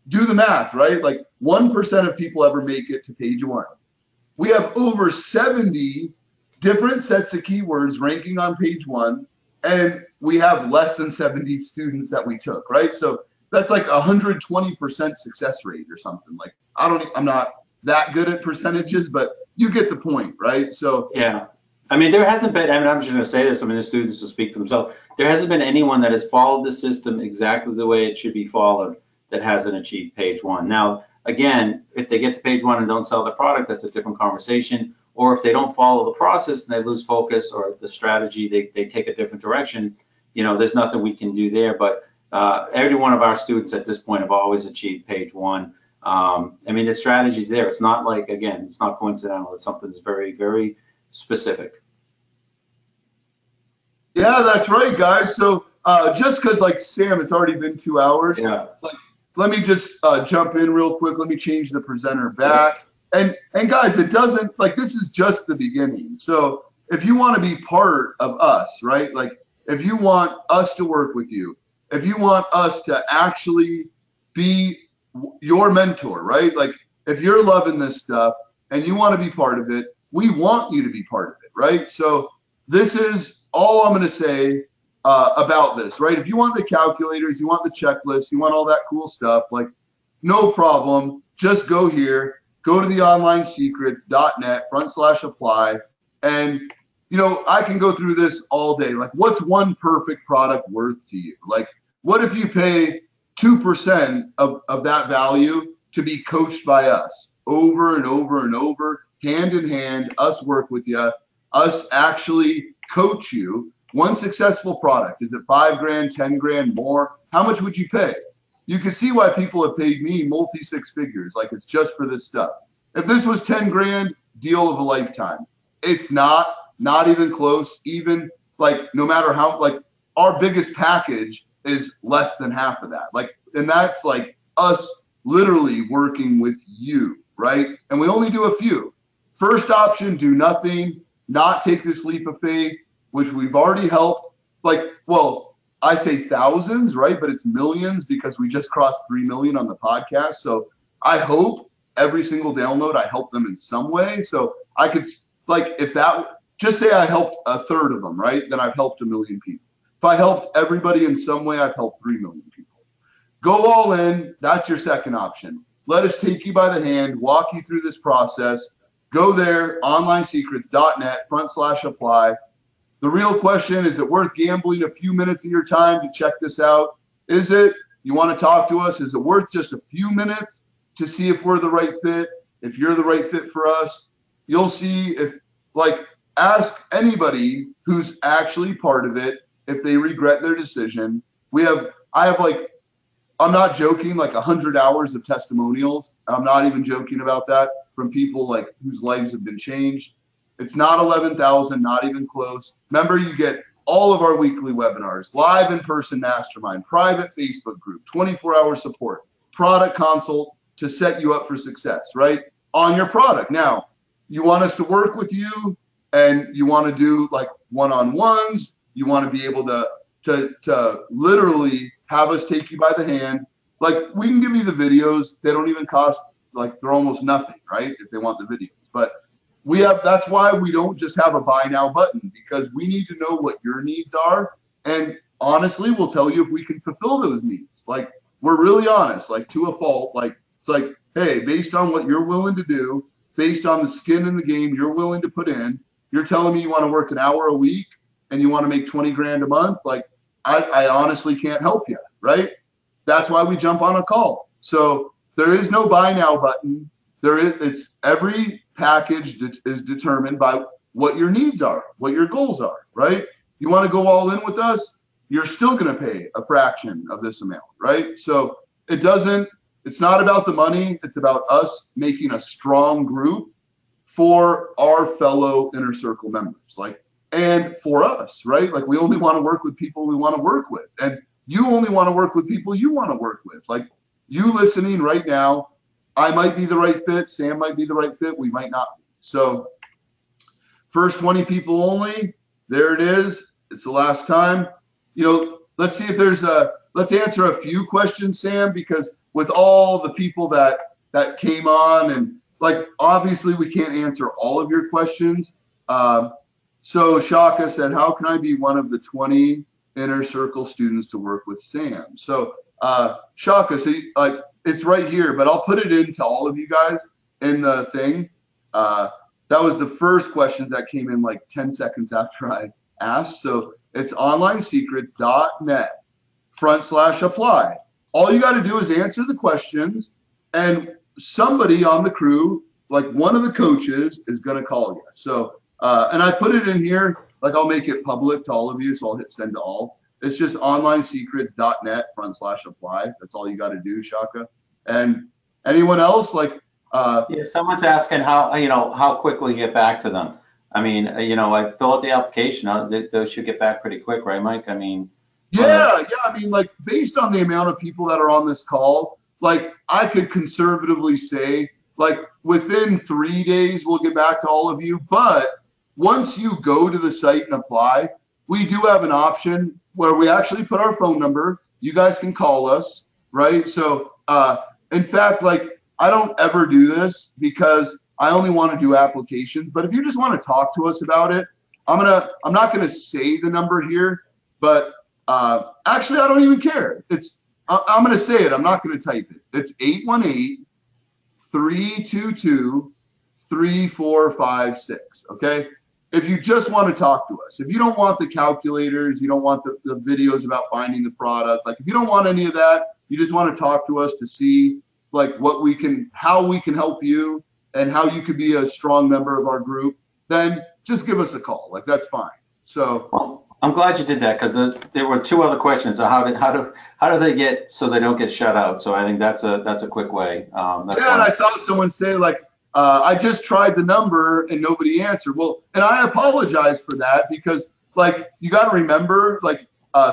do the math, right? Like 1% of people ever make it to page 1. We have over 70 different sets of keywords ranking on page 1, and we have less than 70 students that we took, right? So that's like 120% success rate or something. Like, I'm not that good at percentages, but you get the point, right? So yeah. I mean, there hasn't been, I'm just going to say this, the students will speak for themselves. There hasn't been anyone that has followed the system exactly the way it should be followed that hasn't achieved page 1. Now, again, if they get to page 1 and don't sell the product, that's a different conversation. Or if they don't follow the process and they lose focus or the strategy, they take a different direction, there's nothing we can do there. But every one of our students at this point have always achieved page 1. The strategy's there. It's not like, again, it's not coincidental. It's something that's very, very specific. Yeah, that's right, guys. So just because, like, Sam, it's already been 2 hours. Yeah. Like, let me just jump in real quick. Let me change the presenter back. And guys, it doesn't, like, this is just the beginning. So if you want to be part of us, right? Like, if you want us to work with you, if you want us to actually be your mentor, right? Like, if you're loving this stuff and you want to be part of it, we want you to be part of it, right? So this is all I'm going to say about this, right? If you want the calculators, you want the checklist, you want all that cool stuff, like, no problem. Just go here, go to the onlinesecrets.net/apply. And, I can go through this all day. Like, what's one perfect product worth to you? Like, what if you pay 2% of that value to be coached by us over and over and over, hand in hand, us work with you, us actually coach you? One successful product, is it $5,000, $10,000 more? How much would you pay? You can see why people have paid me multi-6 figures, like it's just for this stuff. If this was $10,000, deal of a lifetime. It's not even close. Even, like, no matter how, like, our biggest package is less than half of that. Like, and that's like us literally working with you, right? And we only do a few. First option, do nothing, not take this leap of faith, which we've already helped. Like, well, I say thousands, right? But it's millions because we just crossed 3 million on the podcast. So I hope every single download, I help them in some way. So I could, like, if that, just say I helped a third of them, right? Then I've helped 1 million people. If I helped everybody in some way, I've helped 3 million people. Go all in. That's your second option. Let us take you by the hand, walk you through this process. Go there, onlinesecrets.net/apply. The real question, is it worth gambling a few minutes of your time to check this out? Is it? You want to talk to us? Is it worth just a few minutes to see if we're the right fit? If you're the right fit for us, you'll see if, like, ask anybody who's actually part of it if they regret their decision. I have like, I'm not joking, like 100 hours of testimonials. I'm not even joking about that, from people like whose lives have been changed. It's not 11,000, not even close. Remember, you get all of our weekly webinars, live in-person mastermind, private Facebook group, 24-hour support, product consult to set you up for success, right? On your product. Now, you want us to work with you, and you want to do like one-on-ones. You want to be able to literally have us take you by the hand. Like, we can give you the videos. They don't even cost, like, they're almost nothing, right? If they want the videos. But that's why we don't just have a buy now button, because we need to know what your needs are. And honestly, we'll tell you if we can fulfill those needs. Like, we're really honest, like, to a fault. Like, it's like, hey, based on what you're willing to do, based on the skin in the game you're willing to put in, you're telling me you want to work an hour a week and you want to make 20 grand a month. Like, I honestly can't help you, right? That's why we jump on a call. So there is no buy now button. It's every package that is determined by what your needs are, what your goals are, right? You want to go all in with us, you're still going to pay a fraction of this amount, right? So it's not about the money. It's about us making a strong group for our fellow inner circle members, like, and for us, right? Like, we only want to work with people we want to work with, and you only want to work with people you want to work with. Like, you listening right now, I might be the right fit, Sam might be the right fit, we might not be. So first 20 people only, there it is. It's the last time. Let's see if let's answer a few questions, Sam, because with all the people that came on, and like, obviously we can't answer all of your questions. So Shaka said, how can I be one of the 20 inner circle students to work with Sam? So Shaka, so it's right here, but I'll put it into all of you guys in the thing. That was the first question that came in like 10 seconds after I asked. So it's onlinesecrets.net/apply. All you got to do is answer the questions, and somebody on the crew, like one of the coaches, is going to call you. So, and I put it in here, like, I'll make it public to all of you. So I'll hit send to all. It's just onlinesecrets.net/apply. That's all you got to do, Shaka. And anyone else, like, yeah, someone's asking how quickly you get back to them. I mean, I fill out the application. Those should get back pretty quick, right, Mike? I mean, yeah. I mean, like, based on the amount of people that are on this call, like, I could conservatively say, like, within 3 days, we'll get back to all of you. But once you go to the site and apply, we do have an option where we actually put our phone number. You guys can call us, right? So, in fact, like, I don't ever do this because I only want to do applications. But if you just want to talk to us about it, I'm not gonna say the number here, but actually, I don't even care. I'm gonna say it. I'm not gonna type it. It's 818-322-3456. Okay. If you just want to talk to us, if you don't want the calculators, you don't want the videos about finding the product, like, if you don't want any of that, you just want to talk to us to see, like, how we can help you and how you could be a strong member of our group, then just give us a call. Like, that's fine. So, well, I'm glad you did that, because there were two other questions. So how do they get so they don't get shut out? So I think that's a quick way. And I saw someone say, like, I just tried the number and nobody answered. Well, and I apologize for that, because, like, you got to remember, like,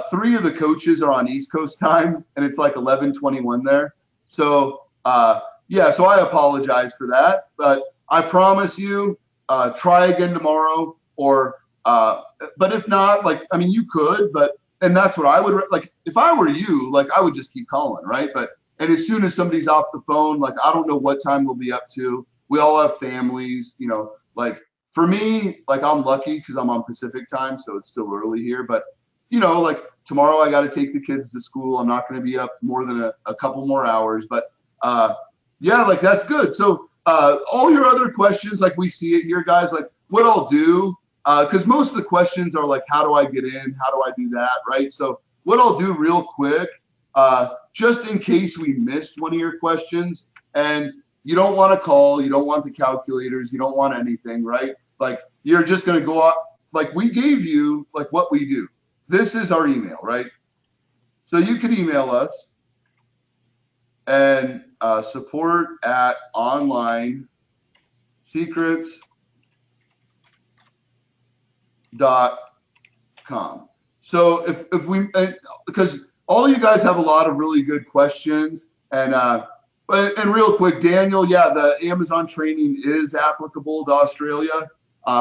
3 of the coaches are on East Coast time, and it's like 11:21 there. So yeah, so I apologize for that, but I promise you, try again tomorrow, or but if not, like, I mean, you could, and that's what I would, like, if I were you, like, I would just keep calling, right? And as soon as somebody's off the phone, like, I don't know what time we'll be up to. We all have families, like, for me, like, I'm lucky because I'm on Pacific time, so it's still early here, but, like, tomorrow I got to take the kids to school. I'm not going to be up more than a couple more hours, but yeah, like, that's good. So all your other questions, like, we see it here, guys, like, what I'll do, because most of the questions are like, how do I get in? How do I do that, right? So what I'll do real quick, just in case we missed one of your questions, and you don't want to call, you don't want the calculators, you don't want anything, right? Like, you're just going to go out, like we gave you like what we do. This is our email, right? So you can email us and support at onlinesecrets.com. So if we, because all you guys have a lot of really good questions, and real quick, Daniel, yeah, the Amazon training is applicable to Australia.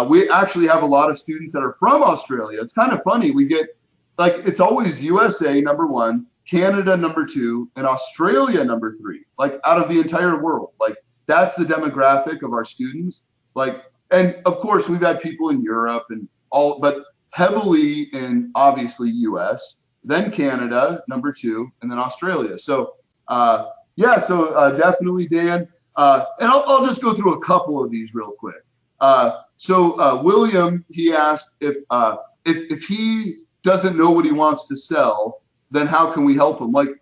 We actually have a lot of students that are from Australia. It's kind of funny. We get, like, it's always USA #1, Canada #2, and Australia #3, like out of the entire world. Like that's the demographic of our students. Like, and of course we've had people in Europe and all, but heavily in obviously US, then Canada #2, and then Australia. So yeah, so definitely Dan. And I'll just go through a couple of these real quick. So William, he asked if he doesn't know what he wants to sell, then how can we help him? Like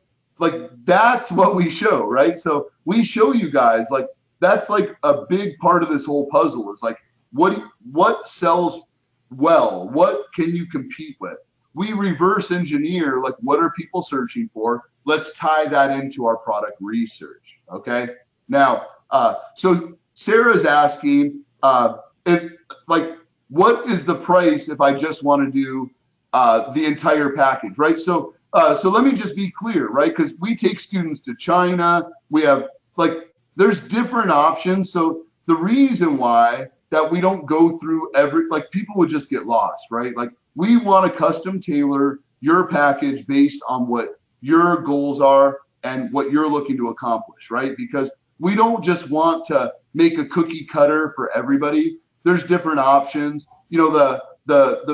that's what we show, right? So we show you guys, like that's like a big part of this whole puzzle is like what sells well, what can you compete with? We reverse engineer, like what are people searching for? Let's tie that into our product research. Okay. Now, so Sarah's asking if like what is the price if I just want to do the entire package, right? So let me just be clear, right? Because we take students to China. We have like there's different options. So the reason why that we don't go through every, like people would just get lost, right? Like we want to custom tailor your package based on what your goals are and what you're looking to accomplish, right? Because we don't just want to make a cookie cutter for everybody. There's different options. You know, the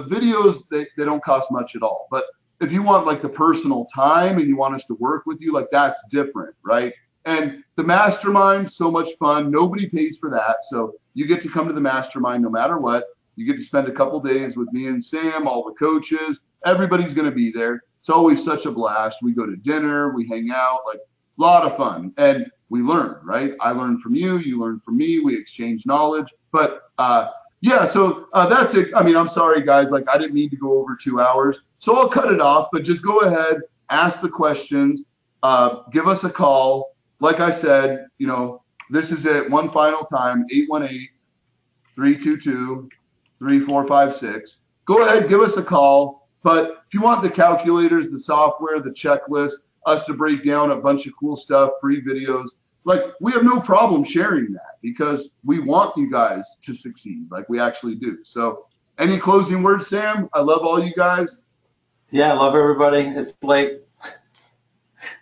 videos, they don't cost much at all. But if you want like the personal time and you want us to work with you, like that's different, right? And the mastermind, so much fun. Nobody pays for that. So you get to come to the mastermind no matter what. You get to spend a couple days with me and Sam, all the coaches. Everybody's going to be there. It's always such a blast. We go to dinner, we hang out, like a lot of fun. And we learn, right? I learn from you, you learn from me, we exchange knowledge. But yeah, so that's it. I mean, I'm sorry, guys. Like, I didn't mean to go over 2 hours. So I'll cut it off, but just go ahead, ask the questions, give us a call. Like I said, you know, this is it. One final time, 818-322-3456. Go ahead, give us a call. But if you want the calculators, the software, the checklist, us to break down a bunch of cool stuff, free videos, like we have no problem sharing that because we want you guys to succeed, like we actually do. So any closing words, Sam? I love all you guys. Yeah, I love everybody. It's late.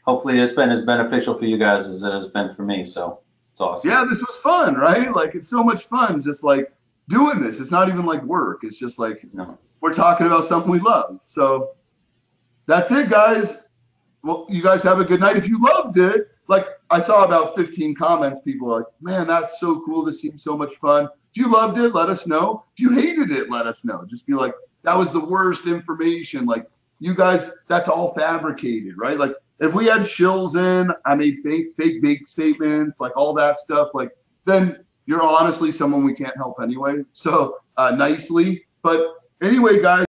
Hopefully it's been as beneficial for you guys as it has been for me. So it's awesome. Yeah, this was fun, right? Like it's so much fun just like doing this. It's not even like work. It's just like we're talking about something we love. So that's it, guys. Well, you guys have a good night. If you loved it, like I saw about 15 comments, people are like, man, that's so cool. This seems so much fun. If you loved it, let us know. If you hated it, let us know. Just be like, that was the worst information. Like you guys, that's all fabricated, right? Like if we had shills in, I made fake big statements, like all that stuff, like then you're honestly someone we can't help anyway. So nicely. But anyway, guys.